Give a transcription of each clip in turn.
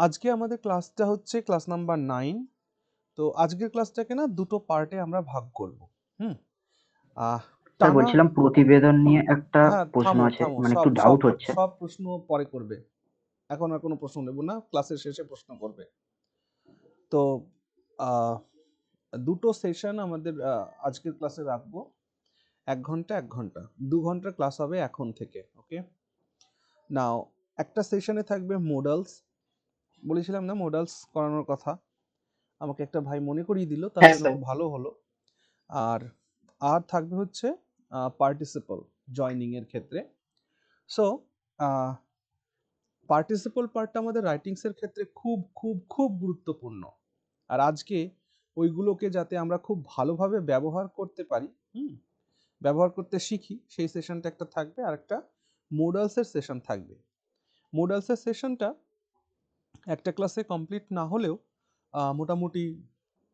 আজকে আমাদের ক্লাসটা হচ্ছে ক্লাস নাম্বার 9। তো আজকের ক্লাসটাকে না দুটো পার্টে আমরা ভাগ করব। স্যার টানা বলছিলাম প্রতিবেদন নিয়ে একটা হ্যাঁ, প্রশ্ন থামো আছে, থামো, মানে সব একটু সব ডাউট হচ্ছে। সব প্রশ্ন পরে করবে। এখন আর কোনো প্রশ্ন নেব না, ক্লাসের শেষে প্রশ্ন করবে। তো আহ, দুটো সেশন আমাদের আজকের ক্লাসে রাখবো, 1 ঘন্টা 1 ঘন্টা, 2 ঘন্টার ক্লাস হবে এখন থেকে। ওকে, নাও একটা সেশনে থাকবে মডেলস, বলেছিলাম না মডেলস করানোর কথা, আমাকে একটা ভাই মনে করিয়ে দিল, তার হ্যাঁ জন্য স্যার। খুব ভালো হলো। আর আর থাকবে হচ্ছে পার্টিসিপল জয়নিং এর ক্ষেত্রে। সো পার্টিসিপল পার্টটা আমাদের রাইটিংস এর ক্ষেত্রে খুব খুব খুব গুরুত্বপূর্ণ। আর আজকে ওইগুলোকে যাতে আমরা খুব ভালোভাবে ব্যবহার করতে পারি, ব্যবহার করতে শিখি, সেই সেশনটা একটা থাকবে। আর একটা মোডালসের সেশন থাকবে। মোডালসের সেশনটা একটা ক্লাসে কমপ্লিট না হলেও মোটামুটি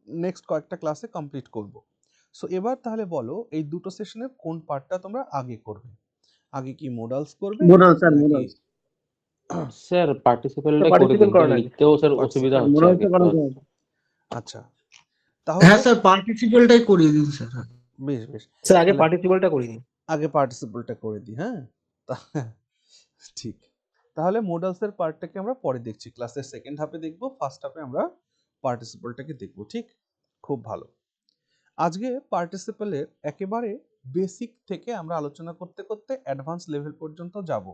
নেক্সট কয়েকটা ক্লাসে কমপ্লিট করব। সো এবার তাহলে বলো, এই দুটো সেশনের কোন পার্টটা তোমরা আগে করবে? আগে কি মোডালস করবে মোডাল স্যার, নাকি? মোডাল স্যার পার্টিসিপেলটা করে পার্টিসিপেল দিন, করার আগে লিখতেও স্যার অসুবিধা হচ্ছে আর কি মোডালটা করা একটু। যায়। আচ্ছা, তাহলে হ্যাঁ স্যার, পার্টিসিপেলটাই করিয়ে দিন স্যার। বেশ বেশ, স্যার আগে তাহলে পার্টিসিপেলটা করে দিন। আগে পার্টিসিপলটা করে দিই। হ্যাঁ, ঠিক। তাহলে মোডালসের পার্টটাকে আমরা পরে দেখছি, ক্লাসের সেকেন্ড হাফে দেখব, ফার্স্ট হাফে আমরা পার্টিসিপলটাকে দেখব। ঠিক, খুব ভালো। আজকে পার্টিসিপলের একেবারে বেসিক থেকে আমরা আলোচনা করতে করতে অ্যাডভান্স লেভেল পর্যন্ত যাব।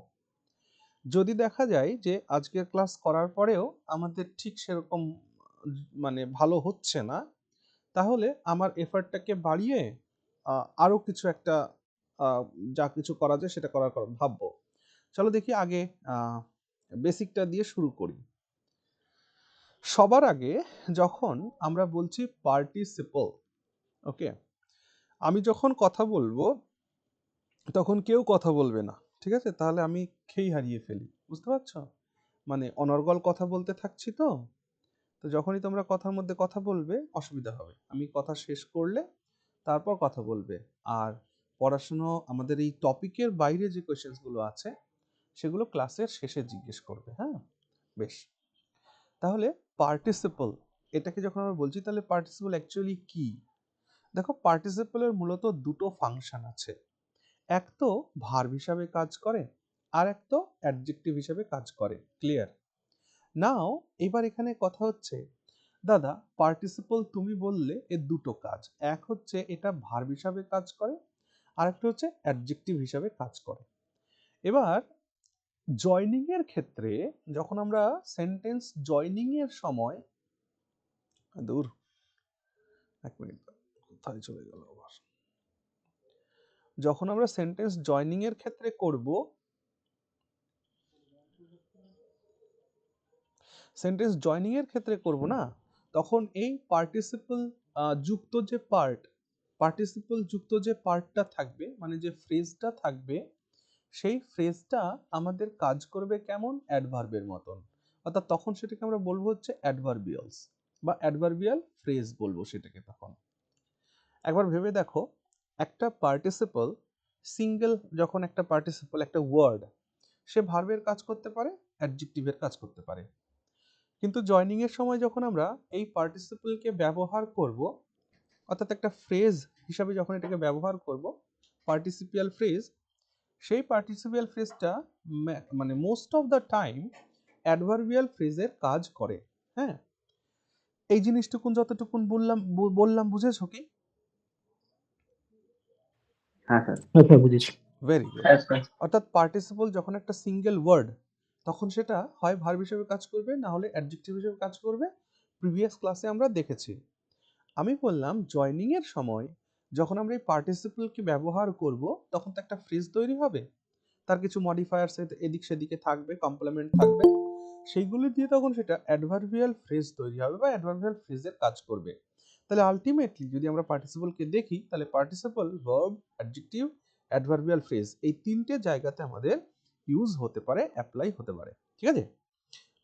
যদি দেখা যায় যে আজকের ক্লাস করার পরেও আমাদের ঠিক সেরকম মানে ভালো হচ্ছে না, তাহলে আমার এফর্টটাকে বাড়িয়ে আরো কিছু একটা যা কিছু করা যায় সেটা করার ভাববো। চলো দেখি আগে বেসিকটা দিয়ে শুরু করি। সবার আগে যখন আমরা বলছি পার্টিসিপল, ওকে, আমি যখন কথা বলবো তখন কেউ কথা বলবে না, ঠিক আছে? তাহলে আমি খেই হারিয়ে ফেলি, বুঝতে পারছো? মানে অনর্গল কথা বলতে থাকছি, তো যখনই তোমরা কথার মধ্যে কথা বলবে অসুবিধা হবে। আমি কথা শেষ করলে তারপর কথা বলবে। আর পড়াশুনো আমাদের এই টপিকের বাইরে যে কোয়েশ্চেন্সগুলো আছে সেগুলো ক্লাসের শেষে জিজ্ঞেস করবে। হ্যাঁ, বেশ। তাহলে পার্টিসিপল এটাকে যখন আমরা বলছি, তাহলে পার্টিসিপল অ্যাকচুয়ালি কি? দেখো, পার্টিসিপলের মূলত দুটো ফাংশন আছে। এক তো ভার্ব হিসাবে কাজ করে, আর এক তো অ্যাডজেক্টিভ হিসাবে কাজ করে। ক্লিয়ার? নাও এবার এখানে কথা হচ্ছে, দাদা পার্টিসিপল তুমি বললে এর দুটো কাজ, এক হচ্ছে এটা ভার্ব হিসাবে কাজ করে, আর একটা হচ্ছে অ্যাডজেক্টিভ হিসাবে কাজ করে। এবার জয়নিং এর ক্ষেত্রে যখন আমরা সেন্টেন্স জয়নিং এর সময়, দূর, এক মিনিট, কোথায় চলে গেল আবার, যখন আমরা সেন্টেন্স জয়নিং এর ক্ষেত্রে করব, সেন্টেন্স জয়নিং এর ক্ষেত্রে করব না, তখন এই পার্টিসিপল যুক্ত যে পার্টিসিপল যুক্ত যে পার্টটা থাকবে, মানে যে ফ্রেজটা থাকবে, সেই ফ্রেজটা আমাদের কাজ করবে কেমন? অ্যাডভার্বের মতন। অর্থাৎ তখন সেটাকে আমরা বলবো হচ্ছে অ্যাডভার্বিয়ালস বা অ্যাডভার্বিয়াল ফ্রেজ বলবো সেটাকে। তখন একবার ভেবে দেখো, একটা পার্টিসিপল সিঙ্গেল, যখন একটা পার্টিসিপল একটা ওয়ার্ড, সে ভার্বের কাজ করতে পারে, অ্যাডজেক্টিভের কাজ করতে পারে। কিন্তু জয়নিং এর সময় যখন আমরা এই পার্টিসিপলকে ব্যবহার করব, অর্থাৎ একটা ফ্রেজ হিসাবে যখন এটাকে ব্যবহার করব, পার্টিসিপিয়াল ফ্রেজ, সেই পার্টিসিপিয়াল ফ্রেজটা মানে most of the time adverbial ফ্রেজের কাজ করে। হ্যাঁ, এই জিনিসটুকুন যতটুকুন বললাম বুঝেছো কি? হ্যাঁ স্যার। আচ্ছা, বুঝেছি। Very good. হ্যাঁ স্যার। অর্থাৎ পার্টিসিপল যখন একটা সিঙ্গেল ওয়ার্ড, তখন সেটা হয় ভার্ব হিসেবে কাজ করবে, না হলে অ্যাডজেক্টিভ হিসেবে কাজ করবে। প্রিভিয়াস ক্লাসে আমরা দেখেছি। আমি বললাম জয়নিং এর সময় যখন আমরা এই পার্টিসিপলকে ব্যবহার করব, তখন তো একটা ফ্রেজ তৈরি হবে, তার কিছু মডিফায়ার্স এদিক সেদিকে থাকবে, কমপ্লিমেন্ট থাকবে, সেইগুলো দিয়ে তখন সেটা অ্যাডভার্বিয়াল ফ্রেজ তৈরি হবে বা অ্যাডভার্বিয়াল ফ্রেজের কাজ করবে। তাহলে আলটিমেটলি যদি আমরা পার্টিসিপলকে দেখি, তাহলে participle, verb, adjective, adverbial phrase, এই তিনটে জায়গাতে আমাদের ইউজ হতে পারে, অ্যাপ্লাই হতে পারে। ঠিক আছে,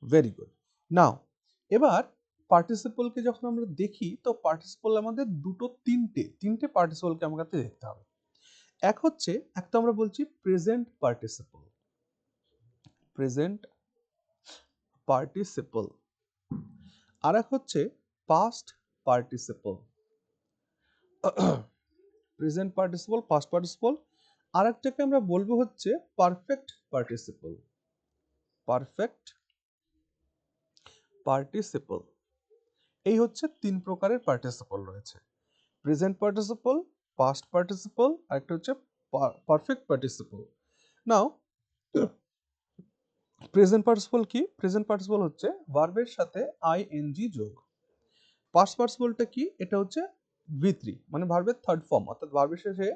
ভেরি গুড। নাও এবার পার্টিসিপলকে যখন আমরা দেখি, তো পার্টিসিপল আমাদের তিনটে পার্টিসিপলকে আমাকে দেখতে হবে। এক হচ্ছে, একটা আমরা বলছি প্রেজেন্ট পার্টিসিপল। প্রেজেন্ট পার্টিসিপল, আর এক হচ্ছে past participle. Present participle, past participle, আর একটাকে আমরা বলবো হচ্ছে পারফেক্ট পার্টিসিপল। পারফেক্ট পার্টিসিপল, এই হচ্ছে 3 প্রকারের পার্টিসিপল রয়েছে, প্রেজেন্ট পার্টিসিপল, পাস্ট পার্টিসিপল, আর একটা হচ্ছে পারফেক্ট পার্টিসিপল। নাও প্রেজেন্ট পার্টিসিপল কি? প্রেজেন্ট পার্টিসিপল হচ্ছে ভার্বের সাথে আইএনজি যোগ। পাস্ট পার্টিসিপলটা কি? এটা হচ্ছে V3, মানে ভার্বের থার্ড ফর্ম, অর্থাৎ ভার্বের শেষে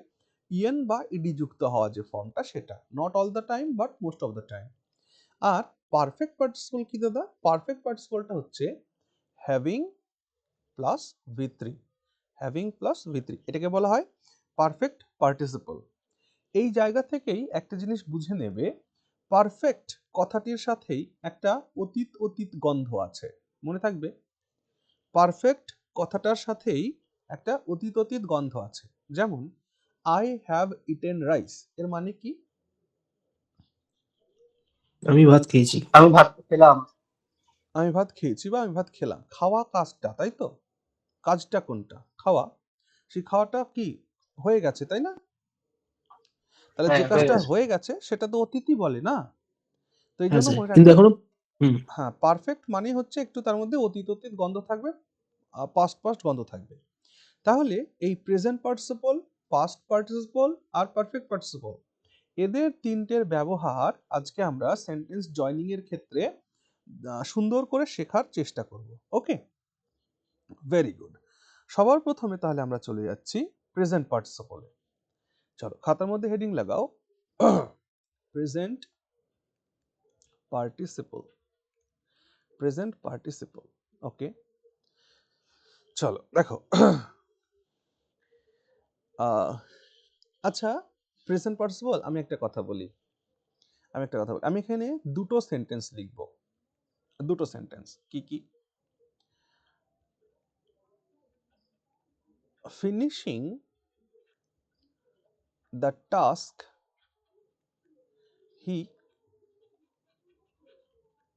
ইএন বা ইডি যুক্ত হওয়া যে ফর্মটা সেটা, not all the time but most of the time. আর পারফেক্ট পার্টিসিপল কি দাদা? পারফেক্ট পার্টিসিপলটা হচ্ছে having plus V3, having plus V3, এটাকে বলা হয় পারফেক্ট পার্টিসিপল। এই জায়গা থেকেই একটা জিনিস বুঝে নেবে, পারফেক্ট কথাটির সাথেই একটা অতীত অতীত গন্ধ আছে, মনে থাকবে, পারফেক্ট কথাটার সাথেই একটা অতীত অতীত গন্ধ আছে। যেমন আই হ্যাভ ইটেন রাইস, এর মানে কি? আমি ভাত খেয়েছি। আমি ভাত খেলাম। আমি ভাত খেয়েছি বা আমি ভাত খেলাম, খাওয়া কাজটা, তাই তো? কাজটা কোনটা? খাওয়া। সেই খাওয়াটা কি হয়ে গেছে, তাই না? তাহলে যে হ্যাঁ, হয়ে কাজটা গেছে। হয়ে গেছে সেটা তো অতীতই বলে না? তো এই হ্যাঁ জন্য স্যার, মনে কিন্তু রাখবে, এখনো হুম হ্যাঁ, পারফেক্ট মানে হচ্ছে একটু তার মধ্যে অতীত অতীত গন্ধ থাকবে, পাস্ট পাস্ট গন্ধ থাকবে। তাহলে এই প্রেজেন্ট পার্টিসিপল, পাস্ট পার্টিসিপল আর পারফেক্ট পার্টিসিপল, এদের তিনটের ব্যবহার আজকে আমরা সেন্টেন্স জয়নিং এর ক্ষেত্রে সুন্দর করে শেখার চেষ্টা করব। ওকে, ভেরি গুড। সবার প্রথমে তাহলে আমরা চলে যাচ্ছি প্রেজেন্ট পার্টিসিপলে। চলো খাতার মধ্যে হেডিং লাগাও, প্রেজেন্ট পার্টিসিপল, প্রেজেন্ট পার্টিসিপল। ওকে, চলো দেখো। আচ্ছা, প্রেজেন্ট পার্টিসিপল, আমি একটা কথা বলি, আমি এখানে দুটো সেন্টেন্স লিখব, দুটো সেন্টেন্স। কি কি? Finishing the task he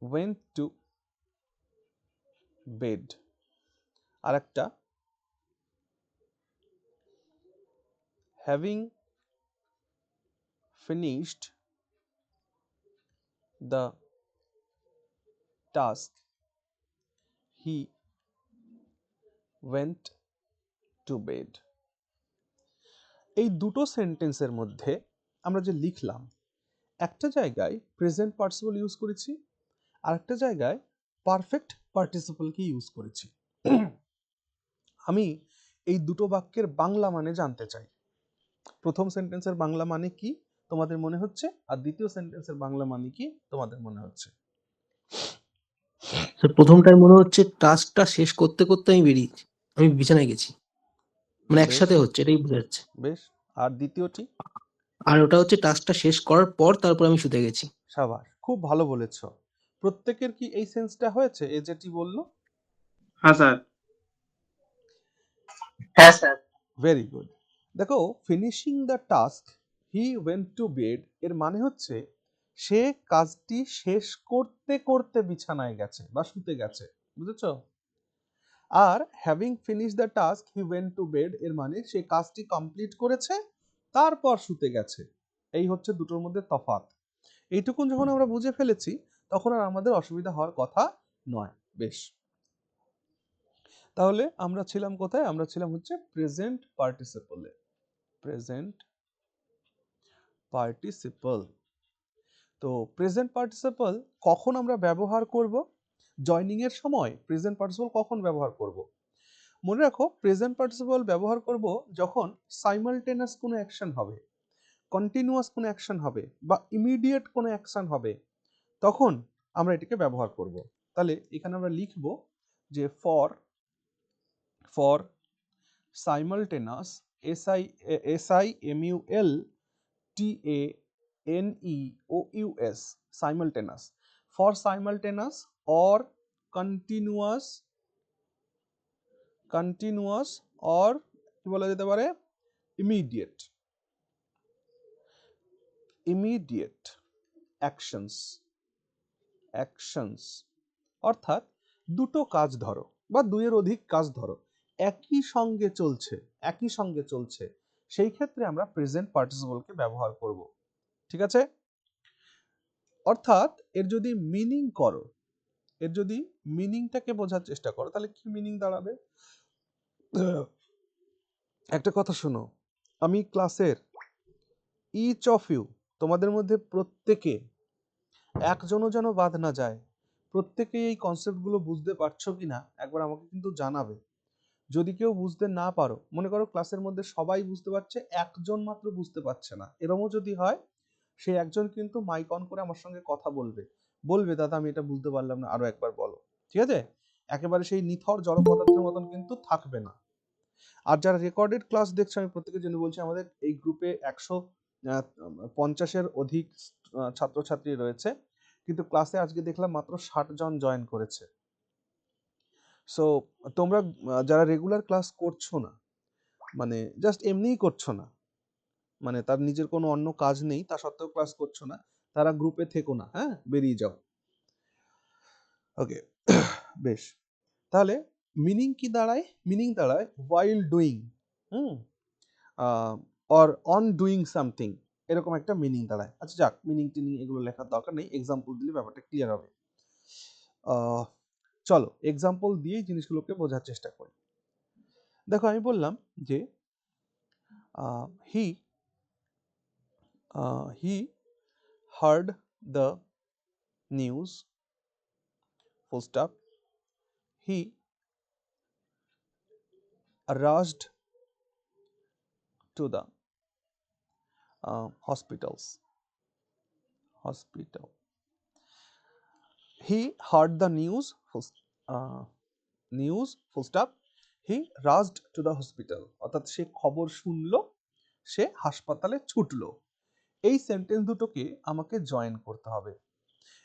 went to bed, আর একটা having finished the task he went to bed। এই দুটো সেন্টেন্সের মধ্যে আমরা যে লিখলাম, একটা জায়গায় প্রেজেন্ট পার্টিসিপল ইউজ করেছি, আর একটা জায়গায় পারফেক্ট পার্টিসিপলকে ইউজ করেছি। আমি এই দুটো বাক্যের বাংলা মানে জানতে চাই। প্রথম সেন্টেন্সের বাংলা মানে কি তোমাদের মনে হচ্ছে, আর দ্বিতীয় সেন্টেন্সের বাংলা মানে কি তোমাদের মনে হচ্ছে? স্যার, প্রথমটায় মনে হচ্ছে টাস্কটা শেষ করতে করতে আমি বিছানায় গেছি, মানে বেশ, একসাথে হচ্ছে, এটাই বোঝা যাচ্ছে। বেশ। আর দ্বিতীয়টি? আর ওটা হচ্ছে টাস্কটা শেষ করার পর তারপর আমি শুতে গেছি। সাবাস, খুব ভালো বলেছ। প্রত্যেকের কি এই সেন্সটা হয়েছে, এ যেটি বললো? হ্যাঁ স্যার। হ্যাঁ স্যার। Very good. দেখো, finishing the task he went to bed, এর মানে হচ্ছে সে কাজটি শেষ করতে করতে বিছানায় গেছে বা শুতে গেছে, বুঝেছো? Are having finish the task he went to bed, এর মানে সে কাজটি কমপ্লিট করেছে তারপর শুতে গেছে। এই হচ্ছে দুটোর মধ্যে তফাৎ। এইটুকুন যখন আমরা বুঝে ফেলেছি, তখন আর আমাদের অসুবিধা হওয়ার কথা নয়। বেশ, তাহলে আমরা ছিলাম কোথায়? আমরা ছিলাম হচ্ছে প্রেজেন্ট পার্টিসিপলে। Present participle. তো প্রেজেন্ট পার্টিসিপল কখন আমরা ব্যবহার করব? জয়নিং এর সময় প্রেজেন্ট পার্টিসিপল কখন ব্যবহার করব? মনে রাখো, প্রেজেন্ট পার্টিসিপল ব্যবহার করব যখন সাইমালটেনিয়াস কোনো অ্যাকশন হবে, কন্টিনিউয়াস কোনো অ্যাকশন হবে, বা ইমিডিয়েট কোনো অ্যাকশন হবে, তখন আমরা এটাকে ব্যবহার করব। তাহলে এখানে আমরা লিখব যে for simultaneous, SIMULTANEOUS, simultaneous, for simultaneous or continuous or কি বলা যেতে পারে, immediate actions অর্থাৎ দুটো কাজ ধরো বা দুইয়ের অধিক কাজ ধরো একই সঙ্গে চলছে সেই ক্ষেত্রে আমরা প্রেজেন্ট পার্টিসিপলকে ব্যবহার করব। ঠিক আছে? অর্থাৎ এর যদি মিনিংটাকে বোঝার চেষ্টা করো তাহলে কি মিনিং দাঁড়াবে? একটা কথা শোনো, আমি ক্লাসের ইচ অফ ইউ, তোমাদের মধ্যে প্রত্যেকে, একজনও যেন বাদ না যায়, প্রত্যেকেই এই কনসেপ্টগুলো বুঝতে পারছো কিনা একবার আমাকে কিন্তু জানাবে। যদি কেউ বুঝতে না পারো, মনে করো ক্লাসের মধ্যে সবাই বুঝতে পারছে, একজন মাত্র বুঝতে পারছে না, এরকমও যদি হয়, সেই একজন কিন্তু মাইক অন করে আমার সঙ্গে কথা বলবে দাদা আমি এটা বুঝতে পারলাম না, আরো একবার বলো। ঠিক আছে? একেবারে সেই নিথর জড় পদার্থের মতন কিন্তু থাকবে না। আর যারা রেকর্ডেড ক্লাস দেখছো, আমি প্রত্যেকের জন্য বলছি, আমাদের এই গ্রুপে 150-এর অধিক ছাত্রছাত্রী রয়েছে, কিন্তু ক্লাসে আজকে দেখলাম মাত্র 60 জন জয়েন করেছে। সো তোমরা যারা রেগুলার ক্লাস করছো না, মানে জাস্ট এমনিই করছো না, মানে তার নিজের কোনো অন্য কাজ নেই তা সত্ত্বেও ক্লাস করছো না, তারা গ্রুপে থেকো না, হ্যাঁ, বেরিয়ে যাও। ওকে, বেশ। তাহলে মিনিং কি দাঁড়ায়? মিনিং দাঁড়ায় while doing, or on doing something, এরকম একটা মিনিং দাঁড়ায়। আচ্ছা যাক, মিনিং টিনিং এগুলো লেখার দরকার নেই, এক্সাম্পল দিলে ব্যাপারটা ক্লিয়ার হবে। চলো এক্সাম্পল দিয়ে জিনিসগুলোকে বোঝার চেষ্টা করি। দেখো আমি বললাম যে he heard the news, full stop. He rushed to the hospital. He heard the news, full stop. He rushed to the hospital. অর্থাৎ সে খবর শুনলো, সে হাসপাতালে ছুটলো। এই সেন্টেন্স দুটোকে আমাকে জয়েন করতে হবে।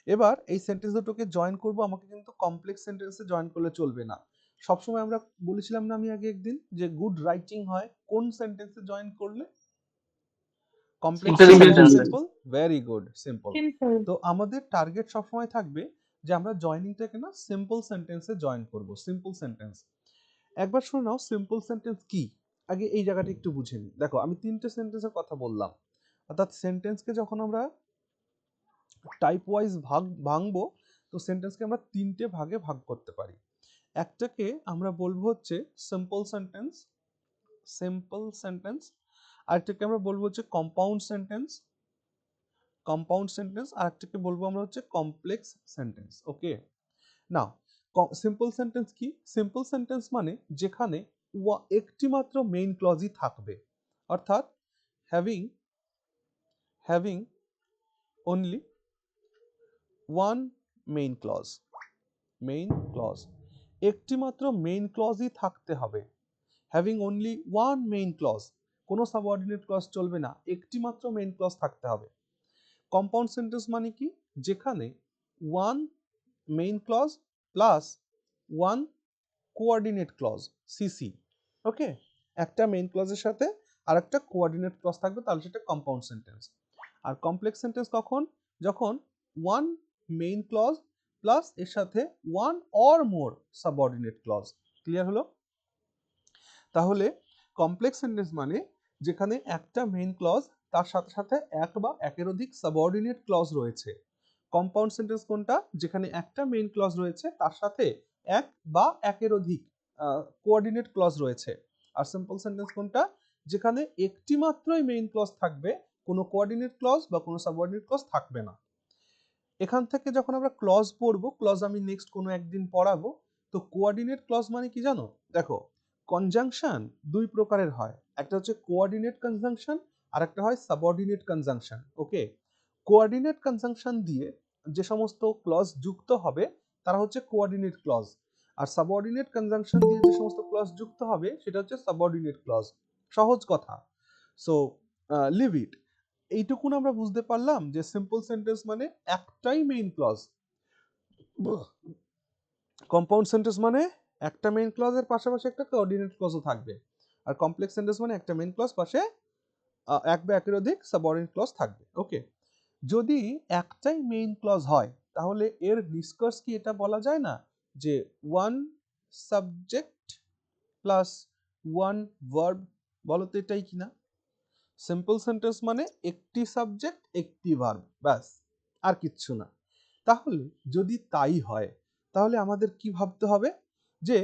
এবার এই সেন্টেন্স দুটোকে জয়েন করব, আমাকে কিন্তু কমপ্লেক্স সেন্টেন্সে জয়েন করলে চলবে না। সবসময় আমরা বলেছিলাম না আমি আগে একদিন, যে গুড রাইটিং হয় কোন সেন্টেন্সে জয়েন করলে? Complex simple, very good, simple. তো আমাদের টার্গেট সবসময় থাকবে যে আমরা জয়েনিংটাকে না সিম্পল সেন্টেন্সে জয়েন করব, সিম্পল সেন্টেন্স। একবার শুনে নাও সিম্পল সেন্টেন্স কি, আগে এই জায়গাটা একটু বুঝে নিই। দেখো আমি তিনটে সেন্টেন্সের কথা বললাম, অর্থাৎ সেন্টেন্সকে যখন আমরা টাইপ ওয়াইজ ভাঙবো, তো সেন্টেন্সকে আমরা তিনটে ভাগে ভাগ করতে পারি। একটাকে আমরা বলবো হচ্ছে সিম্পল সেন্টেন্স, আরেকটাকে আমরা বলবো হচ্ছে কম্পাউন্ড সেন্টেন্স, আরেকটাকে বলবো আমরা হচ্ছে কমপ্লেক্স সেন্টেন্স। ওকে, নাও সিম্পল সেন্টেন্স কি? সিম্পল সেন্টেন্স মানে যেখানে একটি মাত্র মেইন ক্লজই থাকবে, অর্থাৎ having only one main clause, একটি মাত্র মেইন ক্লজই থাকতে হবে। Having only one main clause, কোনো সাবঅর্ডিনেট ক্লজ চলবে না, একটি মাত্র মেইন ক্লজ থাকতে হবে। কম্পাউন্ড সেন্টেন্স মানে কি? যেখানে one main clause plus one coordinate clause, CC. Okay, একটা মেইন ক্লজের সাথে আর একটা কোঅর্ডিনেট ক্লজ থাকবে, তাহলে সেটা কম্পাউন্ড সেন্টেন্স। আর কমপ্লেক্স সেন্টেন্স কখন? যখন ওয়ান মেইন ক্লজ প্লাস এর সাথে one or more subordinate clause. Clear হলো? তাহলে কমপ্লেক্স সেন্টেন্স মানে যেখানে একটা মেইন ক্লজ তার সাথে সাথে এক বা একের অধিক সাবঅর্ডিনেট ক্লজ রয়েছে। কম্পাউন্ড সেন্টেন্স কোনটা? যেখানে একটা মেইন ক্লজ রয়েছে তার সাথে এক বা একের অধিক কোঅর্ডিনেট ক্লজ রয়েছে। আর সিম্পল সেন্টেন্স কোনটা? যেখানে একটি মাত্রই মেইন ক্লজ থাকবে, কোনো কোঅর্ডিনেট ক্লজ বা কোনো সাবঅর্ডিনেট ক্লজ থাকবে না। এখান থেকে যখন আমরা ক্লজ পড়বো, ক্লজ আমি নেক্সট কোনো একদিন পড়াবো। তো কোঅর্ডিনেট ক্লজ মানে কি জানো? দেখো, কনজাংশন দুই প্রকারের হয়, একটা হচ্ছে কোঅর্ডিনেট কনজাংশন আর একটা হয় সাবঅর্ডিনেট কনজাংশন। ওকে, কোঅর্ডিনেট কনজাংশন দিয়ে যে সমস্ত ক্লজ যুক্ত হবে তারা হচ্ছে কোঅর্ডিনেট ক্লজ, আর সাবঅর্ডিনেট কনজাংশন দিয়ে যে সমস্ত ক্লজ যুক্ত হবে সেটা হচ্ছে সাবঅর্ডিনেট ক্লজ। সহজ কথা। সো লিভ ইট। এইটুকুন আমরা বুঝতে পারলাম যে সিম্পল সেন্টেন্স মানে একটাই মেইন ক্লজ, কম্পাউন্ড সেন্টেন্স মানে একটা মেইন ক্লজের পাশাপাশি একটা কোঅর্ডিনেট ক্লজও থাকবে, আর কমপ্লেক্স সেন্টেন্স মানে একটা মেইন ক্লজ পাশে এক বা একের অধিক সাবঅর্ডিনেট ক্লজ থাকবে। ওকে, যদি একটাই মেইন ক্লজ হয় তাহলে এর নিষ্কর্ষ কি এটা বলা যায় না যে one subject plus one verb? বলো তো এটাই কিনা? সিম্পল সেন্টেন্স মানে একটি সাবজেক্ট একটি ভার্ব, ব্যাস, আর কিচ্ছু না। তাহলে যদি তাই হয় তাহলে আমাদের কি ভাবতে হবে যে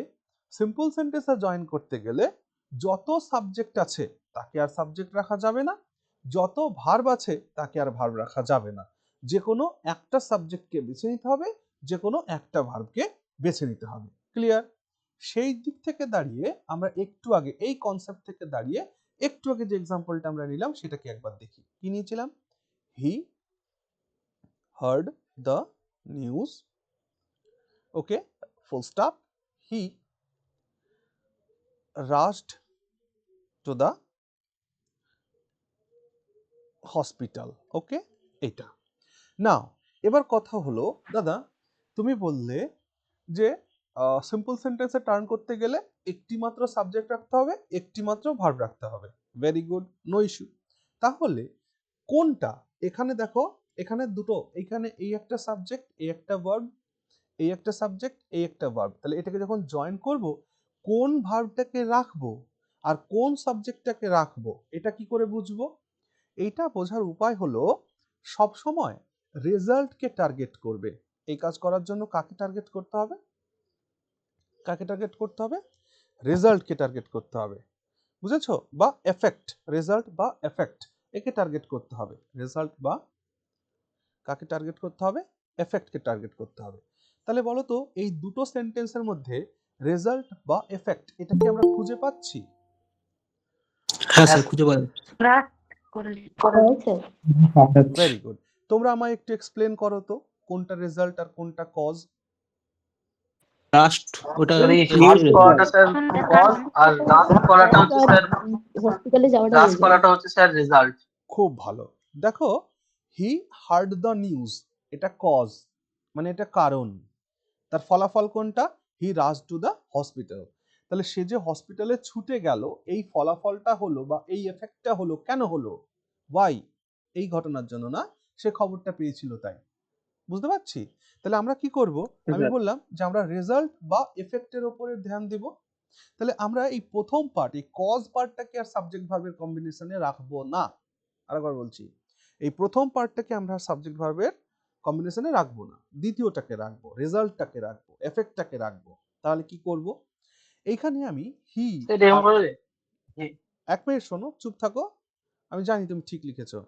সিম্পল সেন্টেন্সে জয়েন করতে গেলে যত সাবজেক্ট আছে তাকে আর সাবজেক্ট রাখা যাবে না, যত ভার্ব আছে তাকে আর ভার্ব রাখা যাবে না, যে কোনো একটা সাবজেক্টকে বেছে নিতে হবে, যে কোনো একটা ভার্বকে বেছে নিতে হবে। ক্লিয়ার? সেই দিক থেকে দাঁড়িয়ে আমরা একটু আগে এই কনসেপ্ট থেকে দাঁড়িয়ে একটু আগে যে এক্সাম্পলটা আমরা নিলাম সেটাকে একবার দেখি। কি নিয়েছিলাম? He heard the news, okay, full stop, he rushed to the hospital, okay. এটা নাও এবার কথা হলো, দাদা তুমি বললে যে সিম্পল সেন্টেন্সে টার্ন করতে গেলে একটি মাত্র সাবজেক্ট রাখতে হবে, একটি মাত্র ভার্ব রাখতে হবে। Very good, no issue. তাহলে কোনটা? এখানে দেখো, এখানে দুটো, এখানে এই একটা সাবজেক্ট, এই একটা ভার্ব, এই একটা সাবজেক্ট, এই একটা ভার্ব। তাহলে এটাকে যখন জয়েন করব, কোন ভার্বটাকে রাখবো আর কোন সাবজেক্টটাকে রাখবো এটা কি করে বুঝবো? এইটা বোঝার উপায় হলো সব সময় রেজাল্টকে টার্গেট করবে। এই কাজ করার জন্য কাকে টার্গেট করতে হবে? কাকে টার্গেট করতে হবে? রেজাল্টকে টার্গেট করতে হবে, বুঝেছো? বা এফেক্ট, রেজাল্ট বা এফেক্ট, একে টার্গেট করতে হবে। রেজাল্ট বা কাকে টার্গেট করতে হবে? এফেক্টকে টার্গেট করতে হবে। তাহলে বলো তো এই দুটো সেন্টেন্সের মধ্যে রেজাল্ট বা এফেক্ট এটা কি আমরা খুঁজে পাচ্ছি? হ্যাঁ স্যার, খুঁজে পাওয়া যাচ্ছে। Very good. তোমরা আমায় একটু এক্সপ্লেন করো তো কোনটা রেজাল্ট আর কোনটা কজ? লাস্ট ওটা ফার্স্ট করাটা স্যার কজ, আর লাস্ট করাটা হচ্ছে স্যার, হসপিটালে যাওয়াটা লাস্ট করাটা হচ্ছে স্যার রেজাল্ট। খুব ভালো। দেখো, হি হার্ড দ্য নিউজ, এটা কজ, মানে এটা কারণ। তার ফলাফল কোনটা? হি রাশ টু দ্য হসপিটাল। তাহলে সে যে হসপিটালে ছুটে গেল, এই ফলাফলটা হলো বা এই এফেক্টটা হলো কেন হলো? ওয়াই? এই ঘটনার জন্য না, সে খবরটা পেয়েছিল তাই। বুঝতে পারছি? তাহলে আমরা কি করব? আমি বললাম যে আমরা রেজাল্ট বা এফেক্টের উপরে ধ্যান দেব। তাহলে আমরা এই প্রথম পার্ট, এই কজ পার্টটাকে আর সাবজেক্ট ভার্বের কম্বিনেশনে রাখবো না। আরেকবার বলছি, এই প্রথম পার্টটাকে আমরা সাবজেক্ট ভার্বের কম্বিনেশনে রাখবো না, দ্বিতীয়টাকে রাখবো, রেজাল্টটাকে রাখবো, এফেক্টটাকে রাখবো। তাহলে কি করব? এইখানে আমি হি, এক মিনিট শোনো, চুপ থাকো, আমি জানি তুমি ঠিক লিখেছো।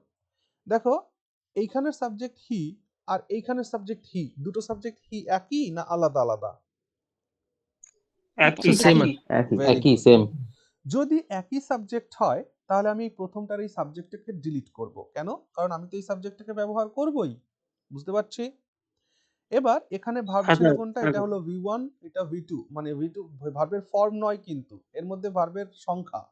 দেখো, এইখানের সাবজেক্ট হি আর এইখানের সাবজেক্ট হি, দুটো সাবজেক্ট হি একই না আলাদা আলাদা? সেম ভেরি একই গুড। সেম। যদি একই সাবজেক্ট হয় তাহলে আমি প্রথমটার এই সাবজেক্টটাকে ডিলিট করব। কেন? কারণ আমি তো এই সাবজেক্টটাকে ব্যবহার করবই। বুঝতে পারছি? এবার এখানে ভার্ব ছিল কোনটা? এটা হলো V1, এটা V2, মানে V2 ভার্বের ফর্ম নয় কিন্তু, এর মধ্যে ভার্বের সংখ্যা।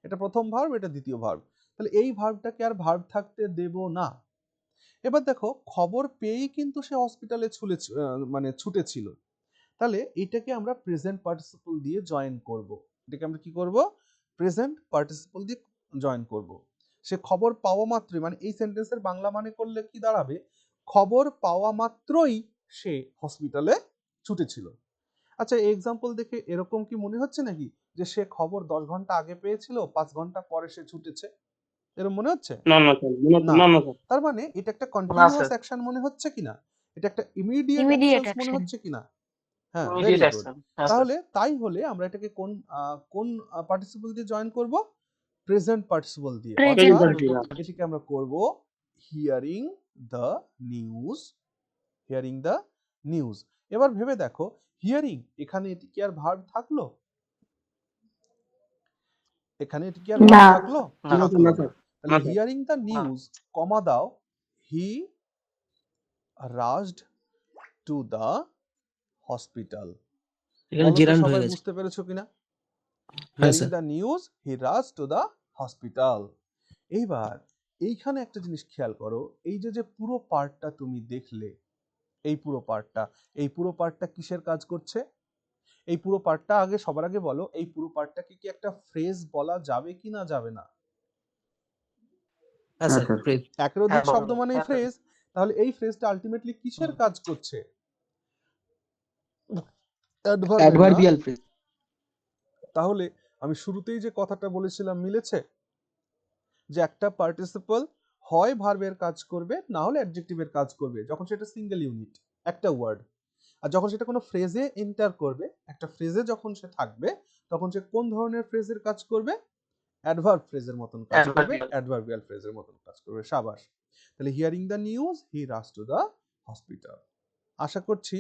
এটা প্রথম ভার্ব, এটা দ্বিতীয় ভার্ব। তাহলে এই ভার্বটাকে আর ভার্ব থাকতে দেব না। এবার দেখো, খবর পেয়েই কিন্তু সে হসপিটালে মানে ছুটেছিল। তাহলে এটাকে আমরা প্রেজেন্ট পার্টিসিপল দিয়ে জয়েন করব। এটাকে আমরা কি করব? প্রেজেন্ট পার্টিসিপল দিয়ে জয়েন করব। সে খবর পাওয়া মাত্রই, মানে এই সেন্টেন্সের বাংলা মানে করলে কি দাঁড়াবে? খবর পাওয়া মাত্রই সে হসপিটালে ছুটেছিল। আচ্ছা, এই এক্সাম্পল দেখে এরকম কি মনে হচ্ছে নাকি যে সে খবর 10 ঘন্টা আগে পেয়েছিল, 5 ঘন্টা পরে সে ছুটেছে? এরকম মনে হচ্ছে? না। তার মানে এটা একটা কন্টিনিউয়াস অ্যাকশন মনে হচ্ছে কিনা? এটা একটা ইমিডিয়েট অ্যাকশন মনে হচ্ছে কিনা? হ্যাঁ, ভেরি গুড। তাহলে তাই হলে আমরা এটাকে কোন পার্টিসিপল দিয়ে জয়েন করব? প্রেজেন্ট পার্টিসিপল দিয়ে। অর্থাৎ এটাকে আমরা করব hearing the news, hearing the news. এবার ভেবে দেখো, হিয়ারিং, এখানে এটি কি আর ভার্ব থাকলো? এখানে এটি কি আর ভার্ব থাকলো? থাকলো না। তাহলে হিয়ারিং দ্য নিউজ, কমা দাও, হি রাশড টু দ্য হসপিটাল। এখানে জেরান্ড হয়ে গেছে। বুঝতে পেরেছো কিনা? হ্যাঁ hearing sir. The news, he rush to the hospital. এইবার এইখানে একটা জিনিস খেয়াল করো, এই যে পুরো পার্টটা তুমি দেখলে, এই পুরো পার্টটা কিসের কাজ করছে? এই পুরো পার্টটা আগে, সবার আগে বলো, এই পুরো পার্টটাকে কি একটা ফ্রেজ বলা যাবে কি না যাবে না? হ্যাঁ স্যার, একের অধিক শব্দ মানেই ফ্রেজ। তাহলে এই ফ্রেজটা আলটিমেটলি কিসের কাজ করছে? অ্যাডভার্বের না? Adverbial phrase. তাহলে আমি শুরুতেই যে কথাটা বলেছিলাম মিলেছে, যে একটা পার্টিসিপল হয় ভার্বের কাজ করবে, না হলে অ্যাডজেক্টিভের কাজ করবে, যখন সেটা সিঙ্গেল ইউনিট, একটা ওয়ার্ড। আর যখন সেটা কোনো ফ্রেজে এন্টার করবে, একটা ফ্রেজে যখন সে থাকবে, তখন সে কোন ধরনের ফ্রেজের কাজ করবে? অ্যাডভার্ব ফ্রেজের মতন কাজ করবে, Adverbial. অ্যাডভার্বিয়াল ফ্রেজের মতন কাজ করবে। সাবাস। তাহলে hearing the news he rush to the hospital. আশা করছি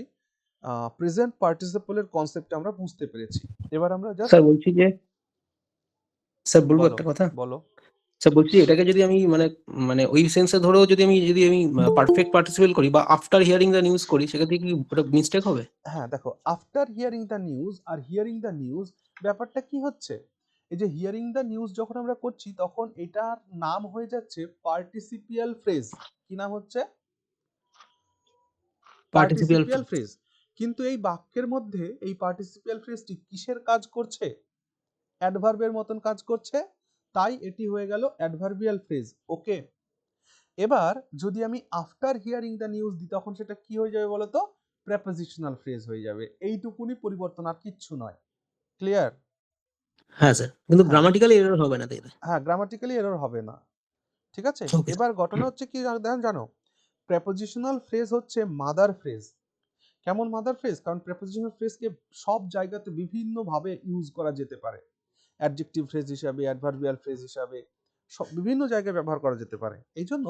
প্রেজেন্ট পার্টিসিপলের কনসেপ্ট আমরা বুঝতে পেরেছি। এবার আমরা জাস্ট স্যার বলছি যে, স্যার বলবো বলো একটা কথা। বলো। স্যার বলছি এটাকে যদি আমি মানে মানে ওই সেন্সে ধরেও যদি আমি পারফেক্ট পার্টিসিপেল করি বা আফটার হিয়ারিং দ্য নিউজ করি, সেক্ষেত্রে কি ওটা মিস্টেক হবে? হ্যাঁ দেখো, আফটার হিয়ারিং দ্য নিউজ আর হিয়ারিং দ্য নিউজ ব্যাপারটা কি হচ্ছে, এই যে হিয়ারিং দ্য নিউজ যখন আমরা করছি তখন এটার নাম হয়ে যাচ্ছে পার্টিসিপিয়াল ফ্রেজ। কি নাম হচ্ছে? Participle participial phrase. কিন্তু এই বাক্যের মধ্যে এই পার্টিসিপিয়াল ফ্রেজটি কিসের কাজ করছে? অ্যাডভার্বের মতন কাজ করছে, তাই এটি হয়ে গেল অ্যাডভার্বিয়াল ফ্রেজ। ওকে, এবার যদি আমি আফটার হিয়ারিং দ্য নিউজ দিই, তখন সেটা কি হয়ে যাবে বলো তো? প্রেপোজিশনাল ফ্রেজ হয়ে যাবে। এইটুকুনি পরিবর্তন, আর কিচ্ছু নয়। ক্লিয়ার? হ্যাঁ স্যার, কিন্তু হ্যাঁ গ্রামাটিক্যালি এরর হবে না তাইলে? হ্যাঁ, গ্রামাটিক্যালি এরর হবে না। ঠিক আছে, ওকে এবার ঘটনা হচ্ছে কি জানো, প্রেপোজিশনাল ফ্রেজ হচ্ছে মাদার ফ্রেজ। কেমন মাদার ফ্রেজ? কারণ প্রেপোজিশনাল ফ্রেজকে সব জায়গাতে বিভিন্ন ভাবে ইউজ করা যেতে পারে, অ্যাডজেক্টিভ ফ্রেজ হিসাবে, অ্যাডভার্বিয়াল ফ্রেজ হিসাবে, সব বিভিন্ন জায়গায় ব্যবহার করা যেতে পারে। এই জন্য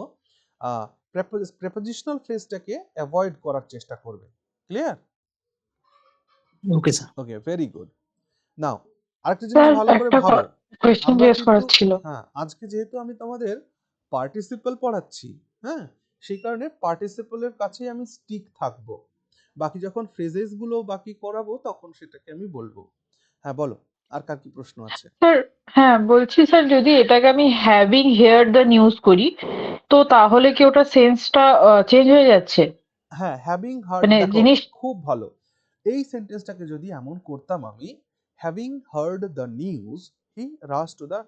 প্রেপোজিশনাল ফ্রেজটাকে অ্যাভয়েড করার চেষ্টা করবে। Clear? Okay sir. Okay, very good. Now আরেকটা জিনিস স্যার ভালো করে একটা ভাবো। কোয়েশ্চেন আমরা জিজ্ঞেস কিন্তু, করার ছিল। হ্যাঁ, আজকে যেহেতু আমি তোমাদের পার্টিসিপল পড়াচ্ছি, হ্যাঁ, সেই কারণে পার্টিসিপলের কাছেই আমি স্টিক থাকবো। বাকি যখন ফ্রেজেস গুলো বাকি করাবো তখন সেটাকে আমি বলবো। হ্যাঁ বলো, আর কার কি প্রশ্ন আছে? স্যার, হ্যাঁ বলছি স্যার, যদি এটাকে আমি হ্যাভিং হেয়ার্ড দ্য নিউজ করি, তো তাহলে কি ওটা সেন্সটা চেঞ্জ হয়ে যাচ্ছে? হ্যাঁ, হ্যাভিং হার্ড, মানে দেখো জিনিস। খুব ভালো। এই সেন্টেন্সটাকে যদি এমন করতাম আমি, having hard the news he rush to the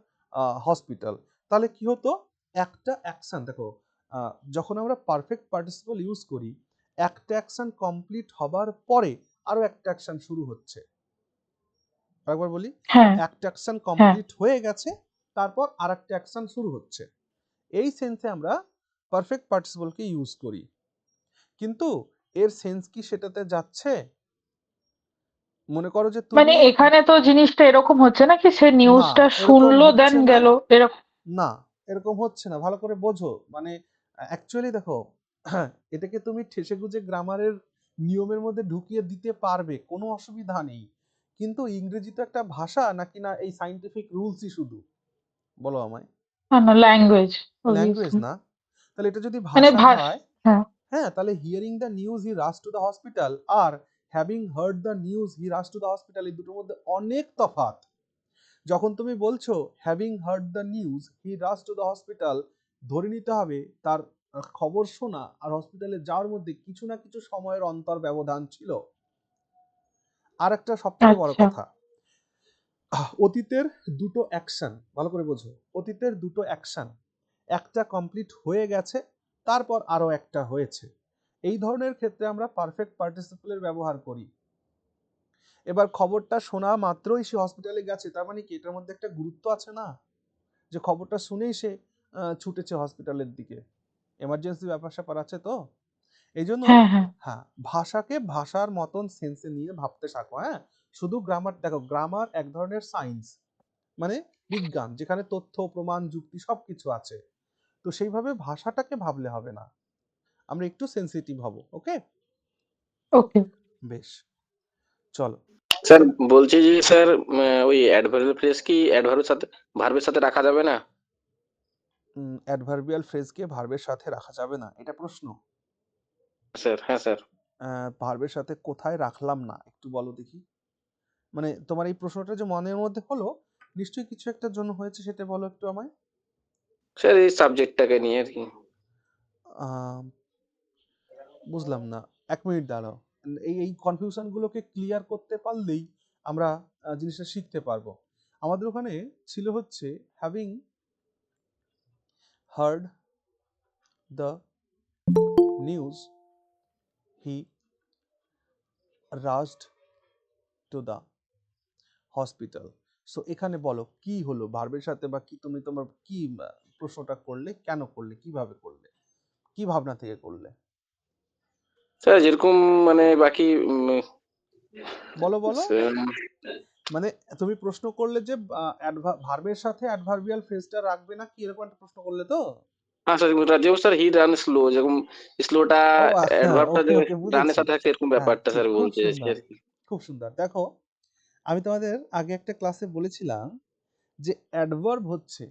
hospital, তাহলে কি হতো? একটা অ্যাকশন দেখো, যখন আমরা পারফেক্ট পার্টিসিপল ইউজ করি, একটা অ্যাকশন কমপ্লিট হবার পরে আরো একটা অ্যাকশন শুরু হচ্ছে। একবার বলি, হ্যাঁ, একটা অ্যাকশন হ্যাঁ। কমপ্লিট হয়ে গেছে, তারপর আরেকটা অ্যাকশন শুরু হচ্ছে। এই সেন্সে আমরা পারফেক্ট পার্টিসিপলকে ইউজ করি, কিন্তু এর সেন্স কি সেটাতে যাচ্ছে? মনে করো যে মানে তুমি, এখানে তো জিনিসটা এরকম হচ্ছে না কি সে না নিউজটা এরকম শুনলো দেন হচ্ছে না, গেল এরকম? না এরকম হচ্ছে না, ভালো করে বোঝো। মানে অ্যাকচুয়ালি দেখো, এটাকে তুমি ঠেসে গুজে গ্রামারের নিয়মের মধ্যে ঢুকিয়ে দিতে পারবে, কোনো অসুবিধা নেই। কিন্তু ইংরেজি তো একটা ভাষা নাকি, না এই সাইন্টিফিক রুলসই শুধু? বলো আমায়। না না, ল্যাঙ্গুয়েজ ল্যাঙ্গুয়েজ অবভিয়াসলি। না? তাহলে এটা যদি মানে ভাষা ভাষ হয়, হ্যাঁ। হ্যাঁ, তাহলে hearing the news he rush to the hospital are having hard the news he rush to the hospital, এই দুটোর মধ্যে অনেক তফাৎ। যখন তুমি বলছো having hard the news he rush to the hospital, ধরে নিতে হবে তার খবর শোনা আর হসপিটালে যাওয়ার মধ্যে কিছু না কিছু সময়ের অন্তর ব্যবধান ছিল। আর একটা সব থেকে বড় আচ্ছা। কথা, অতীতের দুটো অ্যাকশন, ভালো করে বোঝো, অতীতের দুটো অ্যাকশন, একটা কমপ্লিট হয়ে গেছে, তারপর আরো একটা হয়েছে। এই ধরনের ক্ষেত্রে আমরা পারফেক্ট পার্টিসিপলের ব্যবহার করি। এবার খবরটা শোনা মাত্রই সে হসপিটালে গেছে, তার মানে কি এটার মধ্যে একটা গুরুত্ব আছে না, যে খবরটা শুনেই সে ছুটেছে হসপিটালের দিকে, এমার্জেন্সি ব্যাপার স্যাপার আছে তো। এই জন্য, হ্যাঁ, হ্যাঁ। হ্যাঁ, ভাষাকে ভাষার মতন সেন্সে নিয়ে ভাবতে শেখো। হ্যাঁ, শুধু গ্রামার দেখো, গ্রামার এক ধরনের সায়েন্স, মানে বিজ্ঞান, যেখানে তথ্য প্রমাণ যুক্তি সবকিছু আছে। তো সেইভাবে ভাষাটাকে ভাবলে হবে না, আমরা একটু সেন্সিটিভ হব। ওকে, ওকে। বেশ, চলো। স্যার বলছি যে স্যার ওই অ্যাডভার্বিয়াল ফ্রেজ কি ভার্বের সাথে রাখা যাবে না? অ্যাডভার্বিয়াল ফ্রেজকে ভার্বের সাথে রাখা যাবে না, এটা প্রশ্ন? স্যার হ্যাঁ স্যার। ভার্বের সাথে কোথায় রাখলাম না একটু বলো দেখি। মানে তোমার এই প্রশ্নটা যে মনের মধ্যে হলো, নিশ্চয়ই কিছু একটার জন্য হয়েছে, সেটা বলো একটু আমায়। স্যার এই সাবজেক্টটাকে নিয়ে আর কি। আম, বুঝলাম না, এক মিনিট দাঁড়াও। এই এই কনফিউশন গুলোকে ক্লিয়ার করতে পারলেই আমরা জিনিসটা শিখতে পারবো। আমাদের ওখানে ছিল হচ্ছে having hard the news he rushed to the hospital. So এখানে বলো কি হলো ভার্বের সাথে, বা কি তুমি তোমার কি প্রশ্নটা করলে, কেন করলে, কিভাবে করলে, কি ভাবনা থেকে করলে? স্যার যেরকম মানে বাকি বলো বলো। স্যার, মানে তুমি প্রশ্ন করলে যে ভার্বের সাথে অ্যাডভার্বিয়াল ফ্রেজটা রাখবে না, কি এরকম একটা প্রশ্ন করলে তো? হ্যাঁ স্যার যেমন স্যার হি রান স্লো, যেরকম স্লোটা ও হ্যাঁ, অ্যাডভার্বটা ওকে যে ওকে, রানের বুঝেছি। সাথে থাকে এরকম হ্যাঁ ব্যাপারটা ঠিক, স্যার খুব বলতে চাইছি সুন্দর, আর কি। খুব সুন্দর। দেখো, আমি তোমাদের আগে একটা ক্লাসে বলেছিলাম যে অ্যাডভার্ব হচ্ছে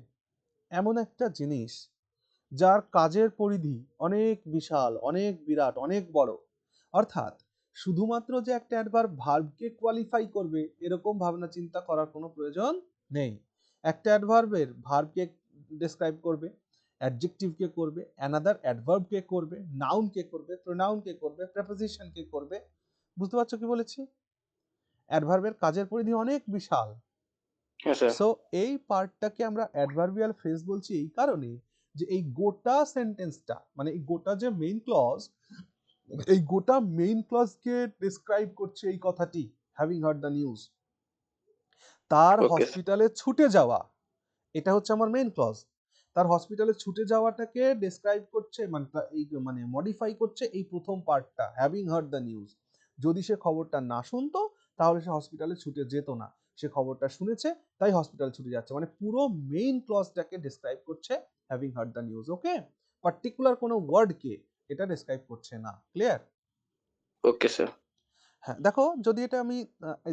এমন একটা জিনিস যার কাজের পরিধি অনেক বিশাল, অনেক বিরাট, অনেক বড়। অর্থাৎ শুধুমাত্র যে একটা অ্যাডভার্ব ভার্বকে কোয়ালিফাই করবে এরকম ভাবনা চিন্তা করার কোনো প্রয়োজন নেই। একটা অ্যাডভার্বের ভার্বকে ডেসক্রাইব করবে, অ্যাডজেক্টিভকে করবে, অ্যানাদার অ্যাডভার্বকে করবে, নাউনকে করবে, প্রোনাউনকে করবে, প্রেপোজিশনকে করবে। বুঝতে পারছো কি বলেছি? অ্যাডভার্বের কাজের পরিধি অনেক বিশাল। হ্যাঁ স্যার। সো এই পার্টটাকে আমরা অ্যাডভার্বিয়াল ফ্রেজ বলছি এই কারণে যে এই গোটা সেন্টেন্সটা, মানে এই গোটা যে মেইন ক্লজ, এই গোটা মেইন ক্লজকে ডিসক্রাইব করছে এই কথাটি, হ্যাভিং হার্ড দ্য নিউজ। তার ওকে হসপিটালে ছুটে যাওয়া, এটা হচ্ছে আমার মেইন ক্লজ। তার হসপিটালে ছুটে যাওয়াটাকে ডেসক্রাইব করছে, মানে মানে মডিফাই করছে এই প্রথম পার্টটা, হ্যাভিং হার্ড দ্য নিউজ। যদি সে খবরটা না শুনতো তাহলে সে হসপিটালে ছুটে যেত না, সে খবরটা শুনেছে তাই হসপিটালে ছুটে যাচ্ছে। মানে পুরো মেইন ক্লজটাকে ডেসক্রাইব করছে having hard the news. Okay, particular কোনো ওয়ার্ডকে এটা ডেসক্রাইব করছে না। ক্লিয়ার? Okay sir. হ্যাঁ, দেখো, যদি এটা আমি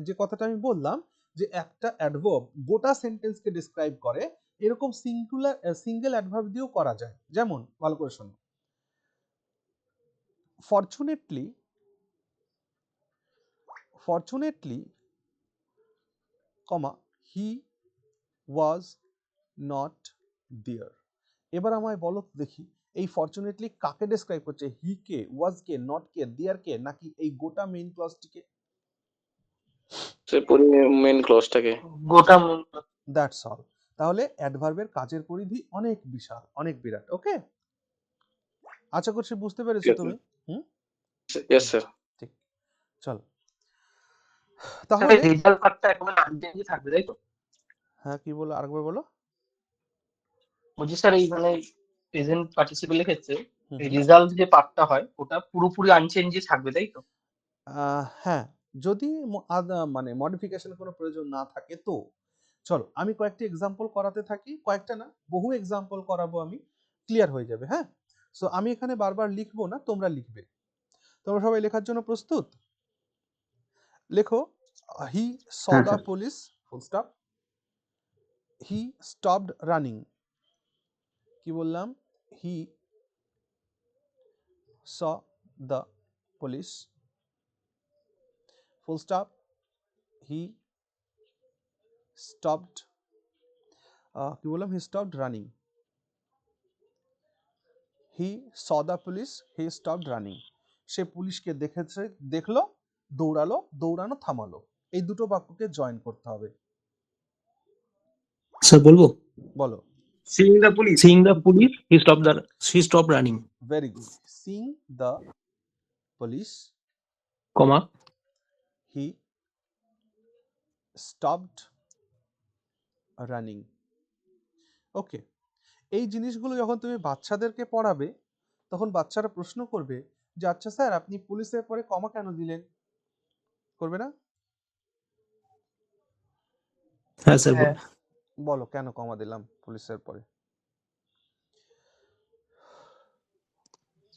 যে কথাটা আমি বললাম যে একটা অ্যাডভার্ব গোটা সেন্টেন্সকে ডিসক্রাইব করে, এরকম সিঙ্গেল অ্যাডভার্ব দিয়েও করা যায়। যেমন, ভালো করে শোনো, fortunately, comma he was not there. এবার আমায় বলো তো দেখি, এই ফরচুনেটলি কাকে ডেসক্রাইব করছে? হি কে, ওয়াজ কে, নট কে, দেয়ার কে, নাকি এই গোটা মেইন ক্লজটিকে? স্যার পুরো মেন ক্লজটাকে। গোটা দ্যাটস অল। তাহলে অ্যাডভার্বের কাজের পরিধি অনেক বিশাল, অনেক বিরাট। ওকে, আশা করছি বুঝতে পেরেছো তুমি। হুম, ইয়েস স্যার। ঠিক। চলো স্যার তাহলে, রেজাল্ট পার্টটা একেবারে আনচেঞ্জই থাকবে তাই তো? হ্যাঁ কি বলো, আরেকবার বলো। বলছি স্যার এই মানে প্রেজেন্ট পার্টিসিপেলের ক্ষেত্রে হুম এই হুম। রেজাল্ট যে পার্টটা হয় ওটা পুরোপুরি আনচেঞ্জই থাকবে তাই তো? হ্যাঁ, যদি মানে মডিফিকেশন কোনো প্রয়োজন না থাকে তো। চলো আমি কয়েকটি এক্সাম্পল করাতে থাকি, কয়েকটা না, বহু এক্সাম্পল করাবো আমি, ক্লিয়ার হয়ে যাবে। হ্যাঁ, সো আমি এখানে বারবার লিখবো না, তোমরা লিখবে। তোমরা সবাই লেখার জন্য প্রস্তুত? লেখো, হি স হ্যাঁ the sir. Police, full stop, he stopped running. কি বললাম? He saw the police, full stop, he stopped, কি বললাম? He stopped running. He saw the police, he stopped running. সে পুলিশকে দেখেছে, দেখলো, দৌড়ালো, দৌড়ানো থামালো। এই দুটো বাক্যকে জয়েন করতে হবে। স্যার বলবো? বলো। Seeing the police. Seeing the police, he stopped running, very good. Seeing the police, comma, he stopped running. Okay, এই জিনিসগুলো যখন তুমি বাচ্চাদেরকে পড়াবে তখন বাচ্চারা প্রশ্ন করবে যে আচ্ছা স্যার আপনি পুলিশের পরে কমা কেন দিলেন? করবে না? হ্যাঁ স্যার হ্যাঁ। বলবো। বলো কেন কমা দিলাম পুলিশের পরে?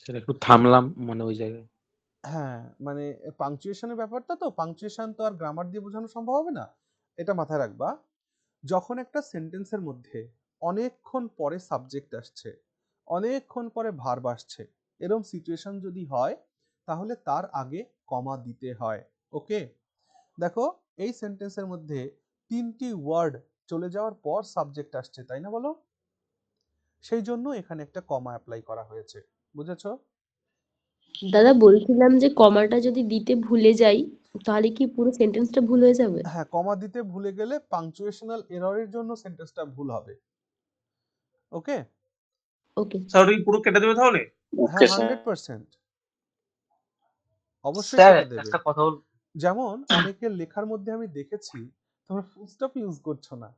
স্যার একটু থামলাম মানে ওই জায়গায়। হ্যাঁ, মানে পাংচুয়েশনের ব্যাপারটা তো, পাংচুয়েশন তো আর গ্রামার দিয়ে বোঝানো সম্ভব হবে না। এটা মাথায় রাখবা, যখন একটা সেন্টেন্সের মধ্যে অনেকক্ষণ পরে সাবজেক্ট আসছে, অনেকক্ষণ পরে ভার্ব আসছে, এরকম সিচুয়েশন যদি হয় তাহলে তার আগে কমা দিতে হয়। ওকে, দেখো এই সেন্টেন্সের মধ্যে 3টি ওয়ার্ড চলে যাওয়ার পর সাবজেক্ট আসছে, তাই না বলো? সেই জন্য এখানে একটা কমা অ্যাপ্লাই করা হয়েছে। বুঝেছো? দাদা বলছিলাম যে কমাটা যদি দিতে ভুলে যাই তাহলে কি পুরো সেন্টেন্সটা ভুল হয়ে যাবে? হ্যাঁ, কমা দিতে ভুলে গেলে পাংচুয়েশনাল এররের জন্য সেন্টেন্সটা ভুল হবে। ওকে, ওকে স্যার ওটা কি পুরো কেটে দেবে তাহলে? হ্যাঁ, ওকে স্যার 100% অবশ্যই স্যার কেটে দেবে। একটা কথা বল, যেমন অনেকের লেখার মধ্যে আমি দেখেছি তোমরা ফুল স্টপ ইউজ করছো না,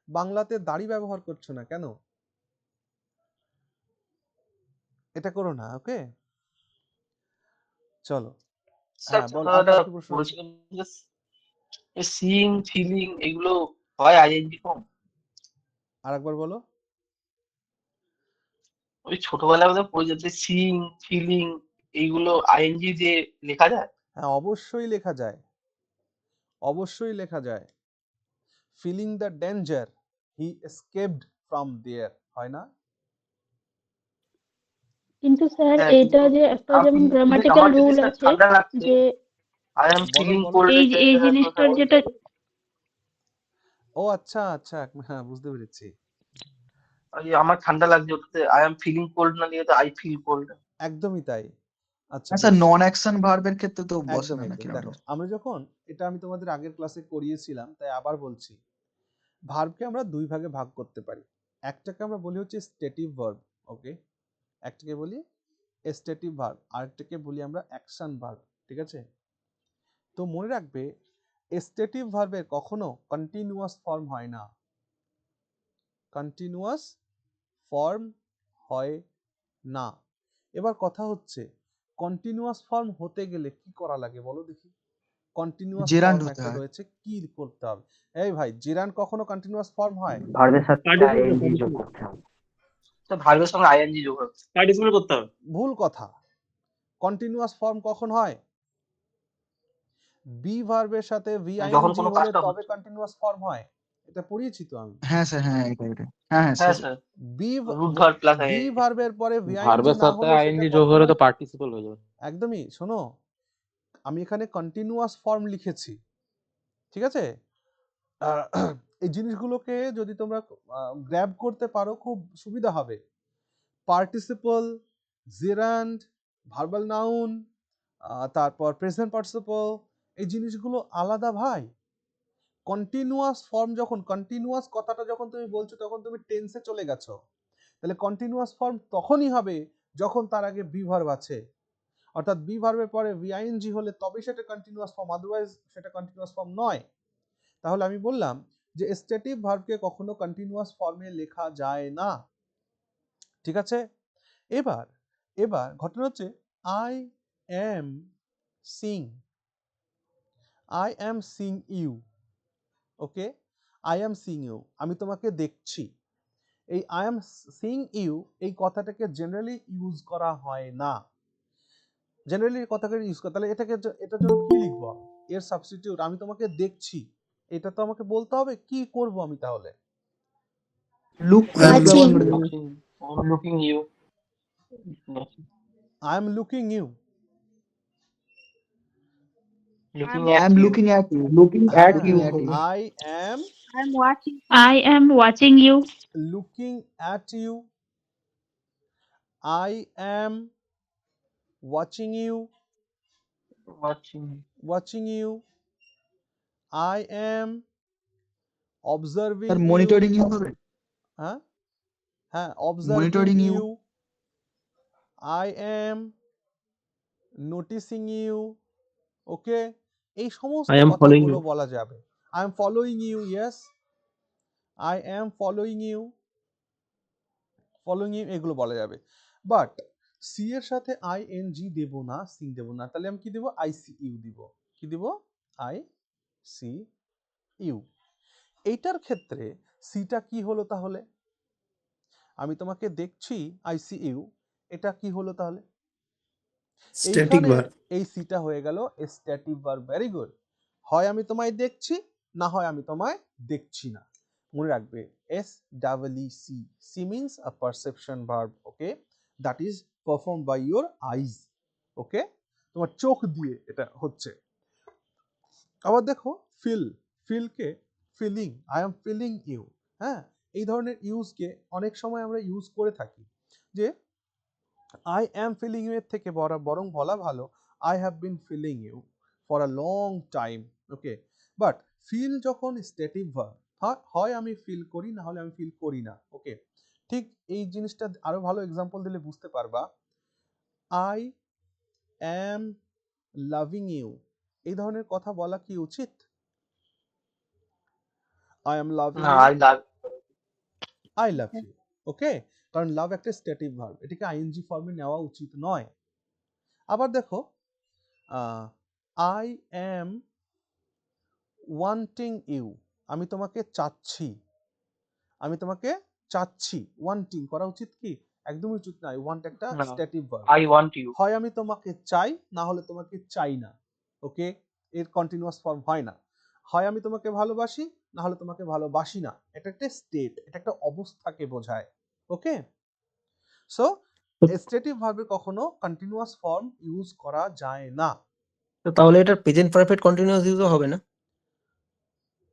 বাংলাতে দাড়ি ব্যবহার করছো না, কেন? এটা করো না, ওকে? চলো, স্যার হ্যাঁ বল, আর কথাটা কি প্রশ্ন আছে? বলছিলাম যে সিইং ফিলিং এগুলো হয় আইএনজি ফর্ম? আরেকবার বলো। ওই ছোটবেলায় বোধহয় পড়ে যেতে সিইং ফিলিং এইগুলো আইএনজি দিয়ে লেখা যায়? হ্যাঁ, অবশ্যই লেখা যায়, অবশ্যই লেখা যায়। Feeling the danger he escaped from there, হয় না? কিন্তু স্যার হ্যাঁ এটা কিন্তু যে একটা আমার যেমন feeling যদি গ্রামাটিক্যাল আমার যদি রুল স্যার আছে ঠান্ডা লাগছে, যে আই এম বলো ফিলিং বলো। কোল্ড, এই এটা এই এটা তো জিনিসটার স্যার যেটা ও আচ্ছা আচ্ছা, হ্যাঁ বুঝতে পেরেছি। ওই আমার ঠান্ডা লাগছে ওটাতে আই এম ফিলিং কোল্ড না দিয়ে তো আই ফিল কোল্ড। একদমই তাই। আচ্ছা হ্যাঁ স্যার, বেশ, নন অ্যাকশন ভার্বের ক্ষেত্রে তো বসে একদম না একদম। নাকি দেখো, ম্যাডাম? আমরা যখন, এটা আমি তোমাদের আগের ক্লাসে করিয়েছিলাম তাই আবার বলছি, ভার্বকে আমরা দুই ভাগে ভাগ করতে পারি। একটাকে আমরা বলি হচ্ছে স্ট্যাটিভ ভার্ব, ওকে? একটাকে বলি স্ট্যাটিভ ভার্ব, আরেকটাকে বলি আমরা অ্যাকশন ভার্ব, ঠিক আছে? তো মনে রাখবে, স্ট্যাটিভ ভার্বের কখনো কন্টিনিউয়াস ফর্ম হয় না, কন্টিনিউয়াস ফর্ম হয় না। এবার কথা হচ্ছে, কন্টিনিউয়াস ফর্ম হতে গেলে কি করা লাগে বলো দেখি? কন্টিনিউয়াস জেরান্ড ফর্ম হতে একটা হয়। রয়েছে, কি করতে হবে? এই ভাই, জিরান কখনো কন্টিনিউয়াস ফর্ম হয়? ভার্বের সাথে পার্টিসিপেল আইএনজি যোগ করতে হবে। তো ভার্বের সঙ্গে আইএনজি যোগ হবে। পার্টিসিপেল করতে হবে। ভুল কথা। কন্টিনিউয়াস ফর্ম কখন হয়? বি ভার্বের সাথে যখন ভিআইএনজি কোনো হলে কাজটা তবে হচ্ছে। কন্টিনিউয়াস ফর্ম হয়, এটা পড়িয়েছি তো আমি। হ্যাঁ স্যার, হ্যাঁ এটাই। হ্যাঁ হ্যাঁ হ্যাঁ sir. Sir, be root verb plus be ING. ভার্বের পরে ভিআইএনজি ভার্বের না সাথে হলে সেটা আইএনজি যোগ হলে কখনো, তো পার্টিসিপল হয়ে যাবে। একদমই। শোনো, আমি এখানে কন্টিনিউয়াস ফর্ম লিখেছি, ঠিক আছে? এই জিনিসগুলোকে যদি তোমরা গ্র্যাব করতে পারো খুব সুবিধা হবে। পার্টিসিপল, জেরান্ড, ভার্বাল নাউন, তারপর প্রেজেন্ট পার্টিসিপল, এই জিনিসগুলো আলাদা ভাই। কন্টিনিউয়াস ফর্ম যখন, কন্টিনিউয়াস কথাটা যখন তুমি বলছো তখন তুমি টেন্সে চলে গেছো, তাহলে কন্টিনিউয়াস ফর্ম তখনই হবে যখন তার আগে বি ভার্ব আছে, অর্থাৎ বি ভার্বের পরে ভিআইএনজি হলে তবে সেটা কন্টিনিউয়াস ফর্ম, আদারওয়াইজ সেটা কন্টিনিউয়াস ফর্ম নয়। তাহলে আমি বললাম যে স্ট্যাটিভ ভার্বকে কখনো কন্টিনিউয়াস ফর্মে লেখা যায় না, ঠিক আছে? এবার এবার ঘটনা হচ্ছে, I am seeing, I am seeing you, okay? I am seeing you, আমি তোমাকে দেখছি। এই আই এম সিং ইউ এই কথাটাকে জেনারেলি ইউজ করা হয় না, জেনারেলি কথাকে ইউজ করা, তাহলে এটাকে, এটার জন্য কি লিখবো? এর সাবস্টিটিউট, আমি তোমাকে দেখছি, এটা তো আমাকে বলতে হবে, কি করব আমি তাহলে? লুক ওয়াচিং ব্যবহার করে দেবে। Looking you. I am looking you, looking I at am you. Looking at you, looking at হ্যাঁ, you. I am I am watching you. Looking at you, I am watching you, watching you, I am observing sir you, monitoring you হবে। হ্যাঁ হ্যাঁ, observing monitoring you. You, I am noticing you, okay? এই সমস্ত I am following কথাগুলো you. বলা যাবে। I am following you, yes, I am following you, following you, এগুলো বলা যাবে। বাট সি এর সাথে আই এন জি দেব না, সিং দেব না, তাহলে আমি কি দেব? আই সি ইউ দিব। কি দিব? I see you. এইটার ক্ষেত্রে সিটা কি হলো তাহলে? আমি তোমাকে দেখছি, আই সি ইউ, এটা কি হলো তাহলে? স্ট্যাটিক এইখানে ভার্ব। এই সিটা হয়ে গেল স্ট্যাটিভ ভার্ব। Very good. হয় আমি তোমায় দেখছি, না হয় আমি তোমায় দেখছি না। মনে রাখবে, S double E see, see means a perception verb, okay? That is perform by your eyes, okay? তোমার চোখ দিয়ে এটা হচ্ছে। আবার দেখো, ফিল, ফিলকে feeling, I am feeling you, হ্যাঁ, এই ধরনের ইউজকে অনেক সময় আমরা ইউজ করে থাকি, যে আই অ্যাম ফিলিং ইউ এর থেকে বরং বলা ভালো I have been feeling you for a long time, okay? But feel যখন স্ট্যাটিক ভার্ব, হয় আমি ফিল করি, না হলে আমি ফিল করি না, ওকে? ঠিক এই জিনিসটা আরো ভালো এক্সাম্পল দিলে বুঝতে পারবা। আই অ্যাম লাভিং ইউ, এই ধরনের কথা বলা কি উচিত? আই অ্যাম লাভিং না, you, I love I love you, okay? কারণ লাভ একটা স্ট্যাটিক ভার্ব, এটাকে আইএনজি ফর্মে নেওয়া উচিত নয়। আবার দেখো, আই অ্যাম ওয়ান্টিং ইউ, আমি তোমাকে চাচ্ছি, আমি তোমাকে চাচ্ছি। ওয়ান্টিং করা উচিত কি? একদমই উচিত নয়। ওয়ান্ট একটা না, static verb. I want you. হয় আমি তোমাকে চাই, না হলে তোমাকে চাই না, ওকে? এর কন্টিনিউয়াস ফর্ম হয় না। হয় আমি তোমাকে ভালোবাসি, না হলে তোমাকে ভালোবাসি না। এটা একটা স্টেট, এটা একটা অবস্থাকে বোঝায়, ওকে? সো স্ট্যাটিক ভার্বের কখনো কন্টিনিউয়াস ফর্ম ইউজ করা যায় না। তো তাহলে এটা প্রেজেন্ট পারফেক্ট কন্টিনিউয়াস ইউজও হবে না?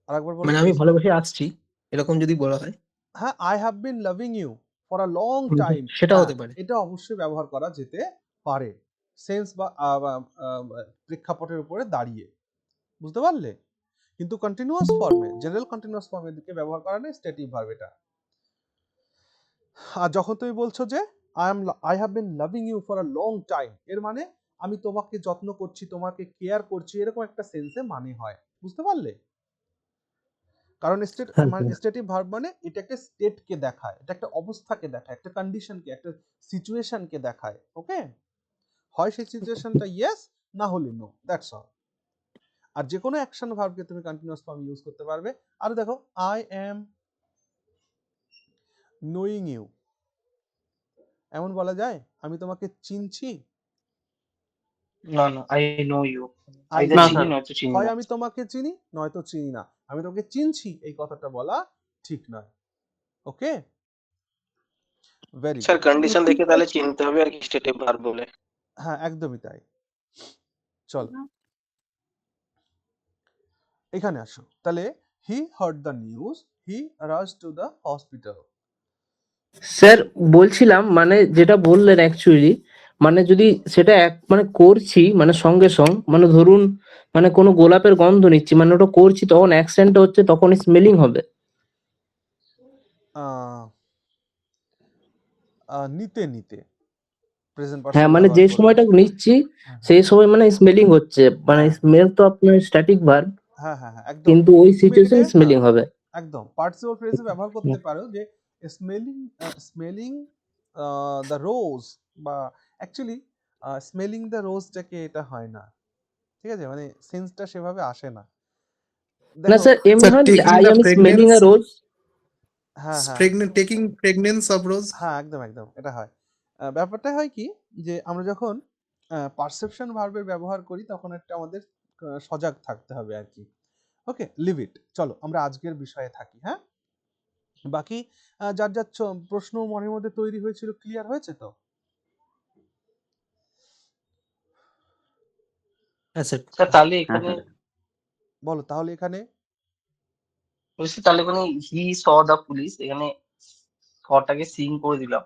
আরেকবার বলো মানে আমি প্লিজ। ভালোবেসে আসছি এরকম যদি বলা হয়, হ্যাঁ, I have been loving you for a long time, সেটা হ্যাঁ, হতে পারে। এটা অবশ্যই ব্যবহার করা যেতে পারে, সেন্স বা প্রেক্ষাপটের উপরে দাঁড়িয়ে, বুঝতে পারলে? কিন্তু কন্টিনিউয়াস ফর্মে, জেনারেল কন্টিনিউয়াস ফর্মের দিকে ব্যবহার করা নেই স্ট্যাটিক ভার্ব এটা। আর যখন তুমি বলছো যে I have been loving you for a long time, এর মানে আমি তোমাকে যত্ন করছি, তোমাকে কেয়ার করছি, এরকম একটা সেন্সে মানে হয়, বুঝতে পারলে? কারণ হ্যাঁ স্ট্যাটিক ভার্ব মানে এটা একটা স্টেটকে দেখায়, এটা একটা অবস্থাকে দেখায়, একটা কন্ডিশনকে, একটা সিচুয়েশনকে দেখায়, ওকে? হয় সেই সিচুয়েশনটা ইয়েস, না হলে নো, দ্যাটস অল। আর যে কোনো অ্যাকশন ভার্বকে তুমি কন্টিনিউয়াস ফর্ম ইউজ করতে পারবে। আর দেখো, আই অ্যাম নোয়িং ইউ, এমন বলা যায় আমি তোমাকে চিনছি? না, না, I know you. I either know চিনি ইউ, নয়তো চিনি হয় না। আমি তোমাকে চিনি, নয়তো চিনি না। আমি তোমাকে চিনছি এই কথাটা বলা ঠিক নয়, okay? Very sir good. Condition দেখে তাহলে চিনতে হবে আর কি স্টেটিভ ভার্ব বলে। হ্যাঁ, একদমই তাই। চল এখানে আসো তাহলে। হি heard the news, he rush to the hospital. Sir বলছিলাম মানে যেটা বললেন অ্যাকচুয়ালি মানে যদি সেটা মানে করছি মানে সঙ্গে মানে ধরুন মানে কোনো গোলাপের গন্ধ নিচ্ছি মানে ওটা করছি তখন অ্যাকসেন্ট হচ্ছে তখন স্মেলিং হবে। নিতে নিতে প্রেজেন্ট হ্যাঁ পারসন মানে ব্যবহার যে করে। সময়টা নিচ্ছি হ্যাঁ হ্যাঁ সেই সময় মানে স্মেলিং হচ্ছে মানে হ্যাঁ স্মেল তো আপনার স্ট্যাটিক ভার্ব হ্যাঁ হ্যাঁ হ্যাঁ, একদম। কিন্তু ওই তুমি সিচুয়েশন এটাকে স্মেলিং হবে। একদম পার্টিসিপল ফ্রেজে ব্যবহার করতে পারো যে স্মেলিং, স্মেলিং দ্য রোজ, বা অ্যাকচুয়ালি স্মেলিং দ্য রোজটাকে এটা হয় না, ঠিক আছে? মানে সেন্সটা সেভাবে আসে না। না দেখো, স্যার এমনি Sir, হয় taking I the am smelling a pregnancy, rose. হ্যাঁ হ্যাঁ taking pregnancy of Rose. হ্যাঁ, একদম একদম এটা হয়। ব্যাপারটা হয় কি, যে আমরা যখন পারসেপশন ভার্বের ব্যবহার করি তখন একটা আমাদের সজাগ থাকতে হবে আর কি, ওকে? লিভ ইট। চলো আমরা আজকের বিষয়ে থাকি, হ্যাঁ? বাকি যার যার প্রশ্ন মনের মধ্যে তৈরি হয়েছিল ক্লিয়ার হয়েছে তো? হ্যাঁ স্যার। স্যার তাহলে হ্যাঁ এখানে স্যার। বলো তাহলে এখানে। বলছি, তাহলে এখানে হি স দ্য পুলিশ, এখানে সটাকে সিং করে দিলাম।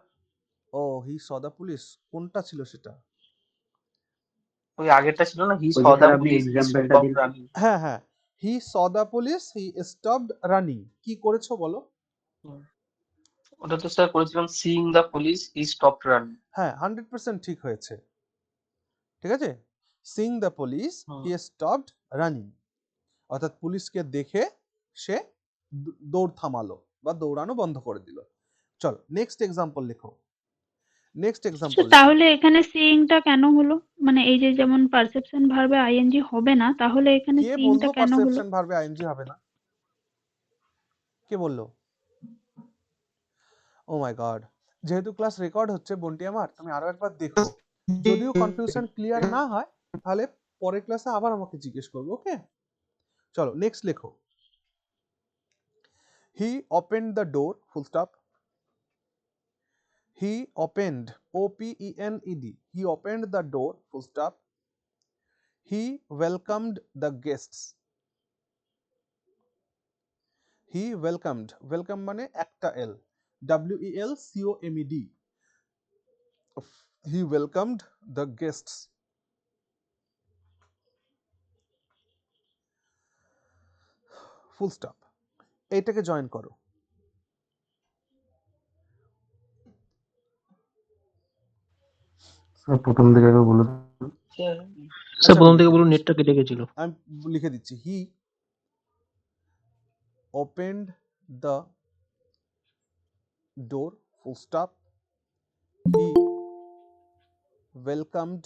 ও, হি স দ্য পুলিশ, কোনটা ছিল সেটা? ওই আগেরটা ছিল না, হি স ওই যে দ্য স্যার আপনি পুলিশ হি এক্সাম্পলটা স্টপ দিন। রানিং। হ্যাঁ হ্যাঁ, he saw the police, he stopped running, কি করেছো বলো? ওটা তো স্যার করেছিলাম seeing the police he stop running. হ্যাঁ, 100% ঠিক হয়েছে, ঠিক আছে? Seeing the police he stopped running, অর্থাৎ পুলিশকে দেখে সে দৌড় থামালো বা দৌড়ানো বন্ধ করে দিল। চলো নেক্সট এক্সাম্পল লেখো, নেক্সট এক্সাম্পল লেখো। তাহলে এখানে সিইংটা কেন হলো? মানে এই যে যেমন পারসেপশন ভার্বে আইএনজি হবে না, তাহলে এখানে কে সিইংটা বললো কেন হলো? পারসেপশন ভার্বে আইএনজি হবে না? কে বললো? ও মাই গড, যেহেতু ক্লাস রেকর্ড হচ্ছে বন্টি আমার, তুমি আরো একবার দেখো, যদিও কনফিউশন ক্লিয়ার না হয় তাহলে পরের ক্লাসে আবার আমাকে জিজ্ঞেস করবে, ওকে? চলো নেক্সট লেখো। He opened the door, full stop. He opened, OPENED, he opened the door, full stop. He welcomed the guests. He welcomed, welcome মানে একটা L, WELCOMED. He welcomed the guests. Full stop. এইটাকে join করো। প্রথম দিকে একবার বলুন। Sir sir আচ্ছা প্রথম আমি থেকে লিখে বলুন, দিচ্ছি, নেটটা কেটে গেছিল। আমি লিখে দিচ্ছি। He opened the door, full stop. He welcomed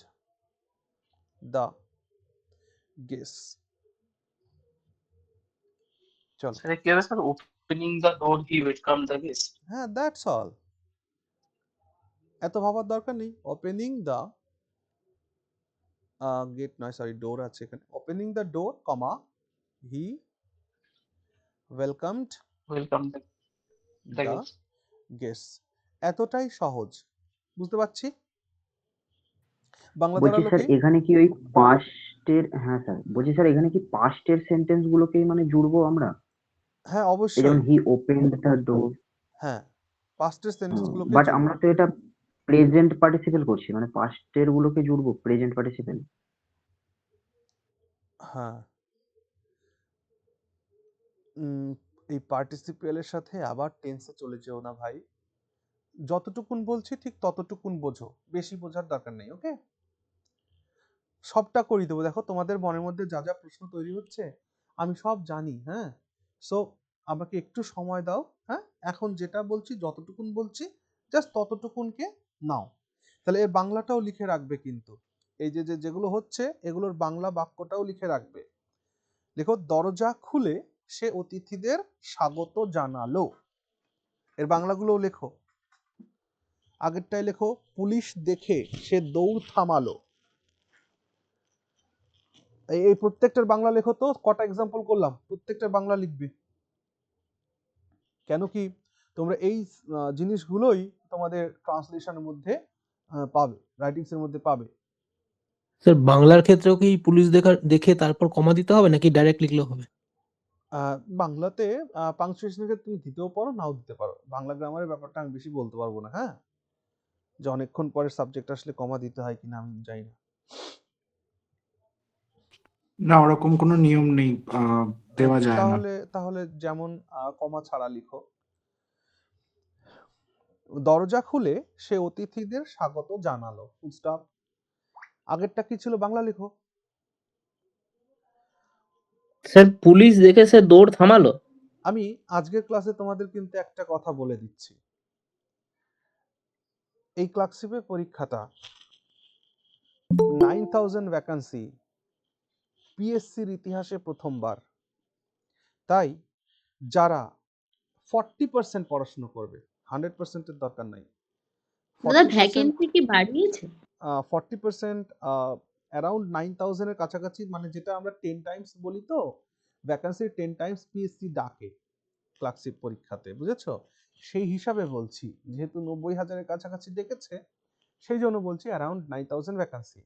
the guest. চলো, স্যার কি হবে sir? Opening the door he welcome the guest. হ্যাঁ, দ্যাটস অল। এত ভাবার দরকার নেই। ওপেনিং দ্য গেট নয়, সরি, ডোর আছে এখানে। Opening the door, comma, he welcomed welcome the the guest. Guest. এতটাই সহজ, বুঝতে পারছি। বাংলা বলছি দাঁড়ালো স্যার কি? এখানে কি ওই পাস্টের, হ্যাঁ স্যার বলছি স্যার এখানে কি পাস্টের সেন্টেন্স গুলোকেই মানে জুড়বো আমরা? হ্যাঁ, এই অবশ্যই। যেমন হি ওপেন্ড দ্য ডোর, হ্যাঁ, পাস্টের সেন্টেন্স গুলোকে বাট জুড়বো। আমরা তো এটা প্রেজেন্ট পার্টিসিপেল করছি, মানে পাস্টের গুলোকে জুড়বো প্রেজেন্ট পার্টিসিপেল। হ্যাঁ, এই পার্টিসিপেলের সাথে আবার টেন্সে চলে যেও না ভাই। যতটুকুন বলছি ঠিক ততটুকুন বোঝো, বেশি বোঝার দরকার নেই। ওকে, সবটা করিয়ে দেবো। দেখো তোমাদের মনের মধ্যে যা যা প্রশ্ন তৈরি হচ্ছে আমি সব জানি। হ্যাঁ, সো আমাকে একটু সময় দাও। হ্যাঁ, এখন যেটা বলছি, যতটুকুন বলছি জাস্ট ততটুকুনকে নাও। তাহলে এর বাংলাটাও লিখে রাখবে কিন্তু। এই যে যেগুলো হচ্ছে এগুলোর বাংলা বাক্যটাও লিখে রাখবে। দেখো, দরজা খুলে সে অতিথিদের স্বাগত জানালো। এর বাংলাগুলোও লেখো। আগেরটাই লেখো, পুলিশ দেখে সে দৌড় থামালো। এই প্রত্যেকটার বাংলা লেখো তো। কটা এক্সাম্পল করলাম, প্রত্যেকটার বাংলা লিখবে। কেন কি, তোমরা এই জিনিসগুলোই তোমাদের ট্রান্সলেশনের মধ্যে পাবে, রাইটিংস এর মধ্যে পাবে। স্যার বাংলার ক্ষেত্রেও কি পুলিশ দেখে তারপর কমা দিতে হবে নাকি ডাইরেক্ট লিখলেও হবে? বাংলাতে পাংচুয়েশনের ক্ষেত্রে তুমি দিতেও পারো, নাও দিতে পারো। বাংলা গ্রামারের ব্যাপারটা আমি বেশি বলতে পারবো না। হ্যাঁ, যে অনেকক্ষণ পরে সাবজেক্ট আসলে কমা দিতে হয় কিনা আমি জানি না। না, ওরকম কোনো নিয়ম নেই, দেওয়া যায় না। তাহলে তাহলে যেমন কমা ছাড়া লিখো। দরজা খুলে সে অতিথিদের স্বাগত জানালো, ফুল স্টপ। আগেরটা কি ছিল, বাংলা লিখো। স্যার পুলিশ দেখে সে দৌড় থামালো। আমি আজকের ক্লাসে তোমাদের কিন্তু একটা কথা বলে দিচ্ছি। এই ক্লার্কশিপের পরীক্ষাটা 9000 ভ্যাকান্সি, পিএসসির ইতিহাসে প্রথমবার। তাই যারা 40% পড়াশোনা করবে, 100%-এর দরকার নাই, দাদা 40% ভ্যাকেন্সি কি বাড়িয়েছে? 40% অ্যারাউন্ড 9000 এর কাছাকাছি, মানে যেটা আমরা 10 টাইমস বলি তো, ভ্যাকান্সির 10 টাইমস পিএসসি ডাকে ক্লার্কশিপ পরীক্ষাতে, বুঝেছো? সেই হিসাবে বলছি, যেহেতু 90,000-এর কাছাকাছি ডেকেছে, সেই জন্য বলছি অ্যারাউন্ড 9000 ভ্যাকান্সি।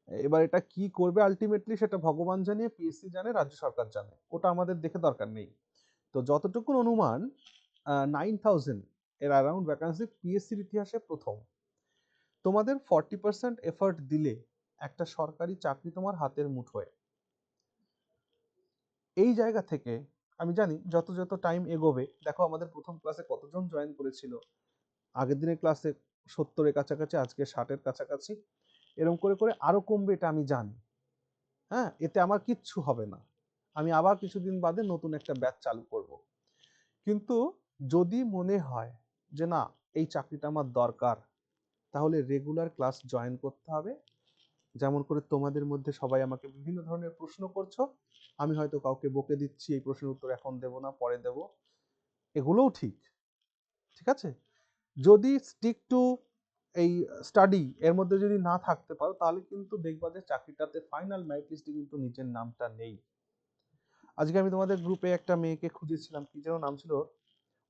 এবার এটা কি করবে আলটিমেটলি সেটা ভগবান জানে, পিএসসি জানে, রাজ্য সরকার জানে, ওটা আমাদের দেখে দরকার নেই। তো যতটুকু অনুমান, 9000 এর অ্যারাউন্ড ভ্যাকান্সি পিএসসির ইতিহাসে প্রথম। তোমাদের 40% এফর্ট দিলে একটা সরকারি চাকরি তোমার হাতের মুঠোয়। এই জায়গা থেকে আমি জানি যত যত টাইম এগোবে, দেখো আমাদের প্রথম ক্লাসে কতজন জয়েন করেছিল, আগের দিনের ক্লাসে 70-এর কাছাকাছি, আজকে 60-এর কাছাকাছি, এরকম করে করে আরো কমবে, এটা আমি জানি। হ্যাঁ, এতে আমার কিচ্ছু হবে না, আমি আবার কিছুদিন বাদে নতুন একটা ব্যাচ চালু করব। কিন্তু যদি মনে হয় যে না, এই চাকরিটা আমার দরকার, তাহলে রেগুলার ক্লাস জয়েন করতে হবে। যেমন করে তোমাদের মধ্যে সবাই আমাকে বিভিন্ন ধরনের প্রশ্ন করছো, আমি হয়তো কাউকে বকে দিচ্ছি, এই প্রশ্নের উত্তর এখন দেব না, পরে দেব, এগুলোও ঠিক, ঠিক আছে? যদি স্টিক টু এই স্টাডি এর মধ্যে যদি না থাকতে পারো, তাহলে কিন্তু দেখবা যে চাকরিটাতে ফাইনাল মেরিট লিস্টে কিন্তু নিজের নামটা নেই। আজকে আমি তোমাদের গ্রুপে একটা মেয়েকে খুঁজেছিলাম, কি যেন নাম ছিল,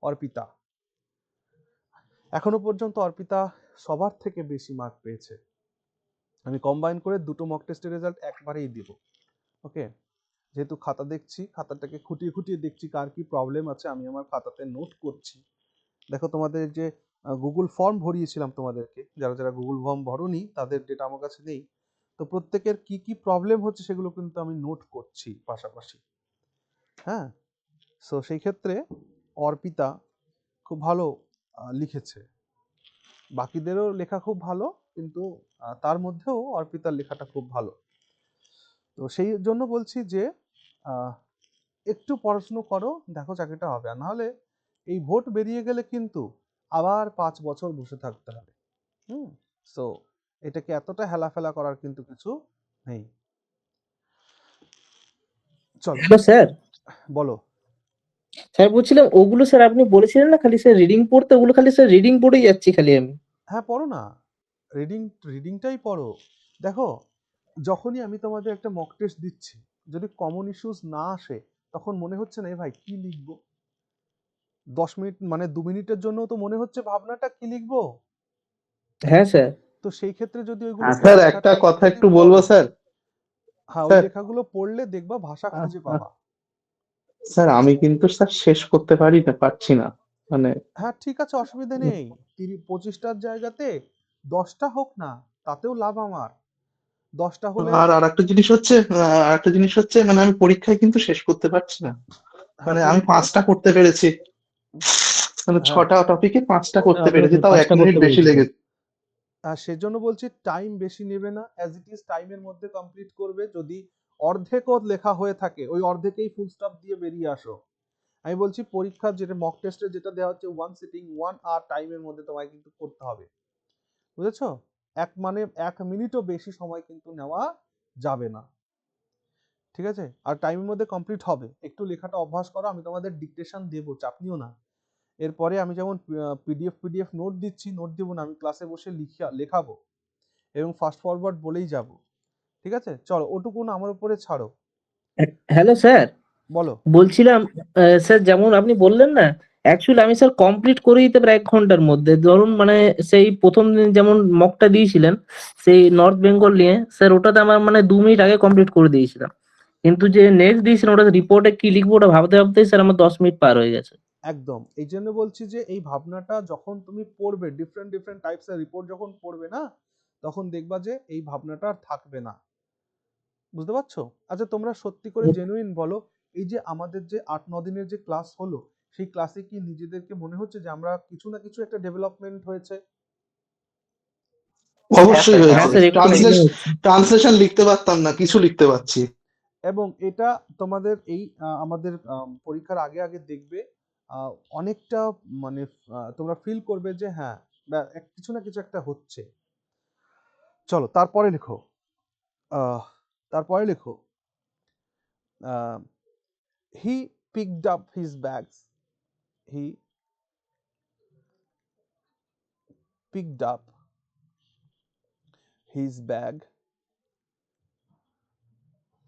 অর্পিতা। এখনো পর্যন্ত অর্পিতা সবার থেকে বেশি মার্ক পেয়েছে। আমি কম্বাইন করে দুটো মক টেস্টের রেজাল্ট একবারেই দিব। ওকে, যেহেতু খাতা দেখছি, খাতাটাকে খুঁটিয়ে খুঁটিয়ে দেখছি কার কি প্রবলেম আছে, আমি আমার খাতাতে নোট করছি। দেখো, তোমাদের যে গুগল ফর্ম ভরিয়েছিলাম তোমাদেরকে, যারা যারা গুগল ফর্ম ভরোনি তাদের ডেটা আমার কাছে নেই, তো প্রত্যেকের কি কি প্রবলেম হচ্ছে সেগুলো কিন্তু আমি নোট করছি পাশাপাশি। হ্যাঁ, সো সেই ক্ষেত্রে অর্পিতা খুব ভালো লিখেছে, বাকিদেরও লেখা খুব ভালো, কিন্তু তার মধ্যেও অর্পিতার লেখাটা খুব ভালো। তো সেই জন্য বলছি যে আহ, একটু পড়াশুনো করো, দেখো চাকরিটা হবে। আর নাহলে এই ভোট বেরিয়ে গেলে কিন্তু আবার 5 বছর বসে থাকতে হবে। সো এটাকে এতটা হেলাফেলা করার কিন্তু কিছু নেই। চলো হ্যালো স্যার, বলো। স্যার বলছিলাম ওগুলো স্যার আপনি বলেছিলেন না খালি স্যার রিডিং পড়তে, ওগুলো খালি স্যার রিডিং পড়েই যাচ্ছি খালি আমি। হ্যাঁ পড়ো না, রিডিংটাই পড়ো। দেখো, যখনই আমি তোমাদের একটা মক টেস্ট দিচ্ছি, যদি কমন ইস্যুস না আসে তখন মনে হচ্ছে না এ ভাই কি লিখবো। 10 মিনিট মানে 2 মিনিটের জন্য তো মনে হচ্ছে ভাবনাটা কি লিখবো। হ্যাঁ স্যার। তো সেই ক্ষেত্রে যদি ওইগুলো আচ্ছা, স্যার পরীক্ষার একটা টাইমে কথা যদি একটু বলবো পড়ো, স্যার। হ্যাঁ ওই স্যার লেখাগুলো পড়লে দেখবা ভাষা খুঁজে পাবা। স্যার আমি কিন্তু স্যার শেষ করতে পারছি না মানে। হ্যাঁ ঠিক আছে, অসুবিধা নেই। 25টার জায়গাতে 10টা হোক না, তাতেও লাভ আমার। 10টা হলে আর আরেকটা জিনিস হচ্ছে, মানে আমি পরীক্ষায় কিন্তু শেষ করতে পারছি না। হ্যাঁ মানে আমি পরীক্ষায় 5টা করতে পেরেছি, মানে হ্যাঁ 6টা টপিকে 5টা করতে আপনার পেরেছি, তাও 1 5টা মিনিট করতে বেশি পেরেছি স্যার। লেগেছে। সেজন্য বলছি টাইম বেশি নেবে না, অ্যাজ ইট ইজ টাইমের মধ্যে কমপ্লিট করবে। যদি অর্ধেকও লেখা হয়ে থাকে ওই অর্ধেকেই ফুল স্টপ দিয়ে বেরিয়ে আসো। আমি বলছি পরীক্ষার যেটা মক টেস্টে যেটা দেওয়া হচ্ছে 1 সিটিং 1 আওয়ার টাইমের মধ্যে তোমায় কিন্তু করতে হবে, বুঝেছো? মানে 1 মিনিটও বেশি সময় কিন্তু নেওয়া যাবে না, ঠিক আছে? আর টাইমের মধ্যে কমপ্লিট হবে। একটু লেখাটা অভ্যাস করো, আমি তোমাদের ডিকটেশন দেবো, চাপ নিও না। এরপরে আমি যেমন পিডিএফ নোট দিচ্ছি, নোট দেবো না, আমি ক্লাসে বসে লেখাবো এবং ফাস্ট ফরওয়ার্ড বলেই যাব, ঠিক আছে? চলো ওটুকুন আমার উপরে ছাড়ো। হ্যালো স্যার, বলো। বলছিলাম স্যার যেমন আপনি বললেন না, অ্যাকচুয়ালি আমি স্যার কমপ্লিট করে দিতে পারি 1 ঘন্টার মধ্যে। ধরুন মানে সেই প্রথম দিন যেমন মকটা দিয়েছিলেন সেই নর্থ বেঙ্গল নিয়ে, স্যার ওটাতে আমার মানে 2 মিনিট আগে কমপ্লিট করে দিয়েছিলাম। কিন্তু যে নেক্সট দিয়েছিলেন ওটা রিপোর্টে কি লিখবো ওটা ভাবতে ভাবতেই স্যার আমার 10 মিনিট পার হয়ে গেছে। একদম, এই জন্য বলছি যে এই ভাবনাটা যখন তুমি পড়বে, ডিফারেন্ট ডিফারেন্ট টাইপসের রিপোর্ট যখন পড়বে না, তখন দেখবা যে এই ভাবনাটা আর থাকবে না, বুঝতে পারছো? আচ্ছা তোমরা সত্যি করে জেনুইন বলো, এই যে আমাদের যে 8-9 দিনের যে ক্লাস হলো, সেই ক্লাসে কি নিজেদেরকে মনে হচ্ছে যে আমরা কিছু না কিছু একটা ডেভেলপমেন্ট হয়েছে? অবশ্যই হ্যাঁ হ্যাঁ হয়েছে। স্যার, একটু মনে হচ্ছে। ট্রান্সলেশন লিখতে পারতাম না, কিছু লিখতে পারছি। এবং এটা তোমাদের এই আমাদের পরীক্ষার আগে আগে দেখবে অনেকটা মানে তোমরা ফিল করবে যে হ্যাঁ কিছু না কিছু একটা হচ্ছে। চলো তারপরে লেখো, তারপরে লেখো he picked up his bags, he picked up his bag,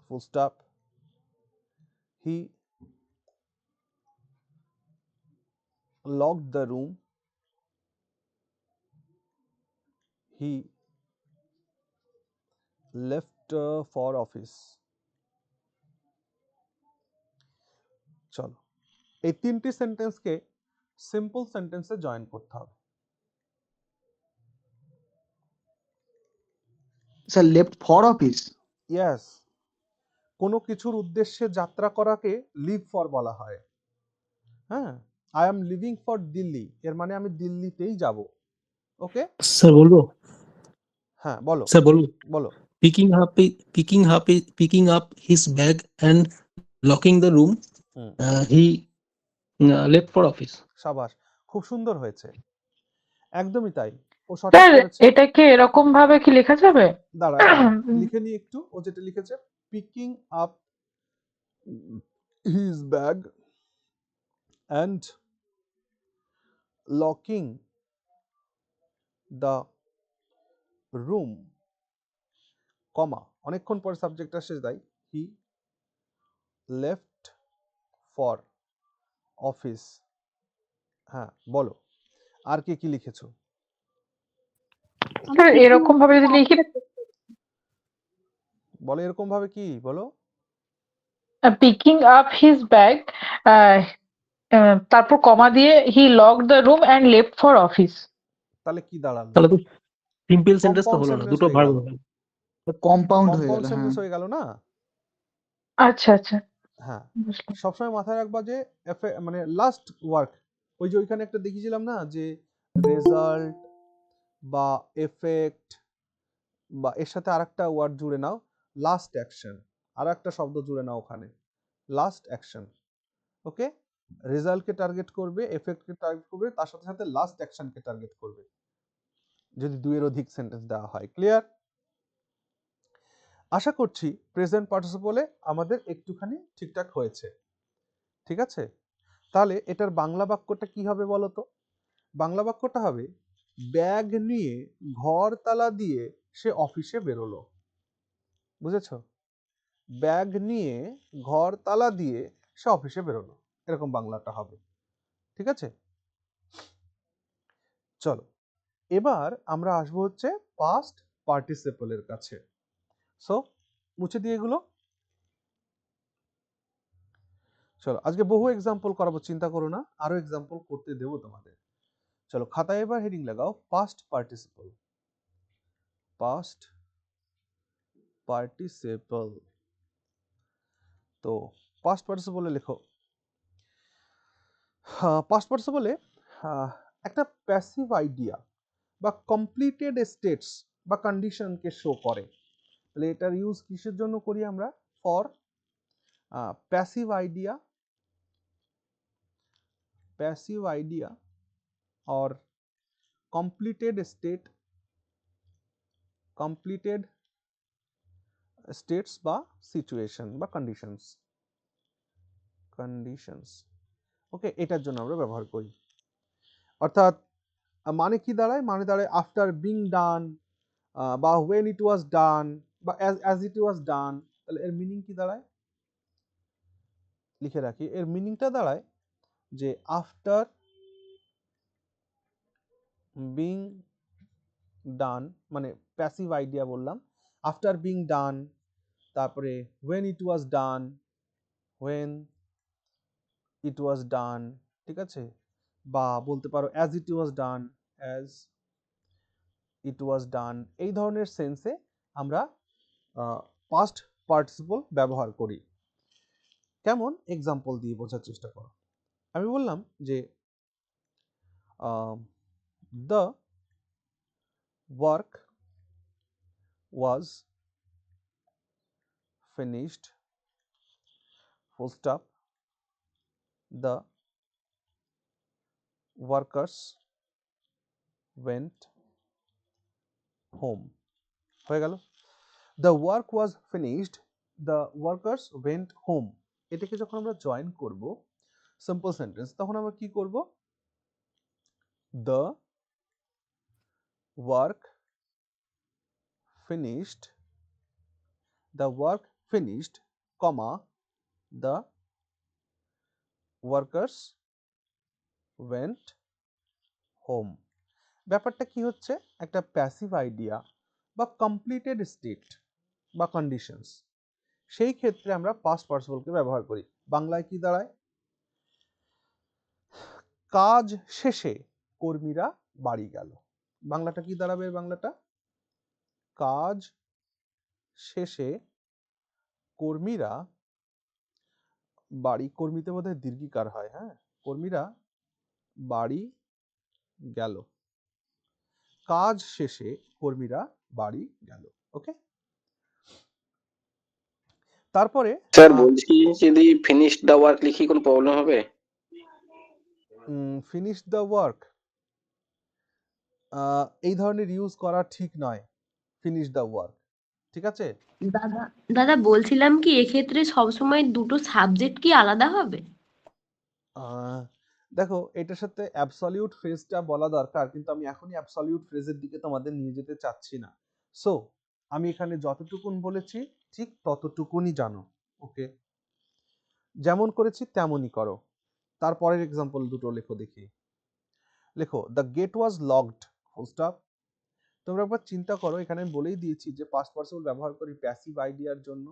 full stop, he locked the room, he left for office. চলো এই 3টি সেন্টেন্সকে সিম্পল সেন্টেন্সে জয়েন করতে হবে। Sir left for office. Yes, কোনো কিছুর উদ্দেশ্যে যাত্রা করাকে লিভ ফর বলা হয়। হ্যাঁ, I am living for Delhi, এর মানে আমি দিল্লিতেই যাব। ওকে, স্যার বলবো? হ্যাঁ বলো স্যার বলবো? বলো। Picking up his bag and locking the room, hmm, he left for office. সাবাস, খুব সুন্দর হয়েছে, একদমই তাই, ও সঠিক স্যার করেছে। এটাকে এরকম ভাবে কি লেখা যাবে? দাঁড়া লিখে নি একটু, ও যেটা লিখেছে picking up his bag and locking the room, কমা, অনেকক্ষণ পরে সাবজেক্ট আসে তাই হি লেফট ফর অফিস। হ্যাঁ বলো, আর কি কি লিখেছো? আমি স্যার picking এরকম ভাবে যদি লিখি, বলো এরকম ভাবে কি বলো? পিকিং আপ হিজ ব্যাগ, তারপর কমা দিয়ে he lock the room and left for office. তাহলে কি দাঁড়ালো? তাহলে তো সিম্পল সেন্টেন্স তো কম্পাউন্ড হলো না, সেন্টেন্স দুটো হয়ে ভার্ব গেল, হলো। কম্পাউন্ড হয়ে কম্পাউন্ড গেল, হ্যাঁ। সেন্টেন্স হয়ে গেল না? আচ্ছা আচ্ছা, হ্যাঁ, বুঝলাম। সবসময় মাথায় রাখবা যে মানে লাস্ট ওয়ার্ক, ওই যে ওইখানে একটা দেখিয়েছিলাম না যে রেজাল্ট, বা এফেক্ট, বা এর সাথে আরেকটা ওয়ার্ড জুড়ে নাও, লাস্ট অ্যাকশন, আর একটা শব্দ জুড়ে নাও ওখানে, লাস্ট অ্যাকশন। ওকে, রেজাল্টকে টার্গেট করবে, এফেক্টকে টার্গেট করবে, তার সাথে সাথে লাস্ট অ্যাকশনকে টার্গেট করবে যদি দুইয়ের অধিক সেন্টেন্স দেওয়া হয়। ক্লিয়ার? আশা করছি প্রেজেন্ট পার্টিসিপলে আমাদের একটুখানি ঠিকঠাক হয়েছে। ঠিক আছে, তাহলে এটার বাংলা বাক্যটা কি হবে বলো তো? বাংলা বাক্যটা হবে ব্যাগ নিয়ে ঘর তালা দিয়ে সে অফিসে বেরোলো। বুঝেছো? ব্যাগ নিয়ে ঘর তালা দিয়ে সে অফিসে বেরোলো, এরকম বাংলাটা হবে। ঠিক আছে, চলো এবার আমরা আসবো হচ্ছে পাস্ট পার্টিসিপলের কাছে। সো মুছে দিয়ে এগুলো। চলো আজকে বহু এক্সাম্পল করাবো, চিন্তা করো না, আরো এক্সাম্পল করতে দেবো তোমাদের। চলো খাতায় এবার হেডিং লাগাও পাস্ট পার্টিসিপল। Past participle. তো পাস্ট পার্টিসিপলে লেখো, পাস্ট পার্টিসিপলে একটা প্যাসিভ আইডিয়া বা কমপ্লিটেড স্টেটস বা কন্ডিশনকে শো করে। তাহলে এটার ইউজ কিসের জন্য করি আমরা? For passive idea, passive idea or completed state, completed states বা situation বা conditions, conditions। ওকে, এটার জন্য আমরা ব্যবহার করি। অর্থাৎ মানে কি দাঁড়ায়? মানে দাঁড়ায় আফটার বিং ডান বা when it was done বা as it was done। তাহলে এর মিনিং কি দাঁড়ায়? লিখে রাখি, এর মিনিংটা দাঁড়ায় যে আফটার বিং ডান, মানে প্যাসিভ আইডিয়া বললাম, আফটার বিং ডান, তারপরে when it was done, when it was done। ঠিক আছে, বা বলতে পারো as it was done, as it was done। এই ধরনের সেন্সে আমরা পাস্ট পার্টিসিপল ব্যবহার করি। কেমন? এক্সাম্পল দিয়ে বোঝার চেষ্টা করো। আমি বললাম যে the work was finished, full stop, the workers went home। হয়ে গেল, the work was finished, the workers went home। এটাকে যখন আমরা জয়েন করব সিম্পল সেন্টেন্স, তখন আমরা কি করব? the work finished, the work finished, comma, the workers went home। ব্যাপারটা কি হচ্ছে? একটা প্যাসিভ আইডিয়া বা কমপ্লিটেড স্টেট বা কন্ডিশনস, সেই ক্ষেত্রে আমরা পাস্ট পার্টিসিপলকে ব্যবহার করি। বাংলায় কি দাঁড়ায়? কাজ শেষে কর্মীরা বাড়ি গেল। বাংলাটা কি দাঁড়াবে? বাংলাটা কাজ শেষে কর্মীরা বাড়ি, কর্মীতে বোধহয় দীর্ঘিকার হয়, হ্যাঁ, কর্মীরা বাড়ি গেল। কাজ শেষে কর্মীরা বাড়ি গেল। ওকে, তারপরে স্যার বলছি যদি ফিনিশ দ্য ওয়ার্ক লিখি কোনো প্রবলেম হবে? ফিনিশ দ্য ওয়ার্ক এই ধরনের ইউজ করা ঠিক নয়, ফিনিশ দ্য ওয়ার্ক। ঠিক আছে, দাদা দাদা বলছিলাম কি এক্ষেত্রে সবসময় দুটো সাবজেক্ট কি আলাদা হবে? দেখো এটার সাথে অ্যাবসলিউট ফ্রেজটা বলা দরকার, কিন্তু আমি এখনই অ্যাবসলিউট ফ্রেজের দিকে তোমাদের নিয়ে যেতে চাচ্ছি না। সো আমি এখানে যতটুকুন বলেছি ঠিক ততটুকুনই জানো। ওকে, যেমন করেছি তেমনই করো। তারপরের এক্সাম্পল দুটো লেখো দেখি। লেখো the gate was locked, full stop. তোমরা একবার চিন্তা করো, এখানে আমি বলেই দিয়েছি যে পাস্ট পার্টিসিপল ব্যবহার করি প্যাসিভ আইডিয়ার জন্য,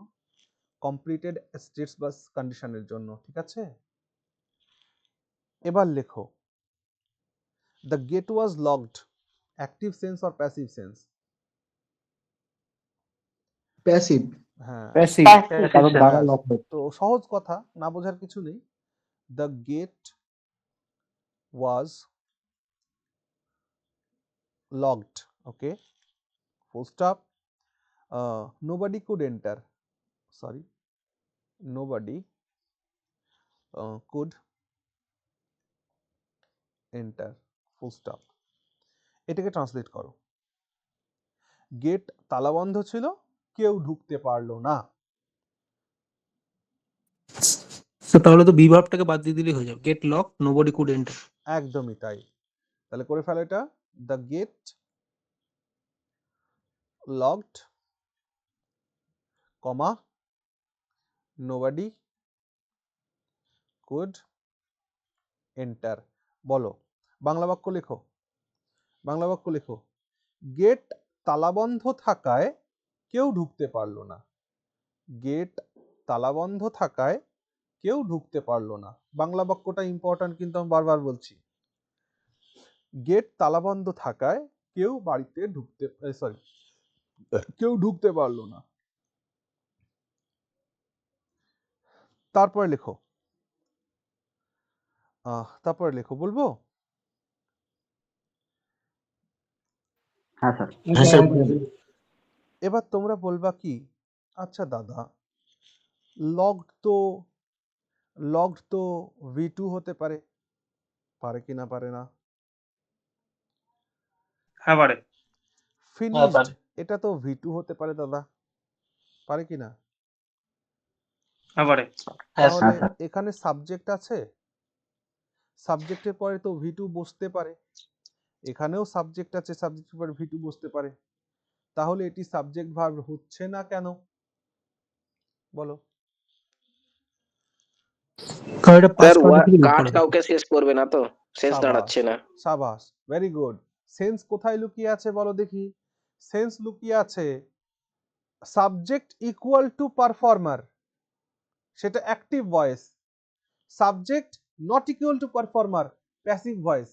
কমপ্লিটেড স্টেটস বা কন্ডিশনের জন্য। ঠিক আছে, এবার লেখো the gate was locked, active sense or passive sense? Passive. হ্যাঁ, প্যাসিভ, Passive কারণ sense। দ্বারা ব্যাস। লক হয়। তো সহজ কথা, না বোঝার কিছু নেই। The gate was locked. Okay, full stop. Nobody could enter. Sorry, nobody could enter. Full stop. এটাকে ট্রান্সলেট করো। গেট তালাবন্ধ ছিল, কেউ ঢুকতে পারলো না। তো তাহলে তো বিভাবটাকে বাদ দিয়ে দিলেই হয়ে যাবে, gate lock nobody could enter. একদমই তাই। তাহলে করে ফেলো এটা, the gate locked, comma nobody could enter. বলো, বাংলা বাক্য লেখো, বাংলা বাক্য লেখো। গেট তালাবন্ধ থাকায় কেউ ঢুকতে পারলো না। গেট তালাবন্ধ থাকায় কেউ ঢুকতে পারলো না। বাংলা বাক্যটা ইম্পর্টেন্ট, কিন্তু আমি বারবার বলছি। গেট তালাবন্ধ থাকায় কেউ বাড়িতে ঢুকতে, সরি, কেউ ঢুকতে পারলো না। তারপরে লেখো, তারপরে লেখো, বলবো? হ্যাঁ স্যার। হ্যাঁ স্যার। এবার তোমরা বলবা কি, আচ্ছা দাদা, লকড তো V2 হতে পারে, পারে কি না পারে না? হ্যাঁ পারে। ফিনিশড এটা তো V2 হতে পারে দাদা, পারে কি না? হ্যাঁ পারে। তাহলে এখানে সাবজেক্ট আছে, সাবজেক্টের পরে তো V2 বসতে পারে। এখানেও সাবজেক্ট আছে, সাবজেক্টের পরে V2 বসতে পারে। তাহলে এটি সাবজেক্ট ভার্ব হচ্ছে না কেন? বলো। কাজ কাউকে শেষ করবে না, তো সেন্স সাবাস, দাঁড়াচ্ছে না। সাবাস, ভেরি গুড। সেন্স কোথায় লুকিয়ে আছে বলো দেখি? সেন্স লুকিয়ে আছে সাবজেক্ট ইকুয়াল টু পারফর্মার, সেটা active voice. Subject not equal to performer, passive voice.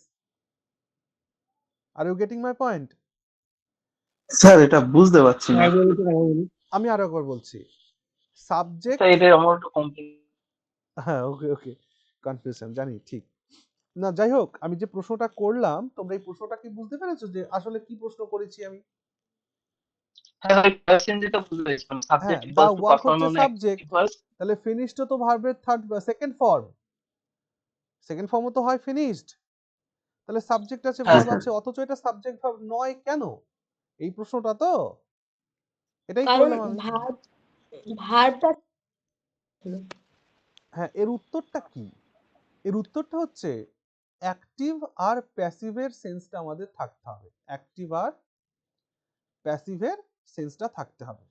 Are you getting my point? Sir এটা বুঝতে পারছি না। আমি আরো একবার বলছি, সাবজেক্ট, এটা আমার একটু কমপ্লিট। হ্যাঁ ওকে ওকে, কনফিউশন জানি, ঠিক না। যাই হোক, আমি যে প্রশ্নটা করলাম, তোমরা এই প্রশ্নটা কি বুঝতে পেরেছো যে আসলে কি প্রশ্ন করেছি আমি? হ্যাঁ ভাই, কোয়েশ্চেন যেটা বুঝতে পেরেছি, হ্যাঁ, subject the equal to work হচ্ছে পারফর্ম সাবজেক্ট, তাহলে ফিনিশড তো ভার্বের সেকেন্ড ফর্ম, সেকেন্ড ফর্মও তো হয় ফিনিশড। তাহলে সাবজেক্ট আছে, হ্যাঁ ভার্ব আছে, অথচ এটা সাবজেক্ট ভার্ব নয় কেন? এই প্রশ্নটা তো, এটাই কারণ করলাম আমি। ভার্বটা হ্যাঁ, এর উত্তরটা কি? এর উত্তরটা হচ্ছে অ্যাক্টিভ আর প্যাসিভের সেন্সটা আমাদের থাকতে হবে। অ্যাক্টিভ আর প্যাসিভের সেন্সটা থাকতে হবে।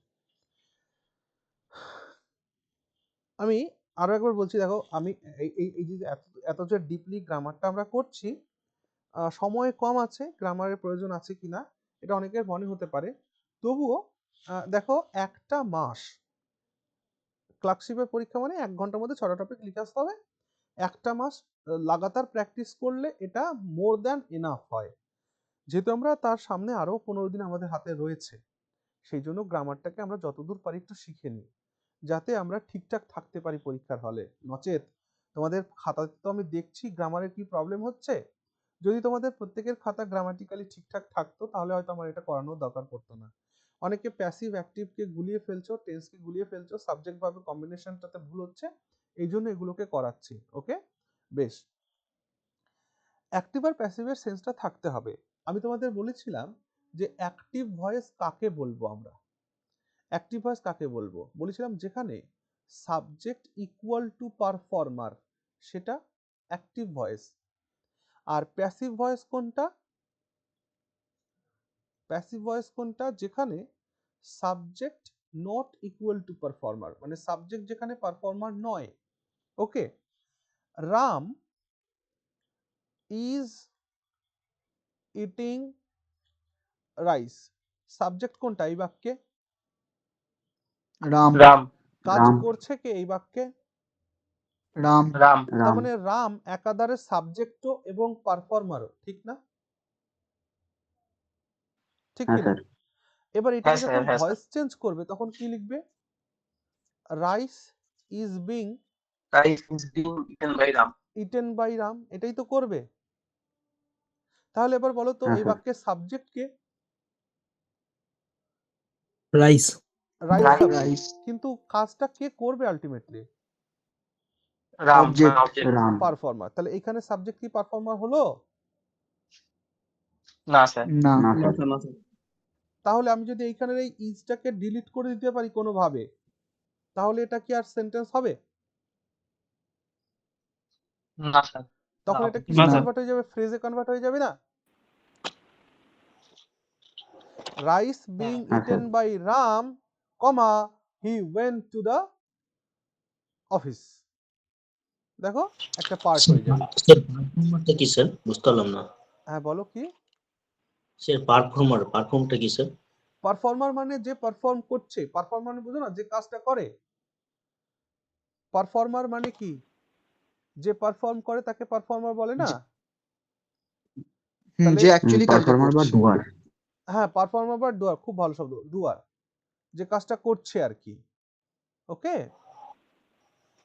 আমি আরো একবার বলছি, দেখো আমি এই যে এত যে ডিপলি গ্রামারটা আমরা করছি, সময় কম আছে, গ্রামারের প্রয়োজন আছে কিনা এটা অনেকের মনে হতে পারে। তবুও দেখো, একটা মাস ক্লার্কশিপের পরীক্ষা মানে 1 ঘন্টার মধ্যে 6টা টপিক লিখে আসতে হবে। একটা মাস লাগাতার প্র্যাকটিস করলে এটা মোর দ্যান এনাফ হয়। যেহেতু আমরা তার সামনে আরো 15 দিন আমাদের হাতে রয়েছে, সেই জন্য গ্রামারটাকে আমরা যতদূর পারি একটু শিখে নিই, যাতে আমরা ঠিকঠাক থাকতে পারি পরীক্ষার হলে। নচেত তোমাদের খাতাতে তো আমি দেখছি গ্রামারের কি প্রবলেম হচ্ছে। যদি তোমাদের প্রত্যেকের খাতা গ্রামাটিক্যালি ঠিকঠাক থাকতো, তাহলে হয়তো আমার এটা করানোর দরকার পড়তো না। অনেকে প্যাসিভ অ্যাক্টিভকে গুলিয়ে ফেলছো, টেন্সকে গুলিয়ে ফেলছো, সাবজেক্ট ভার্ব কম্বিনেশনটাতে ভুল হচ্ছে, এই জন্য এগুলোকে করাচ্ছি। ওকে, বেশ। অ্যাক্টিভ আর প্যাসিভের সেন্সটা থাকতে হবে। আমি তোমাদের বলেছিলাম যে অ্যাক্টিভ ভয়েস কাকে বলবো আমরা। অ্যাক্টিভ ভয়েস কাকে বলবো বলেছিলাম? যেখানে সাবজেক্ট ইকুয়াল টু পারফর্মার, সেটা অ্যাক্টিভ ভয়েস। আর প্যাসিভ ভয়েস কোনটা? প্যাসিভ ভয়েস কোনটা? যেখানে subject not equal to performer, মানে সাবজেক্ট যেখানে পারফর্মার নয়। Okay, Ram is eating rice, subject কোনটা এই বাক্যে? রাম। রাম। কাজ রাম। করছে কে এই বাক্যে? রাম। রাম। তার মানে রাম একাধারে সাবজেক্টও এবং পারফর্মারও, ঠিক না? ঠিক হ্যাঁ কিনা? স্যার। এবার হ্যাঁ এটাকে স্যার, যখন হ্যাঁ স্যার। ভয়েস চেঞ্জ করবে তখন কি লিখবে? Rice is being rice is being eaten by Ram. Eaten by Ram, এটাই তো করবে। তাহলে এবার বলো তো হ্যাঁ এই স্যার বাক্যের সাবজেক্ট কে? রাইস। রাইট রাইট সাবজেক্ট, কিন্তু কাজটা কে করবে ultimately? Ram object object। Ram. Performer. তাহলে এখানে সাবজেক্ট কি পারফর্মার হলো? না স্যার। না না না স্যার স্যার, না স্যার। তাহলে আমি যদি এইখানের এই ইজটাকে ডিলিট করে দিতে পারি কোনোভাবে, তাহলে এটা কি আর সেন্টেন্স হবে? না স্যার। তখন রাম। এটা না কিসে স্যার। কনভার্ট হয়ে যাবে? ফ্রেজে কনভার্ট হয়ে যাবে না? রাইস বিং হ্যাঁ eaten sir by Ram, comma he went to the office. দেখো একটা পার্ট হয়ে যাবে। স্যার পারফর্মারটা কি স্যার? বুঝতে পারলাম না হ্যাঁ বলো কি? স্যার। পারফর্মটা কি স্যার? পারফর্মার মানে যে পারফর্ম করছে। পারফর্মার মানে বুঝো না, যে কাজটা করে। পারফর্মার মানে কি? যে পারফর্ম করে তাকে পারফর্মার বলে না? তাহলে যে অ্যাকচুয়ালি কাজটা পারফর্মার বা করছে। ডুয়ার। হ্যাঁ, পারফর্মার বা ডুয়ার, খুব ভালো শব্দ, ডুয়ার, যে কাজটা করছে আর কি। ওকে,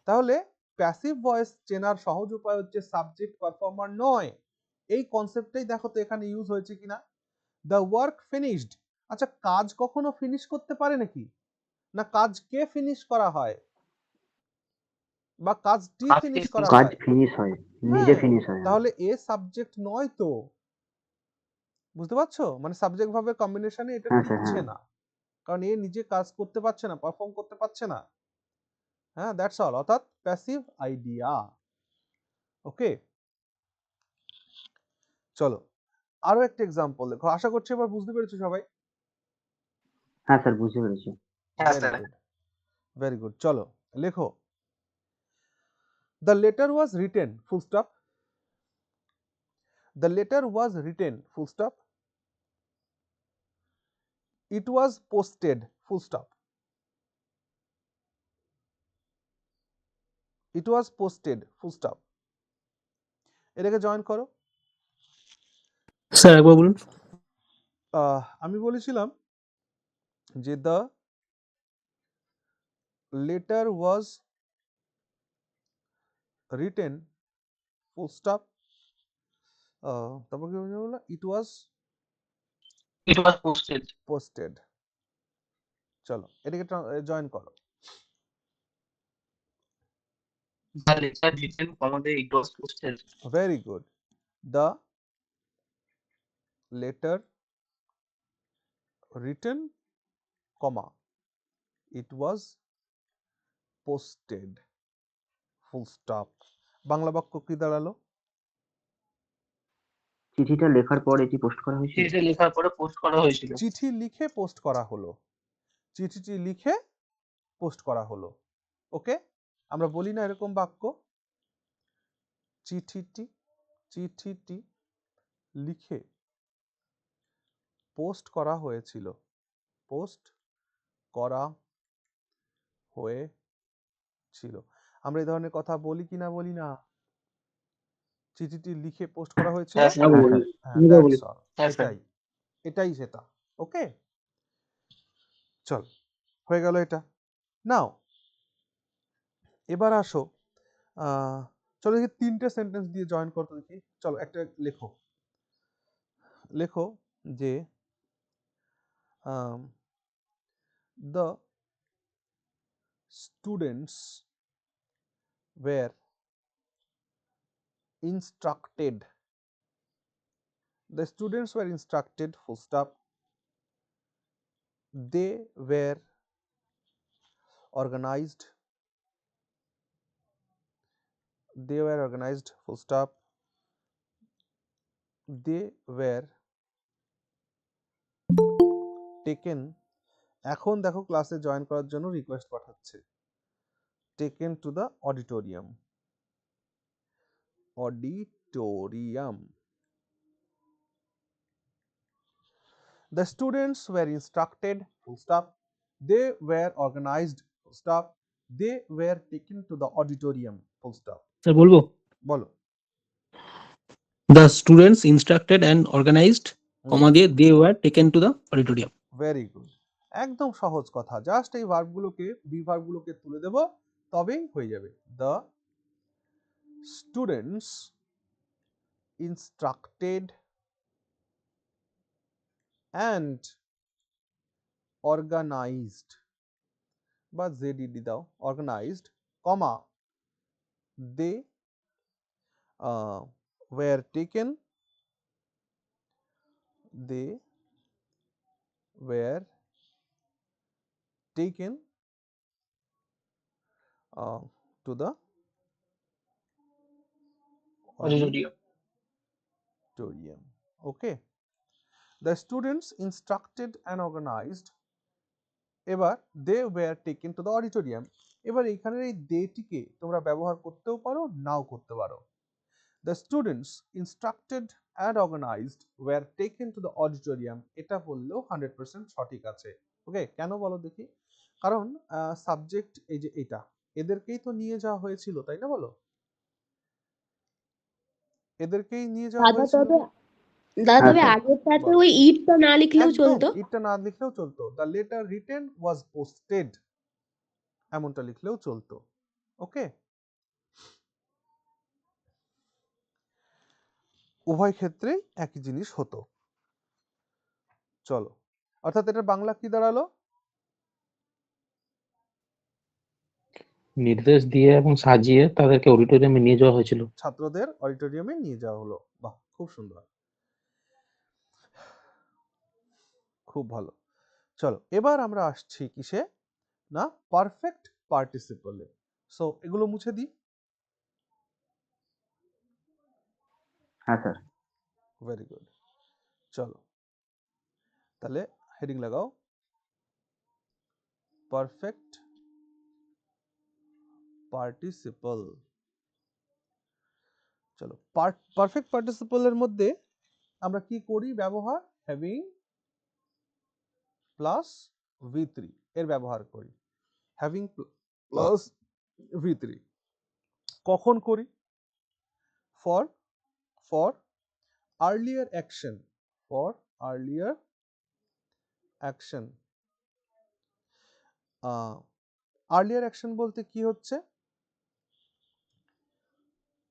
তাহলে প্যাসিভ ভয়েস চেনার সহজ উপায় হচ্ছে সাবজেক্ট পারফর্মার নয়। এই কনসেপ্টটাই দেখো তো এখানে ইউজ হয়েছে কিনা। The work finished. আচ্ছা, কাজ কখনো ফিনিশ করতে পারে নাকি? না কাজকে ফিনিশ করা হয়, বা কাজটি কাজকে ফিনিশ finish করা কাজ হয়? ফিনিশ হয়, নিজে হ্যাঁ, ফিনিশ হয়। তাহলে এ সাবজেক্ট নয় তো। বুঝতে পারছো? মানে সাবজেক্ট ভার্বের কম্বিনেশনে এটা হ্যাঁ স্যার টিকছে হ্যাঁ। না, কারণ এ নিজে কাজ করতে পারছে না, পারফর্ম করতে পারছে না। হ্যাঁ, দ্যাটস অল, অর্থাৎ প্যাসিভ আইডিয়া। ওকে, চলো আরো একটা এক্সাম্পল দেখো। আশা করছি এবার বুঝতে পেরেছো সবাই। হ্যাঁ স্যার বুঝতে পেরেছি। হ্যাঁ very sir. Good, very good. চলো লেখো, the letter was written full stop. The letter was written full stop. It was posted full stop. It was posted full stop. এটাকে জয়েন করো। স্যার একবার বলুন। আমি বলেছিলাম যে the letter was written full stop, তারপর কি বললাম? ইট ওয়াজ It was posted। পোস্টেড। চলো এটাকে জয়েন করো। The letter written, it was posted। Very good. The letter written, comma it was posted full stop. Bangla বাক্য কি দাঁড়ালো? চিঠিটা লেখার পর এটি পোস্ট করা হয়েছিল। চিঠিটা লেখার পরে পোস্ট করা হয়েছিল। চিঠি লিখে পোস্ট করা হলো। চিঠিটি লিখে পোস্ট করা হলো। ওকে, আমরা বলি না এরকম বাক্য, চিঠিটি লিখে পোস্ট করা হয়েছিল। পোস্ট করা হয়েছিল। আমরা এই ধরনের কথা বলি কি না বলি না? চিঠিটি লিখে পোস্ট করা হয়েছিল। হ্যাঁ স্যার। হ্যাঁ স্যার। হ্যাঁ, দ্যাটস অল। হ্যাঁ স্যার। এটাই সেটা। ওকে, চল হয়ে গেল এটা। নাও এবার আসো, চলো দেখি 3টে সেন্টেন্স দিয়ে জয়েন করতে দেখি। চলো একটা লেখো। লেখো যে the students were instructed. The students were instructed, full stop. They were organized. They were organized, full stop. They were taken. এখন দেখো ক্লাসে জয়েন করার জন্য রিকোয়েস্ট পাঠাচ্ছে। Taken to the auditorium. Auditorium. The students were instructed, full stop. They were organized, full stop. They were taken to the auditorium, full stop. Sir বলবো, বলো। The students instructed and organised, comma দিয়ে they were taken to the auditorium. Very good, একদম সহজ কথা। Just এই ভার্বগুলোকে, B ভার্বগুলোকে তুলে দেব, তবেই হয়ে যাবে। The students instructed and organised বা জেডিডি দাও, organised, comma they were taken to the Auditorium. auditorium. Okay, the students instructed and organized, এবার they were taken to the auditorium, এবার এখানের এই দেটিকে তোমরা ব্যবহার করতেও পারো নাও করতে পারো। The students instructed and organized were taken to the auditorium, এটা বললেও 100% সঠিক আছে। ওকে, কেন বলো দেখি? কারণ সাবজেক্ট এই যে এটা, এদেরকেই তো নিয়ে যাওয়া হয়েছিল, তাই না? বলো, এদেরকেই নিয়ে যাওয়া দাদা হয়েছিল। দাদা হ্যাঁ তবে স্যার আগেরটাতে বলো। ওই ইটটা না লিখলেও একদম চলতো। এটা না লিখলেও চলতো, the letter written was posted, এমনটা লিখলেও চলতো। ওকে, উভয় ক্ষেত্রেই একই জিনিস হতো। চলো, অর্থাৎ এটা বাংলা কি দাঁড়ালো? নির্দেশ দিয়ে এবং সাজিয়ে তাদেরকে অডিটোরিয়ামে নিয়ে যাওয়া হয়েছিল। ছাত্রদের অডিটোরিয়ামে নিয়ে যাওয়া হলো। বাহ, খুব সুন্দর, খুব ভালো। চলো, এবার আমরা আসছি কিসে না, পারফেক্ট পার্টিসিপলে। সো এগুলো মুছে দিই। হ্যাঁ স্যার ভেরি গুড। চলো তাহলে হেডিং লাগাও, পারফেক্ট পার্টিসিপল। চলো, পারফেক্ট পার্টিসিপলের মধ্যে আমরা কি করি ব্যবহার? হ্যাভিং প্লাস V3 এর ব্যবহার করি। হ্যাভিং প্লাস V3 কখন করি? For earlier action, earlier action বলতে কি হচ্ছে?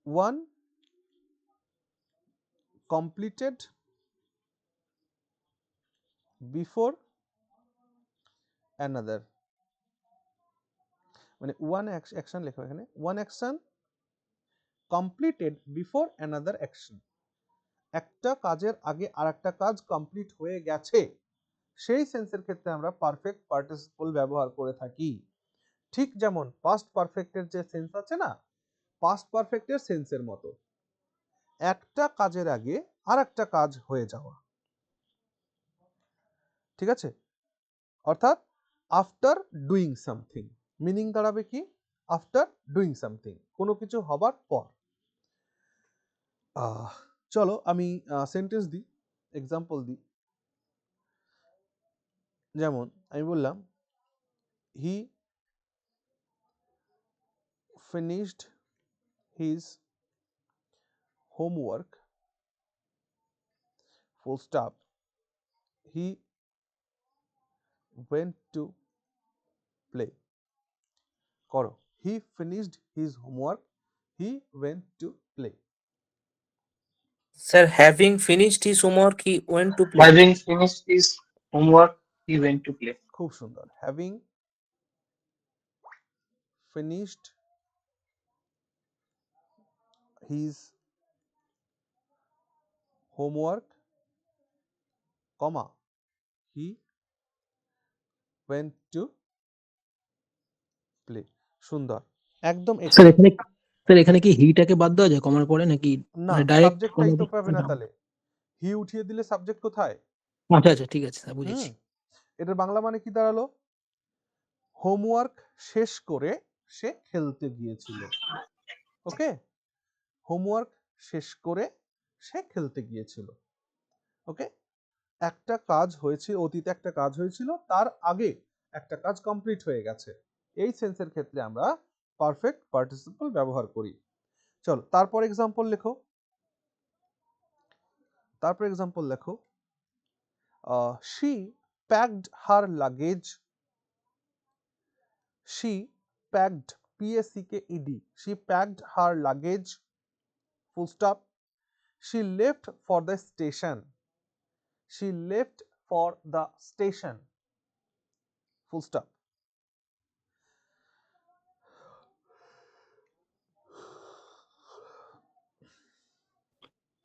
ওয়ান কমপ্লিটেড বিফোর অ্যানাদার, মানে ওয়ান অ্যাকশন লেখো এখানে, one action completed before another action, একটা কাজের আগে আরেকটা কাজ কমপ্লিট হয়ে গেছে, সেই সেন্সের ক্ষেত্রে আমরা পারফেক্ট পার্টিসিপল ব্যবহার করে থাকি। ঠিক যেমন পাস্ট পারফেক্টের যে সেন্স আছে না, পাস্ট পারফেক্টের সেন্সের মতো, একটা কাজের আগে আরেকটা কাজ হয়ে যাওয়া। ঠিক আছে, অর্থাৎ আফটার ডুইং সামথিং, মিনিং দাঁড়াবে কি? আফটার ডুইং সামথিং, কোনো কিছু হবার পর। চলো আমি সেন্টেন্স দিই, এক্সাম্পল দিই। যেমন আমি বললাম, হি finished his homework, full stop, he went to play। করো, he finished his homework, he went to play। Sir having finished his homework he went to play. Having finished his homework, he went to play. খুব সুন্দর, having finished his homework, comma he went to play। সুন্দর, একদম sir এখানে এখানে sir এখানে কি হিটাকে বাদ দেওয়া যায় কমার পরে নাকি না, মানে ডাইরেক্ট সাবজেক্টটাই তো পাবে না, তাহলে হি উঠিয়ে দিলে সাবজেক্ট কোথায়? আচ্ছা আচ্ছা ঠিক আছে স্যার বুঝেছি। এটার বাংলা মানে কি দাঁড়ালো? হোমওয়ার্ক শেষ করে সে খেলতে গিয়েছিল। ওকে, হোমওয়ার্ক শেষ করে সে খেলতে গিয়েছিল। ওকে, একটা কাজ হয়েছে, অতীতে একটা কাজ হয়েছিল, তার আগে একটা কাজ কমপ্লিট হয়ে গেছে, এই সেন্সের ক্ষেত্রে আমরা পারফেক্ট পার্টিসিপল ব্যবহার করি। চলো তারপর এক্সাম্পল লেখো, she packed her luggage, she packed, PACKED, she packed her luggage, full stop, she left for the station, she left for the station. Full stop.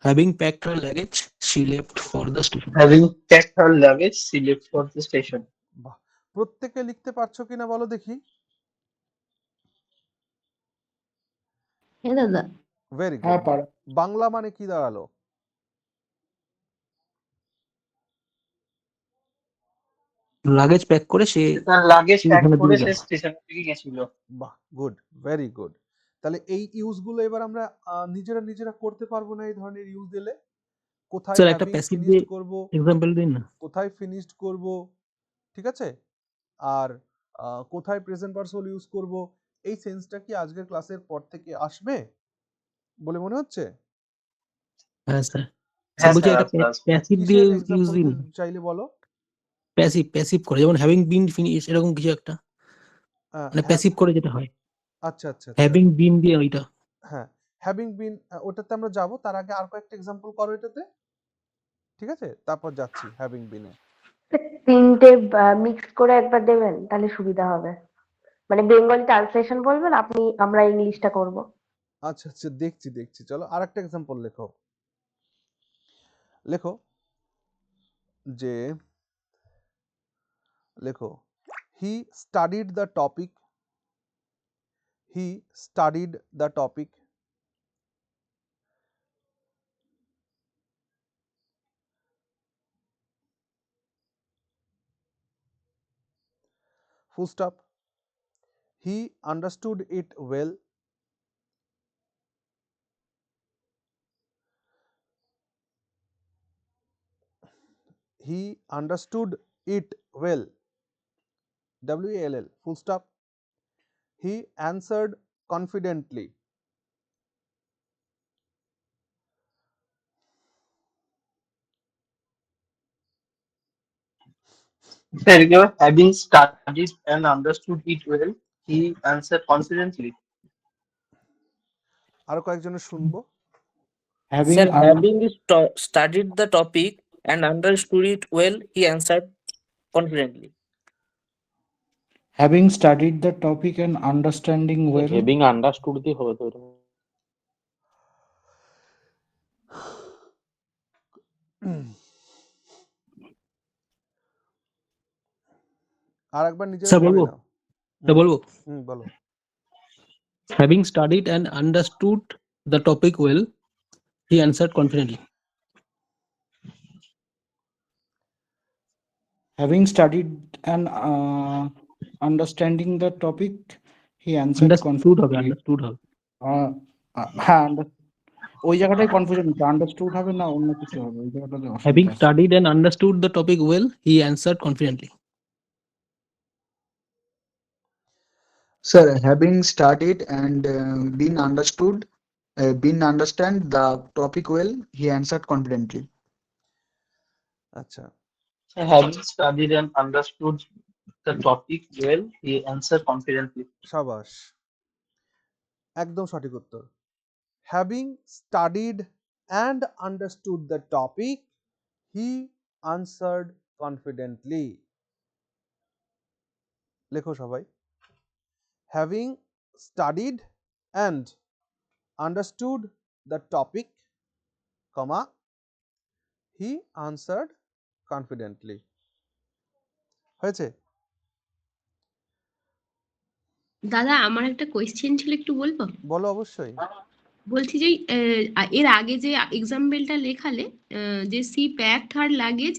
Having packed her luggage, she left for the station. Having packed her luggage, she left for the station. বাহ, প্রত্যেকে লিখতে পারছো কিনা বলো দেখি। হ্যাঁ দাদা। Very হ্যাঁ গুড। পারে। বাংলা মানে কি দাঁড়ালো? লাগেজ প্যাক করে সে তার লাগেজ প্যাক ওখানে করে দিয়ে সে গেল। স্টেশনের দিকে গেছিল। বাহ, গুড, ভেরি গুড। তাহলে এই ইউজগুলো এবার আমরা নিজেরা করতে পারবো না এই ধরনের ইউজ দিলে? কোথায় স্যার একটা হ্যাভিং প্যাসিভ দিয়ে ফিনিশড করব, এক্সাম্পল দিন না। কোথায় ফিনিশড করব, ঠিক আছে, আর কোথায় প্রেজেন্ট পার্সোনাল ইউজ করব, এই সেন্সটা কি আজকের ক্লাসের পর থেকে আসবে বলে মনে হচ্ছে? হ্যাঁ স্যার। হ্যাঁ বলছি স্যার, একটা আসবে আসবে। প্যাসিভ দিয়ে কিসের ইউজ এক্সাম্পল দিন। চাইলে বলো? প্যাসিভ করে, যেমন হ্যাভিং বিন ফিনিশ এরকম কিছু একটা, মানে হ্যাঁ, প্যাসিভ করে যেটা হয়। আচ্ছা আচ্ছা আচ্ছা, হ্যাভিং বিন দিয়ে ওইটা। হ্যাঁ, হ্যাভিং বিন, ওটাতে আমরা যাব, তার আগে আর কয়েকটা এক্সাম্পল করো এটাতে, ঠিক আছে, তারপর যাচ্ছি হ্যাভিং বিনে। তিনটে মিক্স করে একবার দেবেন তাহলে সুবিধা হবে, মানে বেঙ্গলি ট্রান্সলেশন বলবেন আপনি, আমরা ইংলিশটা করব। আচ্ছা আচ্ছা, দেখছি, চলো আর একটা এক্সাম্পল লেখো। লেখো হি studied the topic, full stop. He understood it well. He understood it well. WALL. Full stop. He answered confidently. There you go. Having studied and understood it well, he answered confidently. আরো কয়েকজনের শুনবো। Having Sir, un- having studied the topic and understood it well, he answered confidently. having studied the topic and understanding well, having understood দিয়ে হবে তো এটা। আর একবার নিজেরা sir পড়ে বলবো? নাও। স্যার বলবো? বলো। Having studied and understood the topic well, he answered confidently. having studied and understanding the topic, he answered understood হবে, confidently. আন্ডারস্টুড হবে। হ্যাঁ, ওই জায়গাটাই কনফিউশন হচ্ছে, আন্ডারস্টুড হবে না অন্য কিছু হবে, ওই জায়গাটাতে হ্যাভিং অসুবিধা আছে। Studied and understood the topic well, he answered confidently. Sir, having studied and been understand the topic well, he answered confidently. আচ্ছা, Having studied and understood the topic well, he answered confidently. সাবাস, একদম সঠিক উত্তর। Having studied and understood the topic, he answered confidently. লেখো সবাই। Having studied and understood the topic, comma, he answered confidently. হয়েছে? দাদা আমার একটা কোয়েশ্চেন ছিল, একটু বলবো? বলো, অবশ্যই। বলছি যে এর আগে যে এক্সাম্পলটা লেখালে, যে she packed her luggage,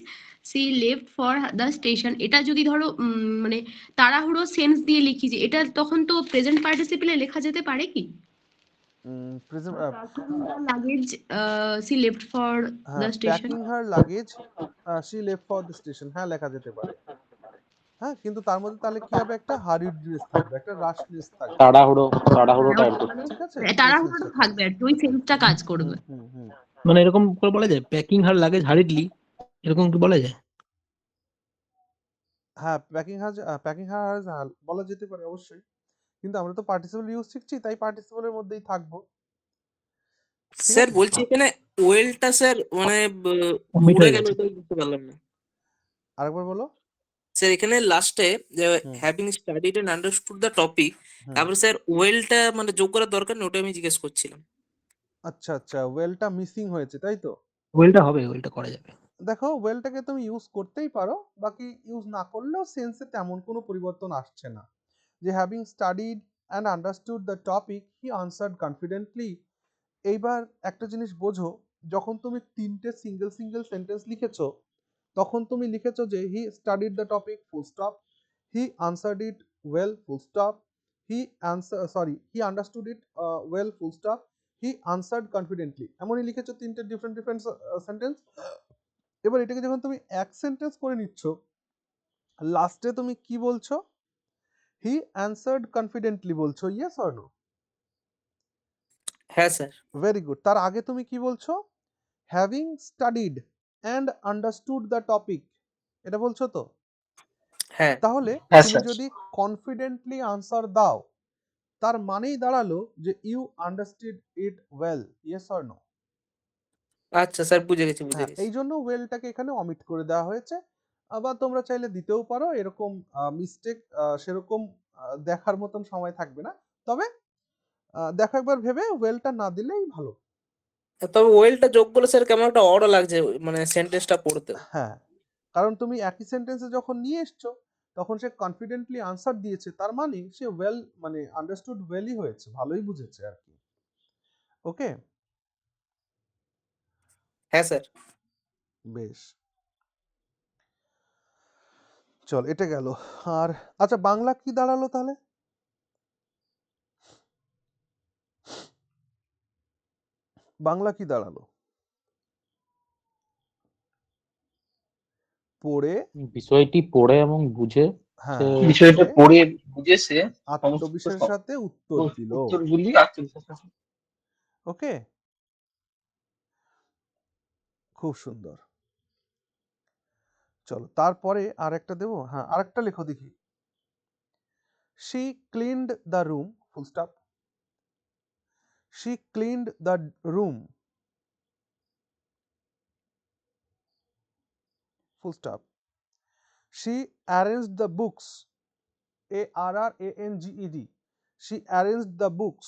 she left for the station, এটা যদি ধরো মানে তাড়াহুড়ো সেন্স দিয়ে লিখি, যে এটা তখন তো প্রেজেন্ট পার্টিসিপলে লেখা যেতে পারে কি? Luggage she left for the station. Packing her luggage she left for the station, হ্যাঁ লেখা যেতে পারে। হ্যাঁ, কিন্তু তার মধ্যে তাহলে কি হবে, একটা হারিডনেস থাকবে, একটা রাশনেস থাকবে, তাড়াহুড়ো টাইপ। ঠিক আছে, তাড়াহুড়ো থাকবে, আর ওই সেন্সটা কাজ করবে। মানে এরকম করে বলা যায়, প্যাকিং হার লাগেজ হারিডলি, এরকম কি বলা যায়? হ্যাঁ, প্যাকিং হার বলা যেতে পারে অবশ্যই, কিন্তু আমরা তো পার্টিসিপল ইউজ শিখছি, তাই পার্টিসিপলের মধ্যেই থাকবো। স্যার বলছি এখানে ওয়েলটা স্যার মানে Omit উড়ে হয়ে গেল, গেছে। ওটাই বুঝতে পারলাম না। আরেকবার বলো। স্যার এখানে লাস্টে hmm having studied and understood the topic, hmm তারপরে স্যার ওয়েলটা মানে যোগ করার দরকার নেই, ওটা আমি জিজ্ঞেস করছিলাম। আচ্ছা আচ্ছা, ওয়েলটা মিসিং হয়েছে তাই তো? ওয়েলটা হবে, ওয়েলটা করা যাবে। দেখো, ওয়েলটাকে তুমি ইউজ করতেই পারো, বাকি ইউজ না করলেও সেন্সে তেমন কোনো পরিবর্তন আসছে না। যে having studied and understood the topic he answered confidently. এইবার একটা জিনিস বোঝো, যখন তুমি তিনটে সিঙ্গেল সিঙ্গেল সেন্টেন্স লিখেছো, তখন তুমি লিখেছো যে হি studied the topic full stop, he answered it well full stop, he understood it well full stop, he answered confidently, এমনই লিখেছো তিনটে ডিফারেন্ট ডিফারেন্ট সেন্টেন্স। এবার এটাকে যখন তুমি এক সেন্টেন্স করে নিচ্ছ, লাস্টে তুমি কি বলছো? হি অ্যান্সার্ড কনফিডেন্টলি বলছো, ইয়েস অর নো? হ্যাঁ স্যার। Very good. তার আগে তুমি কি বলছো? Having studied and understood the topic, এটা বলছো তো? হ্যাঁ তাহলে হ্যাঁ তুমি স্যার। যদি কনফিডেন্টলি আনসার দাও, তার মানেই দাঁড়ালো যে you understood it well, yes or no? আচ্ছা স্যার, বুঝে গেছি বুঝে হ্যাঁ, গেছি। এই জন্য ওয়েলটাকে এখানে অমিট করে দেওয়া হয়েছে। আবার তোমরা চাইলে দিতেও পারো, এরকম মিস্টেক সেরকম দেখার মতন সময় থাকবে না। তবে দেখো, একবার ভেবে ওয়েলটা না দিলেই ভালো। তবে ওয়েলটা যোগ করলে স্যার কেমন একটা অড লাগছে মানে সেন্টেন্সটা পড়তেও। হ্যাঁ, কারণ তুমি একই সেন্টেন্সে যখন নিয়ে এসছো, তখন সে কনফিডেন্টলি আনসার দিয়েছে, তার মানে সে ওয়েল মানে আন্ডারস্টুড ওয়েলই হয়েছে, ভালোই বুঝেছে আর কি। ওকে, হ্যাঁ স্যার। বেশ, চল এটা গেল। আর আচ্ছা, বাংলা কি দাঁড়ালো তাহলে? বাংলা কি দাঁড়ালো? পড়ে, বিষয়টি পড়ে এবং বুঝে হ্যাঁ, বিষয়টা সে পড়ে বুঝে সে সমস্ত আত্মবিশ্বাসের সাথে উত্তর দিল। উত্তরগুলি আত্মবিশ্বাস। ওকে, খুব সুন্দর। চলো তারপরে আর একটা দেবো। হ্যাঁ, আরেকটা লেখো দেখি। She cleaned the room, full stop. She cleaned the room, full stop. She arranged the books, ARRANGED. She arranged the books.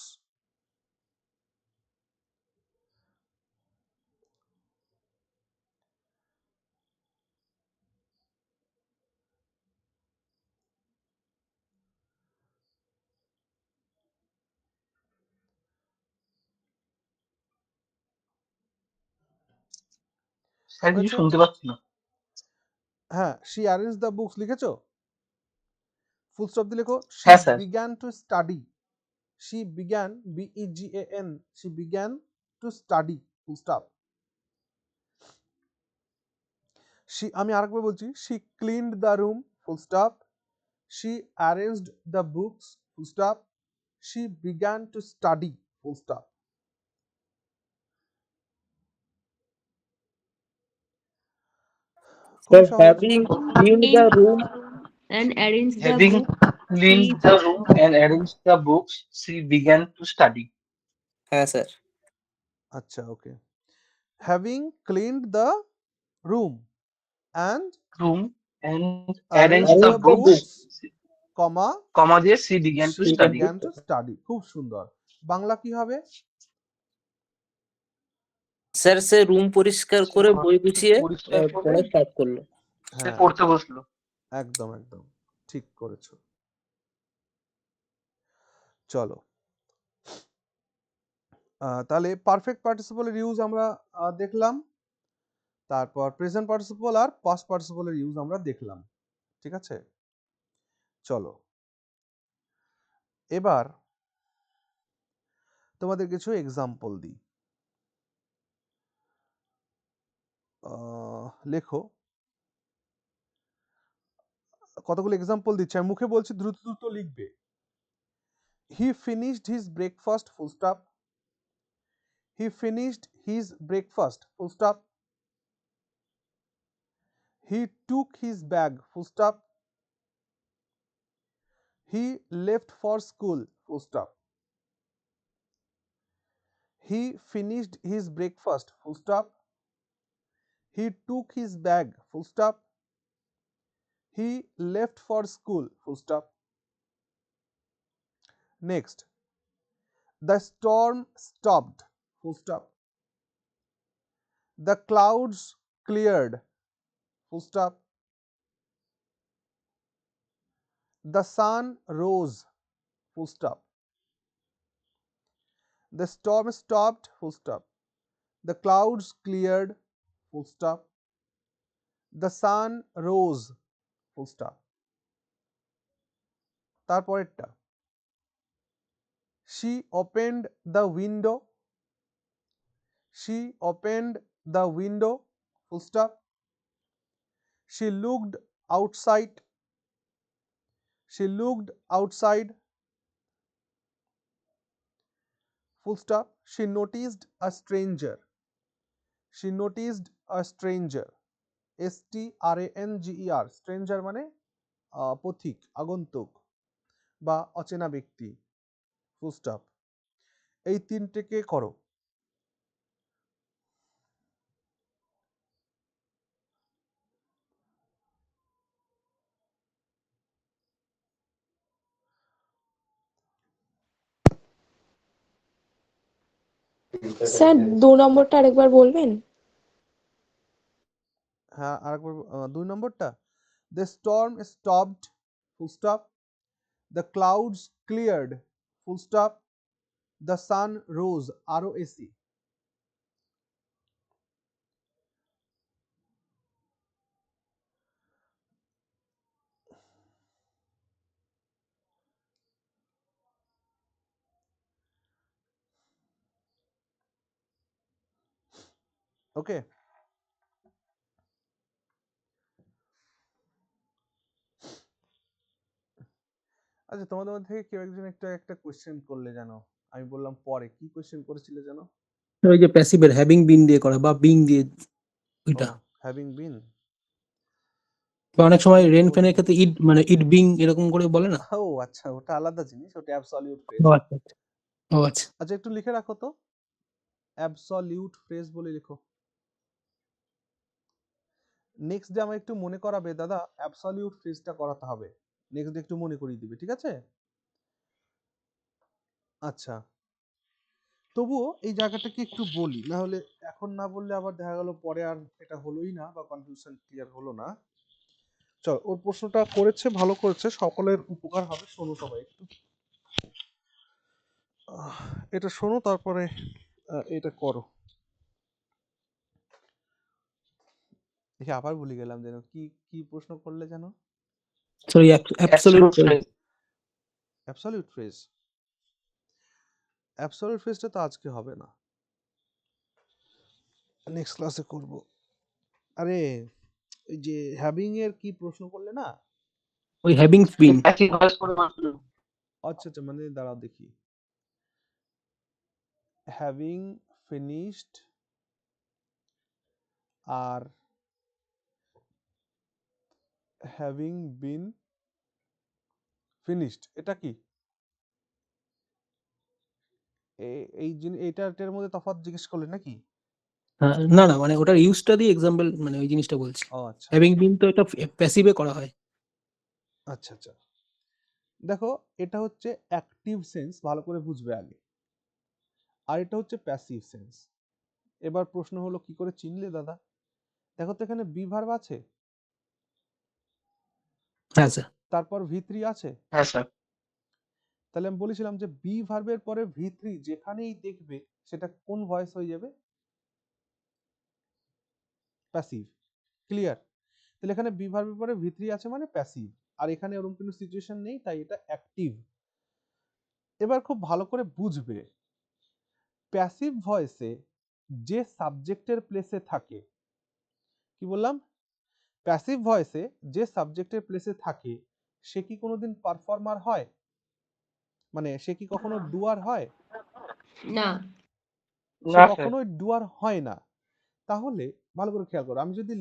Sir কিছু হয়েছে? শুনতে পাচ্ছি না। হ্যাঁ, she arranged the books লিখেছো? ফুল স্টপ দিয়ে লেখো she হ্যাঁ sir. began to study. She began, BEGAN, she began to study, full stop. আমি আরেকবার বলছি, she cleaned the room, full stop. She arranged the books, full stop. She began to study, full stop. খুবই সহজ। Having clean the room and arrange the Having book. cleaned She the room and arranged the books, she began to study. হ্যাঁ sir. আচ্ছা, ওকে। Having cleaned the room and Room and arranged arranged the the books, books, comma, comma দিয়ে she began to she study. began to study. খুব সুন্দর। বাংলা কি হবে? Sir সে room পরিষ্কার করে বই গুছিয়ে পরিষ্কার করে পড়া স্টার্ট করলো। সে হ্যাঁ, পড়তে বসলো। একদম একদম ঠিক করেছো। চলো, তাহলে পারফেক্ট পার্টিসিপলের ইউজ আমরা দেখলাম, তারপর প্রেজেন্ট পার্টিসিপল আর পাস্ট পার্টিসিপলের ইউজ আমরা দেখলাম। ঠিক আছে, চলো এবার তোমাদের কিছু এক্সাম্পল দিই। লেখো, কতগুলো এক্সাম্পল দিচ্ছি, আমি মুখে বলছি, দ্রুত দ্রুত লিখবে। He finished his breakfast, full stop. He finished his breakfast, full stop. He took his bag, full stop. He left for school, full stop. He finished his breakfast, full stop. He took his bag, full stop. He left for school, full stop. Next, the storm stopped, full stop. The clouds cleared, full stop. The sun rose, full stop. The storm stopped, full stop. The clouds cleared, full stop. The sun rose, full stop. তারপরেরটা, she opened the window. She opened the window, full stop. She looked outside. She looked outside, full stop. She noticed a stranger. She noticed a stranger. STRANGER, stranger মানে পথিক, আগন্তুক বা অচেনা ব্যক্তি, full stop. এই তিনটেকে করো। Sir 2 নম্বরটা আরেকবার বলবেন? হ্যাঁ, আরেকবার 2 নম্বরটা, the storm stopped, full stop. The clouds cleared, full stop. The sun rose, ROSE. Okay. আচ্ছা, তোমাদের মধ্যে থেকে কেউ একজন একটা কোশ্চেন করলে জানো, আমি বললাম পরে, কি কোশ্চেন করেছিলে জানো? ওই যে প্যাসিভের হ্যাভিং বিন দিয়ে করা বা বিং দিয়ে, ওইটা। হ্যাভিং বিন, বা অনেক সময় রেন ফেনের ক্ষেত্রে ইট মানে ইট বিং এরকম করে বলে না? ও আচ্ছা, ওটা আলাদা জিনিস, ওটা অ্যাবসলিউট ফ্রেজ। ও আচ্ছা আচ্ছা। ও আচ্ছা। আচ্ছা, একটু লিখে রাখো তো, অ্যাবসলিউট ফ্রেজ বলে লিখো। নেক্সট ডে আমার একটু মনে করাবে দাদা, অ্যাবসলিউট ফ্রেজটা করাতে হবে, নেক্সট ডে একটু মনে করিয়ে দিবে, ঠিক আছে? আচ্ছা, তবুও এই জায়গাটাকে একটু বলি, না হলে এখন না বললে আবার দেখা গেল পরে আর এটা হলোই না বা কনফিউশন ক্লিয়ার হলো না। চল, ওর প্রশ্নটা করেছে, ভালো করেছে, সকলের উপকার হবে। শোনো সবাই একটু, এটা শোনো, তারপরে এটা করো। দেখি আবার ভুলে গেলাম যেন, কি কি প্রশ্ন করলে যেন? Sorry, absolute phrase. Absolute phrase, absolute ফ্রেজটা তো আজকে হবে না, নেক্সট ক্লাসে করব। আরে ওই যে হ্যাভিং এর কি প্রশ্ন করলে না? ওই হ্যাভিং বিন। আচ্ছা আচ্ছা, মানে দাঁড়াও দেখি, having finished are having been finished, এটা কি এই এটার মধ্যে তফাৎ জিজ্ঞেস করলে নাকি? না না, মানে ওটার ইউজটা দিয়ে এক্সাম্পল, মানে ওই জিনিসটা বলছি। ও আচ্ছা, হ্যাভিং বিন তো এটা প্যাসিভে করা হয়। আচ্ছা আচ্ছা, দেখো এটা হচ্ছে অ্যাক্টিভ সেন্স, ভালো করে বুঝবে আগে, আর এটা হচ্ছে প্যাসিভ সেন্স। এবার প্রশ্ন হলো কি করে চিনলে দাদা? দেখো তো এখানে বি ভার্ব আছে, হ্যাঁ স্যার। তারপর V3 আছে। হ্যাঁ স্যার। তাহলে আমি বলেছিলাম যে বি ভার্বের পরে V3 যেখানেই দেখবে সেটা কোন ভয়েস হয়ে যাবে? প্যাসিভ। ক্লিয়ার? তাহলে এখানে বি ভার্বের পরে V3 আছে মানে প্যাসিভ, আর এখানে ওরকম কোনো সিচুয়েশন নেই, তাই এটা অ্যাক্টিভ। এবার খুব ভালো করে বুঝবে, প্যাসিভ ভয়েসে যে সাবজেক্টের প্লেসে থাকে, কি বললাম? প্যাসিভ ভয়েসে যে সাবজেক্টের প্লেসে থাকে সে কি কোনোদিন পারফর্মার হয়? মানে সে কি কখনো ডুয়ার হয়? না। সে কখনোই ডুয়ার হয় না। তাহলে ভালো করে খেয়াল করো, আমি যদি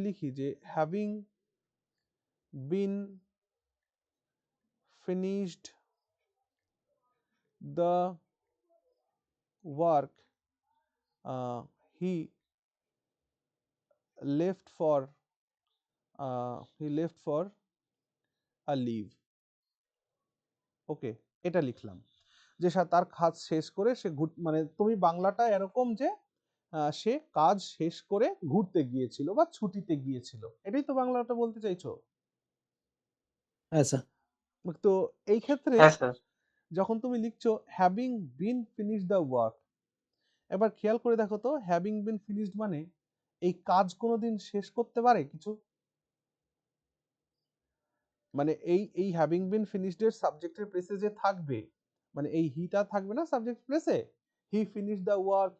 লিখি যে having been finished the work, he left for he left for a leave. Okay, এটা লিখলাম যে তার কাজ শেষ করে সে মানে তুমি বাংলাটা এরকম যে সে কাজ শেষ করে ঘুরতে গিয়েছিল বা ছুটিতে গিয়েছিল, এটাই তো বাংলাটা বলতে চাইছো। হ্যাঁ স্যার। তো এই ক্ষেত্রে হ্যাঁ স্যার। যখন তুমি লিখছো having been finish the work, এবার খেয়াল করে দেখো তো হ্যাভিং বিন ফিনিশড মানে এই কাজ কোনোদিন শেষ করতে পারে কিছু? মানে এই হ্যাভিং বিন ফিনিশড এর সাবজেক্টের প্লেসে যে থাকবে, মানে এই হিটা থাকবে না সাবজেক্ট প্লেসে, he finish the work,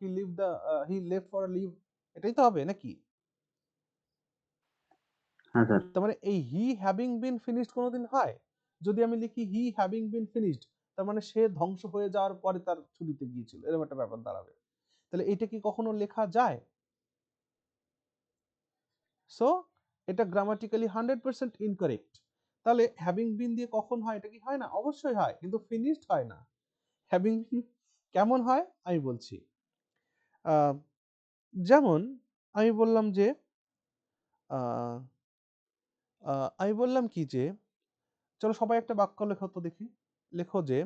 he left for leave, এটাই তো হবে নাকি? হ্যাঁ স্যার। তার মানে এই হি হ্যাভিং বিন ফিনিশড কোনোদিন হয়? যদি আমি লিখি হি হ্যাভিং বিন ফিনিশড, তার মানে সে ধ্বংস হয়ে যাওয়ার পরে তার ছুটিতে গিয়েছিল, এরকম একটা ব্যাপার দাঁড়াবে। তাহলে এটা কি কখনো লেখা যায়? সো এটা গ্রামাটিক্যালি 100% ইনকারেক্ট। তাহলে হ্যাভিং বিন দিয়ে কখন হয়? এটা কি হয় না? অবশ্যই হয়, কিন্তু ফিনিশড হয় না। হ্যাভিং বিন কেমন হয় আমি বলছি। যেমন আমি বললাম যে আমি বললাম কি যে চলো সবাই একটা বাক্য লেখো তো দেখি। লেখো যে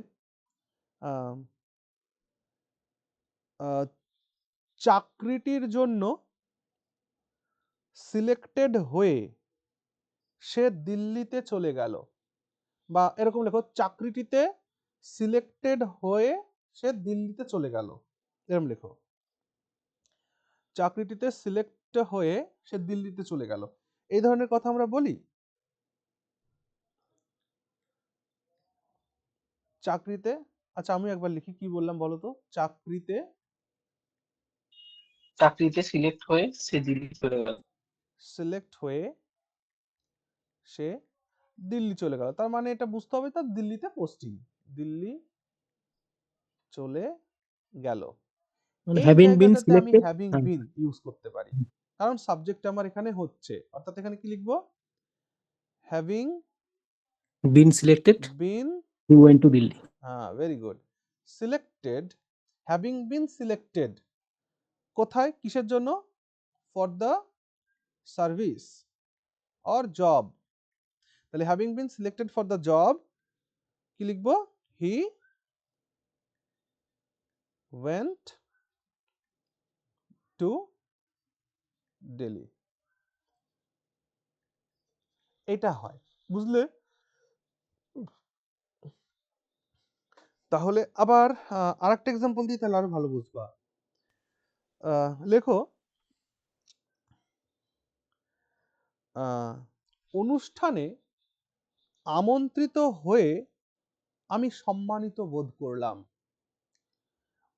চাকরিটির জন্য সিলেক্টেড হয়ে সে দিল্লিতে চলে গেল, বা এরকম লেখো চাকরিটিতে সিলেক্টেড হয়ে সে দিল্লিতে চলে গেল, এরকম লেখো। চাকরিটিতে সিলেক্ট হয়ে সে দিল্লিতে চলে গেল, এই ধরনের কথা আমরা বলি। চাকরিতে, আচ্ছা আমি একবার লিখি, কি বললাম বলো তো? চাকরিতে সিলেক্ট হয়ে সে দিল্লি চলে গেল। সিলেক্ট হয়ে সে দিল্লি চলে গেল, তার মানে এটা বুঝতে হবে তার দিল্লিতে পোস্টিং, দিল্লি চলে গেল। মানে এই হ্যাভিং বিন জায়গাটাতে আমি সিলেক্টেড। হ্যাভিং বিন ইউজ করতে পারি, কারণ সাবজেক্ট আমার এখানে হচ্ছে, অর্থাৎ এখানে কি লিখবো? Having been selected been, he went to Delhi. হ্যাঁ very good. Selected, having been selected কোথায়, কিসের জন্য? For the service or job. তাহলে having been selected for the job কি লিখবো? He went to Delhi. এটা হয়, বুঝলে? তাহলে আবার আরেকটা এক্সাম্পল দিই, তাহলে আরো ভালো বুঝবা। লেখো অনুষ্ঠানে আমন্ত্রিত হয়ে আমি সম্মানিত বোধ করলাম।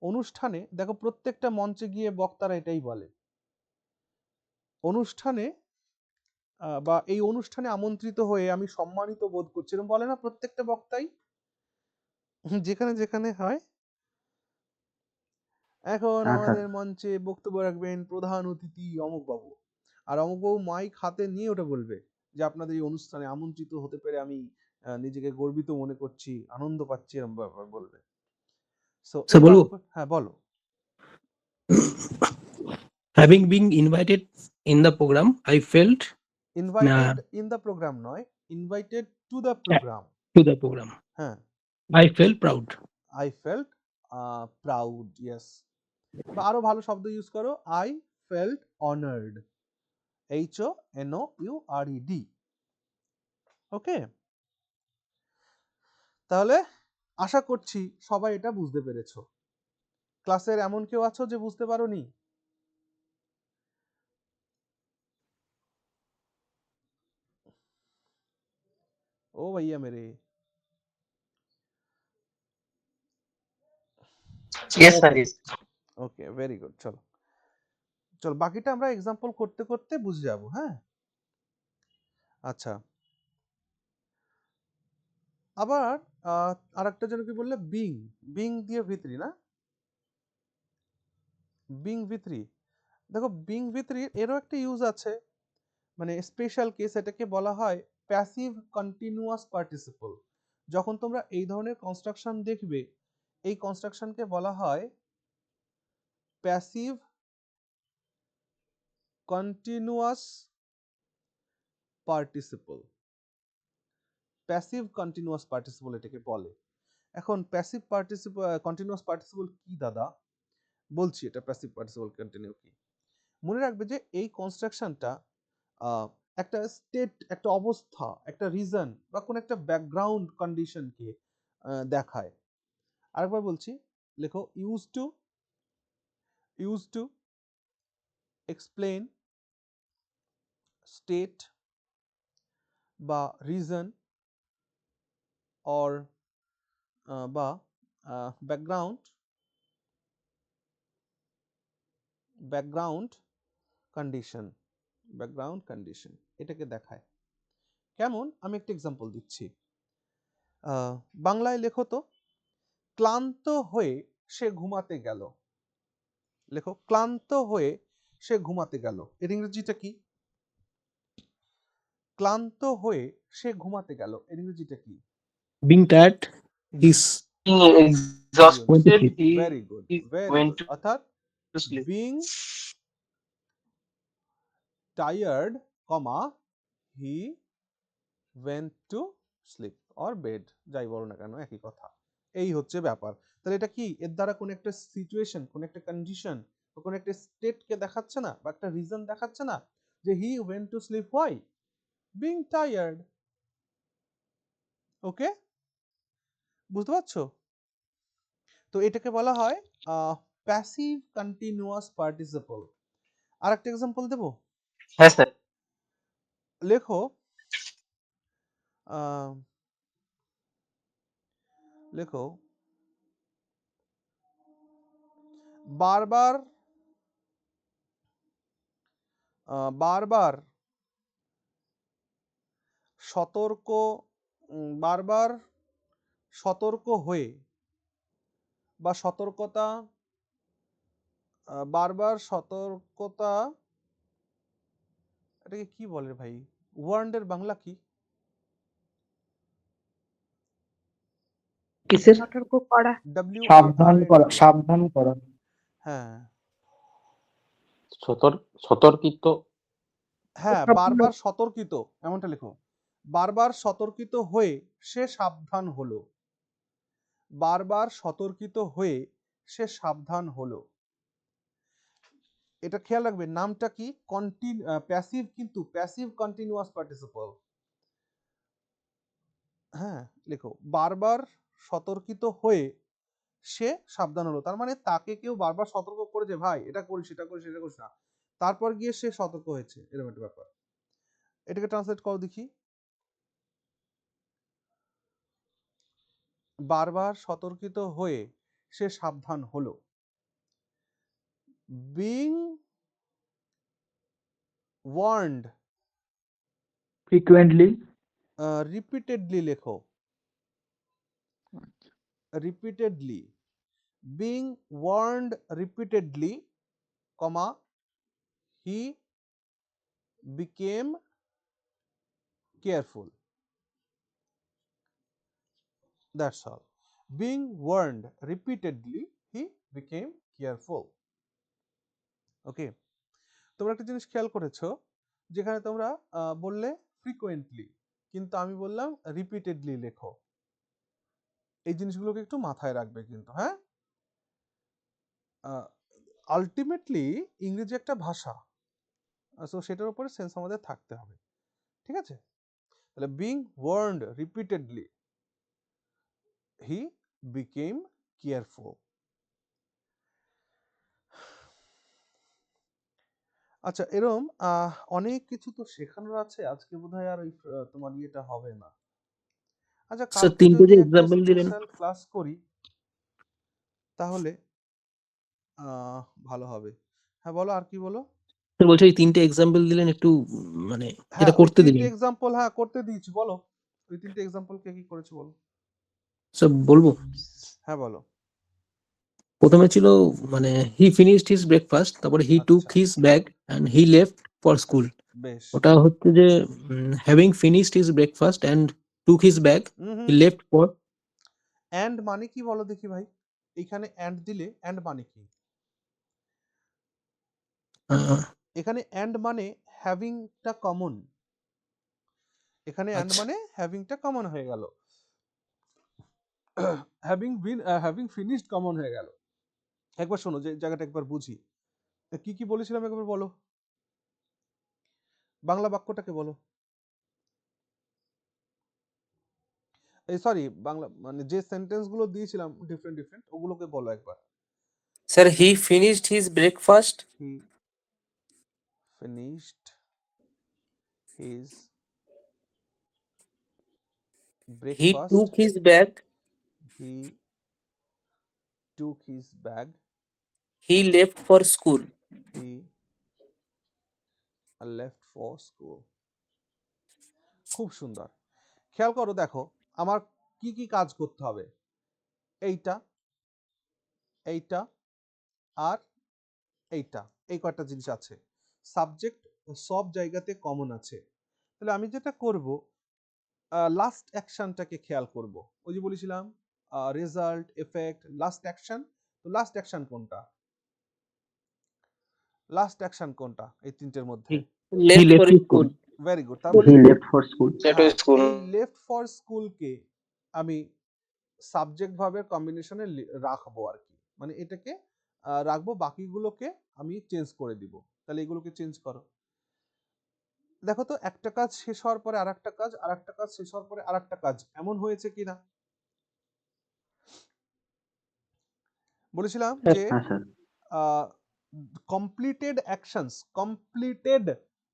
অনুষ্ঠানে দেখো প্রত্যেকটা মঞ্চে গিয়ে বক্তারা এটাই বলে, অনুষ্ঠানে বা এই অনুষ্ঠানে আমন্ত্রিত হয়ে আমি সম্মানিত বোধ করছি, এরকম বলে না প্রত্যেকটা বক্তাই যেখানে যেখানে হয়। এখন আমাদের মঞ্চে বক্তব্য রাখবেন প্রধান অতিথি অমুক বাবু, আর অমুক বাবু মাইক হাতে নিয়ে ওটা বলবে যে আপনাদের এই অনুষ্ঠানে আমন্ত্রিত হতে পেরে আমি নিজেকে গর্বিত মনে করছি, আনন্দ পাচ্ছি, এরকম ব্যাপার বলবে। সো বলবো? হ্যাঁ বলো। Having been invited in the program, I felt invited in the programme নয়, invited to the programme. to the program. হ্যাঁ, I felt proud. I felt proud, yes. বা আরো ভালো শব্দ ইউজ করো, I felt honoured, HONOURED। Okay, তাহলে আশা করছি সবাই এটা বুঝতে পেরেছো। ক্লাসের এমন কেউ আছো যে বুঝতে পারোনি? ও ভাইয়া মেরে। Yes, sir, yes. ওকে, ভেরি গুড। চলো চলো বাকিটা আমরা এক্সাম্পল করতে করতে বুঝে যাব। হ্যাঁ, আচ্ছা। আবার আরেকটা যেন কি বললে, বিং, বিং দিয়ে ভিতরি না, বিং ভিতরি। দেখো বিং ভিতরি এরও একটা ইউজ আছে, মানে স্পেশাল কেস, এটাকে বলা হয় প্যাসিভ কন্টিনিউয়াস পার্টিসিপল। যখন তোমরা এই ধরনের কনস্ট্রাকশন দেখবে, এই কনস্ট্রাকশনকে বলা হয় passive continuous participle, passive continuous participle এটাকে বলে। এখন প্যাসিভ কন্টিনিউয়াস পার্টিসিপল কি দাদা? বলছি এটা প্যাসিভ পার্টিসিপল কন্টিনিউ কি। মনে রাখবে যে এই কনস্ট্রাকশনটা একটা স্টেট, একটা অবস্থা, একটা রিজন বা কোন একটা ব্যাকগ্রাউন্ড কন্ডিশনকে দেখায়। আরেকবার বলছি, লেখো ইউজ টু এক্সপ্লেন স্টেট বা রিজন অর বা ব্যাকগ্রাউন্ড কন্ডিশন এটাকে দেখায়। কেমন? আমি একটা এক্সাম্পল দিচ্ছি। বাংলায় লেখো তো, ক্লান্ত হয়ে সে ঘুমাতে গেল। লেখো, ক্লান্ত হয়ে সে ঘুমাতে গেল। এর ইংরেজিটা কি? ক্লান্ত হয়ে সে ঘুমাতে গেল, এর ইংরেজিটা কি? being tired is exhausted, very good, went to অর্থাৎ sleep. Being tired, comma he went to slip or bed, যাই বলো না কেন একই কথা। এই হচ্ছে ব্যাপার। তাহলে এটা কি? এর দ্বারা কোন একটা সিচুয়েশন, কোন একটা কন্ডিশন, কোন একটা স্টেটকে দেখাচ্ছে না, বা একটা রিজন দেখাচ্ছে না যে he went to sleep why? Being tired. Okay, বুঝতে পারছো? তো এটাকে বলা হয় প্যাসিভ কন্টিনিউয়াস পার্টিসিপল। আরেকটা এক্সাম্পল দেবো? হ্যাঁ স্যার। লেখো, বারবার সতর্ক হয়ে বা সতর্কতা এটাকে কি বলে ভাই? ওয়ার্ল্ডের বাংলা কি? কিসের? সতর্ক করা, সাবধান করা। হ্যাঁ সতর্কিত। হ্যাঁ, বারবার সতর্কিত, এমনটা লেখো। বারবার সতর্কিত হয়ে সে সাবধান হলো। বারবার সতর্কিত হয়ে সে সাবধান হলো। এটা খেয়াল রাখবে, নামটা কি? প্যাসিভ, কিন্তু প্যাসিভ কন্টিনিউয়াস পার্টিসিপল। হ্যাঁ, লেখো, বারবার সতর্কিত হয়ে সে সাবধান হলো। তার মানে তাকে কেউ বারবার সতর্ক করে যে ভাই এটা করিস, এটা করিস, এটা করিস না, তারপর গিয়ে সে সতর্ক হয়েছে, এরকম একটা ব্যাপার। এটাকে ট্রান্সলেট করো দেখি। বারবার সতর্কিত হয়ে সে সাবধান হলো। বিং ওয়ার্নড ফ্রিকুয়েন্টলি, রিপিটেডলি লেখো, repeatedly. Being warned repeatedly, comma he became careful. That's all. Being warned repeatedly, he became careful. ওকে, তোমরা একটা জিনিস খেয়াল করেছো, যেখানে তোমরা বললে ফ্রিকোয়েন্টলি, কিন্তু আমি বললাম রিপিটেডলি লেখো। এই জিনিসগুলোকে একটু মাথায় রাখবে কিন্তু, হ্যাঁ। আলটিমেটলি ইংরেজি একটা ভাষা, সো সেটার উপরে সেন্স আমাদের থাকতে হবে, ঠিক আছে? তাহলে being warned repeatedly, he became careful. আচ্ছা, এরম অনেক কিছু তো শেখানোর আছে আজকে, বোধহয় আর ওই তোমার ইয়েটা হবে না। আচ্ছা, স্যার কালকে তিনটে যদি যে একটা এক্সাম্পল দিলেন, স্পেশাল ক্লাস করি তাহলে ভালো হবে। হ্যাঁ বলো, আর কি বলো? স্যার বলছি ওই তিনটে এক্সাম্পল দিলেন একটু মানে হ্যাঁ, যেটা ওই করতে তিনটে দিলেন এক্সাম্পল হ্যাঁ করতে দিয়েছি, বলো ওই তিনটে এক্সাম্পল কে কি করেছো বলো। স্যার বলবো। হ্যাঁ বলো। প্রথমে ছিল মানে হি ফিনিশড হিজ ব্রেকফাস্ট, তারপরে হি টুক আচ্ছা, his bag and he left for school. বেশ। ওটা হচ্ছে যে having finished his breakfast and took his bag he left for. And মানে কি বলো দেখি ভাই? এখানে এন্ড দিলে এন্ড মানে কি? এখানে এন্ড মানে হ্যাভিংটা কমন, এখানে অ্যান্ড আচ্ছা মানে হ্যাভিংটা কমন হয়ে গেল, হ্যাভিং ফিনিশড কমন হয়ে গেল। একবার শোনো, যে জায়গাটা একবার বুঝি। কি কি বলেছিলাম একবার বলো, বাংলা বাক্যটাকে বলো। এই সরি, বাংলা মানে যে সেন্টেন্স গুলো দিয়েছিলাম ডিফারেন্ট ডিফারেন্ট, ওগুলোকে বলো একবার। Sir he finished his breakfast, he finished his he breakfast, took his bag, he took his bag, he left for school. He left for school. খুব সুন্দর। খেয়াল করো, দেখো আমার কি কি কাজ করতে হবে। এইটা, এইটা, আর এইটা, এই কয়টা জিনিস আছে। সাবজেক্ট সব জায়গাতে কমন আছে। তাহলে আমি যেটা করব, লাস্ট অ্যাকশনটাকে খেয়াল করব। ওই যে বলেছিলাম রেজাল্ট, এফেক্ট, লাস্ট অ্যাকশন। তো লাস্ট অ্যাকশন কোনটা, লাস্ট অ্যাকশন কোনটা এই তিনটের মধ্যে? হি left for left school. School. Very good. তার হি মানে লেফট ফর স্কুল। হ্যাঁ, স্কুল। এই লেফট ফর স্কুলকে আমি সাবজেক্ট ভার্বের কম্বিনেশনে রাখবো আর কি, মানে এটাকে রাখবো, বাকিগুলোকে আমি চেঞ্জ করে দিব। তাহলে এগুলোকে চেঞ্জ করো। দেখো তো, একটা কাজ শেষ হওয়ার পরে আরেকটা কাজ, আরেকটা কাজ শেষ হওয়ার পরে আরেকটা কাজ, এমন হয়েছে কিনা? বলেছিলাম যে হ্যাঁ স্যার। কমপ্লিটেড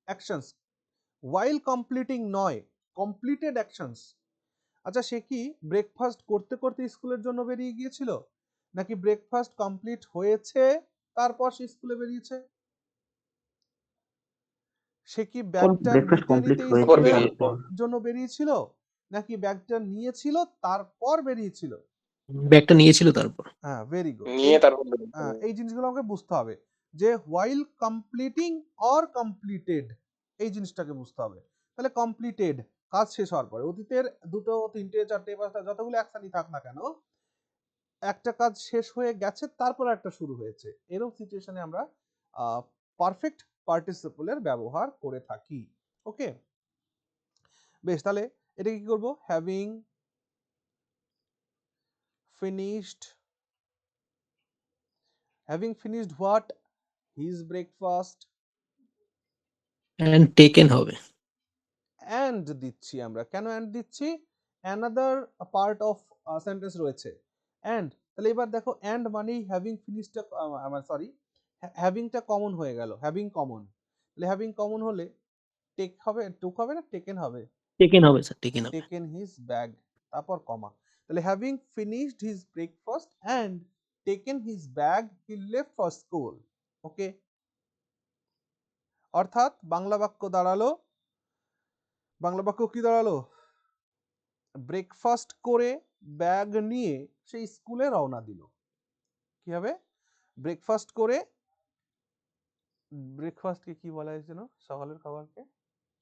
অ্যাকশনস ওয়াইল কমপ্লিটিং নয়, কমপ্লিটেড অ্যাকশনস। আচ্ছা, সে কি ব্রেকফাস্ট করতে করতে স্কুলের জন্য বেরিয়ে গিয়েছিল, নাকি ব্রেকফাস্ট কমপ্লিট হয়েছে তারপর সে স্কুলে বেরিয়েছে? সে কি ব্যাগটা ব্রেকফাস্ট নিতে কমপ্লিট নিতে হয়েছে স্কুলের তারপর। জন্য বেরিয়েছিল, নাকি ব্যাগটা নিয়েছিল তারপর বেরিয়েছিল? ব্যাগটা নিয়েছিল তারপর। হ্যাঁ, ভেরি গুড। নিয়ে তারপর এই জিনিসগুলো আমাকে বুঝতে হবে, যে হোয়াইল কমপ্লিটিং অর কমপ্লিটেড, এই জিনিসটাকে বুঝতে হবে। তাহলে কমপ্লিটেড, কাজ শেষ হওয়ার পরে, অতীতের দুটো, তিনটে, চারটে, পাঁচটা, যতগুলো অ্যাকশনই থাক না কেন, একটা কাজ শেষ হয়ে গেছে তারপর একটা শুরু হয়েছে, এরকম সিচুয়েশনে আমরা পারফেক্ট পার্টিসিপলের ব্যবহার করে থাকি। ওকে, বেশ। তাহলে এটা কি করব, having finished, what, his breakfast, and taken হবে। অ্যান্ড দিচ্ছি আমরা। কেন অ্যান্ড দিচ্ছি? অ্যানাদার পার্ট অফ সেন্টেন্স রয়েছে অ্যান্ড। তাহলে এবার দেখো, অ্যান্ড মানেই হ্যাভিং ফিনিশডটা, আমার সরি, হ্যাভিংটা কমন হয়ে গেল, হ্যাভিং কমন। তাহলে হ্যাভিং কমন হলে টেক হবে, টুক হবে না টেকেন হবে? টেকেন হবে স্যার, টেকেন হবে। টেকেন হিজ ব্যাগ, তারপর কমা। তাহলে having finished his breakfast and taken his bag he left for school. Okay, অর্থাৎ বাংলা বাক্য দাঁড়ালো, বাংলা বাক্য কি দাঁড়ালো? ব্রেকফাস্ট করে ব্যাগ নিয়ে সেই স্কুলে রওনা দিল। কি হবে? ব্রেকফাস্ট করে, ব্রেকফাস্টকে কি বলা হয় যেন, সকালের খাবারকে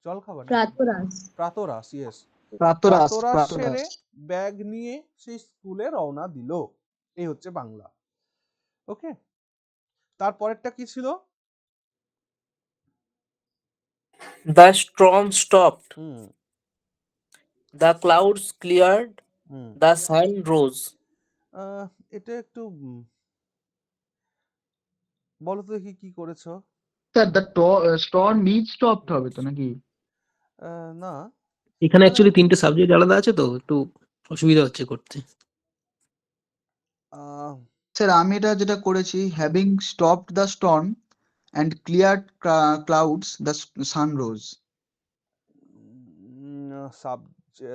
জল খাবার, প্রাতরাশ। প্রাতরাশ, ইয়েস। প্রাতরাশ প্রাতরাশ সেরে প্রাতরাশ। ব্যাগ নিয়ে সেই স্কুলে রওনা দিল। এই হচ্ছে বাংলা। ওকে, তারপরেরটা কি ছিল? The storm stopped, hmm the clouds cleared, hmm the sun rose. এটা একটু বলো তো দেখি কি করেছো। Sir the storm need stopped হবে তো নাকি? না, এখানে মানে অ্যাকচুয়ালি তিনটে সাবজেক্ট আলাদা আছে, তো একটু অসুবিধা হচ্ছে করতে। স্যার আমি এটা যেটা করেছি, having stopped the storm and cleared clouds the sun rose.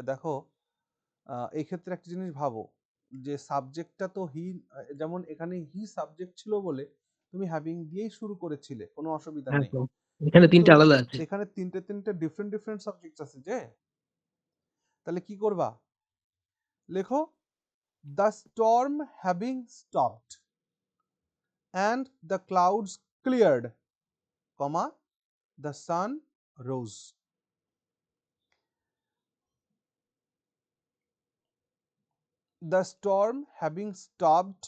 দেখো, এই ক্ষেত্রে একটা জিনিস ভাবো, যে সাবজেক্টটা তো হি, যেমন এখানে হি সাবজেক্ট ছিল বলে তুমি হ্যাভিং দিয়েই শুরু করেছিলে, কোনো অসুবিধা হ্যাঁ নেই। তো এখানে কিন্তু তিনটে আলাদা আছে। এখানে তিনটে ডিফারেন্ট ডিফারেন্ট সাবজেক্ট আছে যে, তাহলে কি করবা? লেখো, the storm having stopped and the clouds cleared, comma, the sun rose. The storm having stopped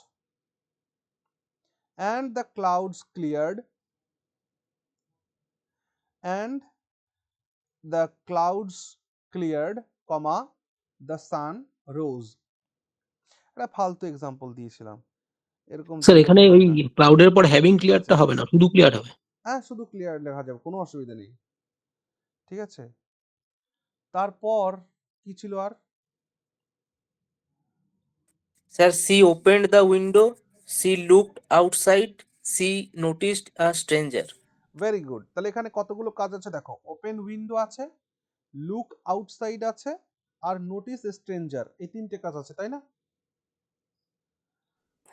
and the clouds cleared, and the clouds cleared comma the sun rose. একটা ফালতু example দিয়েছিলাম, এরকম স্যার দিলে এখানে খুব ওই একটা ক্লাউডের পর হ্যাভিং ক্লিয়ারটা মজা হবে আসে না, না। শুধু ক্লিয়ার হবে। হ্যাঁ, শুধু ক্লিয়ার লেখা যাবে, কোনো অসুবিধা নেই। ঠিক আছে, তারপর কি ছিল আর? Sir, she opened the window, she looked outside, she noticed a stranger. Very good. তাহলে এখানে কতগুলো কাজ আছে দেখো, ওপেন উইন্ডো আছে, লুক আউটসাইড আছে, আর নোটিস স্ট্রেঞ্জার, এই তিনটে কাজ আছে, তাই না?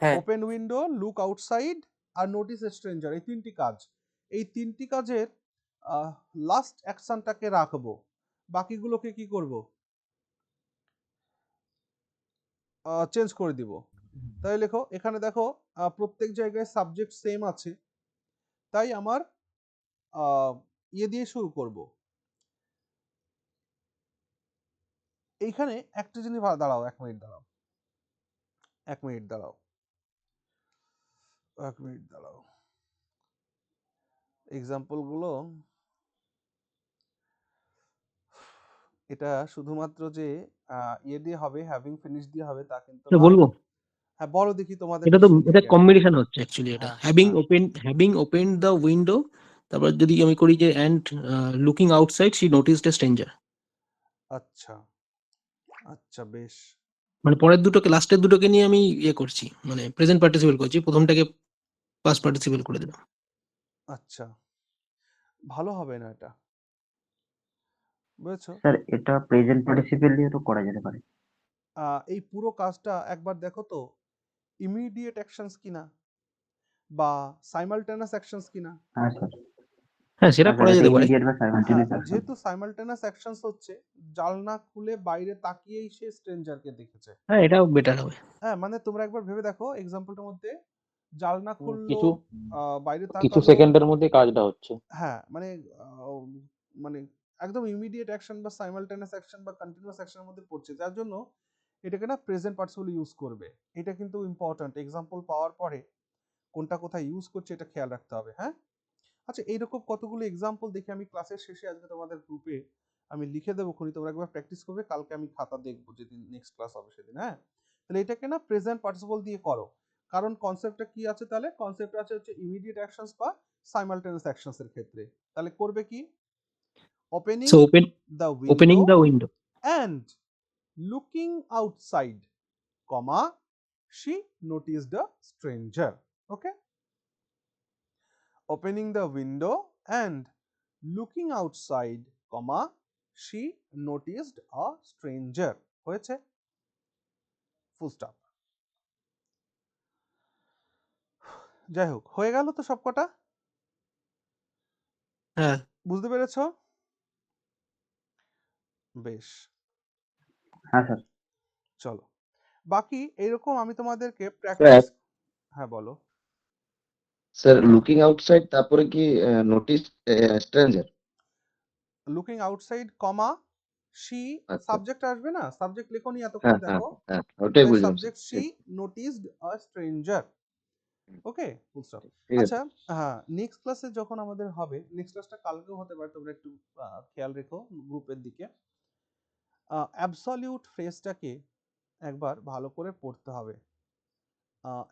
হ্যাঁ, ওপেন উইন্ডো, লুক আউটসাইড আর নোটিস স্ট্রেঞ্জার, এই তিনটি কাজ। এই তিনটি কাজের লাস্ট অ্যাকশনটাকে রাখবো, বাকিগুলোকে কি করব? চেঞ্জ করে দিব। তাই লেখো, এখানে দেখো প্রত্যেক জায়গায় সাবজেক্ট সেম আছে, তাই আমার ইয়ে দিয়ে শুরু করব। এইখানে একটা জিনিস দাঁড়াও, 1 মিনিট দাঁড়াও, 1 মিনিট দাঁড়াও, 1 মিনিট দাঁড়াও। এক্সাম্পল গুলো এটা শুধুমাত্র যে ইয়ে দিয়ে হবে, হ্যাভিং ফিনিশ দিয়ে হবে তা কিন্তু স্যার নয়। বলবো, হ্যাঁ বলো দেখি তোমাদের এটা তো নিশ্চয়ই এটা দেখি আছে। কম্বিনেশন হচ্ছে অ্যাকচুয়ালি, এটা হ্যাঁ হ্যাভিং ওপেন দ্য উইন্ডো, তারপর যদি আমি করি যে and looking outside she noticed a stranger. আচ্ছা আচ্ছা, বেশ। মানে পরের দুটোকে, লাস্টের দুটোকে নিয়ে আমি ইয়ে করছি, মানে প্রেজেন্ট পার্টিসিপেল করছি, প্রথমটাকে পাস্ট পার্টিসিপেল করে দিলাম। আচ্ছা, ভালো হবে না এটা, বুঝেছো? স্যার এটা প্রেজেন্ট পার্টিসিপেল দিয়ে তো করা যেতে পারে। এই পুরো কাজটা একবার দেখো তো ইমিডিয়েট অ্যাকশনস কিনা বা সাইমালটেনাস অ্যাকশনস কিনা। হ্যাঁ স্যার, হ্যাঁ সেটা হ্যাঁ স্যার, করা এটা যেতে পারে। ইমিডিয়েট বা হ্যাঁ, সাইমালটেনিয়াস অ্যাকশন। যেহেতু সাইমালটেনাস অ্যাকশনস হচ্ছে, জানলা খুলে বাইরে তাকিয়েই সে স্ট্রেঞ্জারকে দেখেছে। হ্যাঁ এটাও বেটার হবে। হ্যাঁ, মানে তোমরা একবার ভেবে দেখো এক্সাম্পলটার মধ্যে, জানলা খুললো, কিছু বাইরে কিছু তাকালো। সেকেন্ডের মধ্যে কাজটা হচ্ছে। হ্যাঁ, মানে মানে একদম ইমিডিয়েট অ্যাকশন বা সাইমালটেনিয়াস অ্যাকশন বা কন্টিনিউয়াস অ্যাকশনের মধ্যে পড়ছে, যার জন্য এটাকে না প্রেজেন্ট পার্টিসিপল ইউজ করবে। এটা কিন্তু ইম্পর্ট্যান্ট, এক্সাম্পল পাওয়ার পরে কোনটা কোথায় ইউজ করছে এটা খেয়াল রাখতে হবে। হ্যাঁ, আচ্ছা, এইরকম কতগুলো এক্সাম্পল দেখে আমি ক্লাসের শেষে আজকে তোমাদের গ্রুপে আমি লিখে দেবো, খুনি তোমরা একবার প্র্যাকটিস করবে, কালকে আমি খাতা দেখবো যেদিন নেক্সট ক্লাস হবে সেদিন। হ্যাঁ, তাহলে এটাকে না প্রেজেন্ট পার্টিসিপল দিয়ে করো, কারণ কনসেপ্টটা কি আছে, তাহলে কনসেপ্ট আছে হচ্ছে ইমিডিয়েট অ্যাকশনস বা সাইমালটেনিয়াস অ্যাকশনস এর ক্ষেত্রে। তাহলে করবে কি? Opening so the opening window the window and looking outside, comma, she noticed a stranger. Okay, opening the window and looking outside, comma, she noticed a stranger. হয়েছে, full stop. যাই হোক, হয়ে গেল তো সবকটা? হ্যাঁ বুঝতে পেরেছো? বেশ, হ্যাঁ স্যার। চলো বাকি এইরকম আমি তোমাদেরকে স্যার প্র্যাকটিস। হ্যাঁ বলো। স্যার লুকিং আউটসাইড তারপরে কি notice stranger? Looking outside, comma, she, আচ্ছা, সাবজেক্ট আসবে না, সাবজেক্ট লেখনি এতক্ষণ হ্যাঁ হ্যাঁ দেখো, হ্যাঁ, ওটাই বুঝলাম subject sir. She noticed a stranger. Okay, full stop. ঠিক আছে। আচ্ছা, হ্যাঁ, নেক্সট ক্লাসে যখন আমাদের হবে, নেক্সট ক্লাসটা কালকেও হতে পারে, তোমরা একটু খেয়াল রেখো গ্রুপের দিকে। অ্যাবসলিউট ফ্রেজটাকে একবার ভালো করে পড়তে হবে।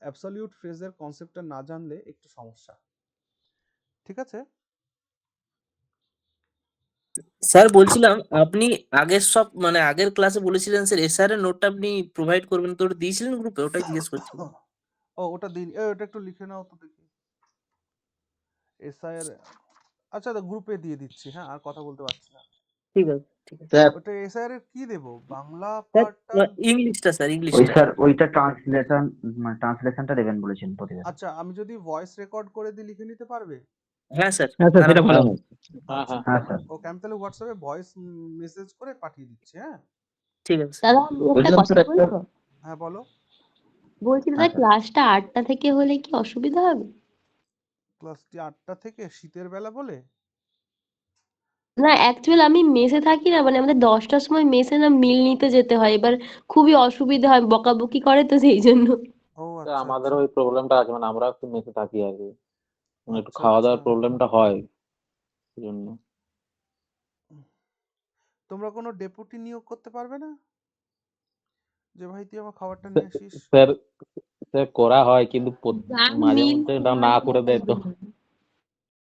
অ্যাবসলিউট ফ্রেজের কনসেপ্টটা না জানলে একটু সমস্যা, ঠিক আছে? স্যার বলছিলাম আপনি আগের সব মানে আগের ক্লাসে বলেছিলেন স্যার এসআর এর নোটটা আপনি প্রোভাইড করবেন, তো ওটা দিয়েছিলেন গ্রুপে? ওটাই জিজ্ঞেস করছিলাম। ও ওটা দিন, ওটা একটু লিখে নাও তো দেখি। এসআই এর, আচ্ছা গ্রুপে দিয়ে দিচ্ছি। হ্যাঁ, আর কথা বলতে পারছি না। ঠিক আছে ঠিক আছে স্যার ওটা এসআই এর কি দেব, বাংলা স্যার, পার্টটা? ইংলিশটা স্যার, ওই ইংলিশটা। স্যার ওইটা ট্রান্সলেশনটা দেবেন বলেছেন প্রতিবার। আচ্ছা, আমি যদি ভয়েস রেকর্ড করে দিই লিখে নিতে পারবে? হ্যাঁ স্যার, হ্যাঁ স্যার সেটা আরাম। ভালো হ্যাঁ হবে। হ্যাঁ আচ্ছা, হ্যাঁ হ্যাঁ স্যার। ওকে, আমি তাহলে হোয়াটসঅ্যাপে ভয়েস মেসেজ করে পাঠিয়ে দিচ্ছি। হ্যাঁ, ঠিক আছে। দাদা আমি একটা বলছিলাম কথা স্যার একটা। বলবো? হ্যাঁ বলো। বলছি দাদা হ্যাঁ স্যার। ক্লাসটা 8টা থেকে হলে কি অসুবিধা হবে? ক্লাসটি 8টা থেকে, শীতের বেলা বলে? না অ্যাকচুয়ালি আমি মেসে থাকি না, মানে আমাদের 10টার সময় মেসে না মিল নিতে যেতে হয়, এবার খুবই অসুবিধা হয়, বকাবকি করে তো সেই জন্য। ও স্যার আচ্ছা আমাদেরও আচ্ছা ওই প্রবলেমটা আছে, মানে আমরা একটু মেসে থাকি আর কি, মানে একটু আচ্ছা খাওয়া আচ্ছা। দাওয়ার প্রবলেমটা হয় এই জন্য। তোমরা কোনো ডেপুটি নিয়োগ করতে পারবে না যে ভাই তুই আমার খাবারটা নিয়ে আসিস? স্যার স্যার করা হয় কিন্তু মাঝে মেন মধ্যে এটা না করে দেয় তো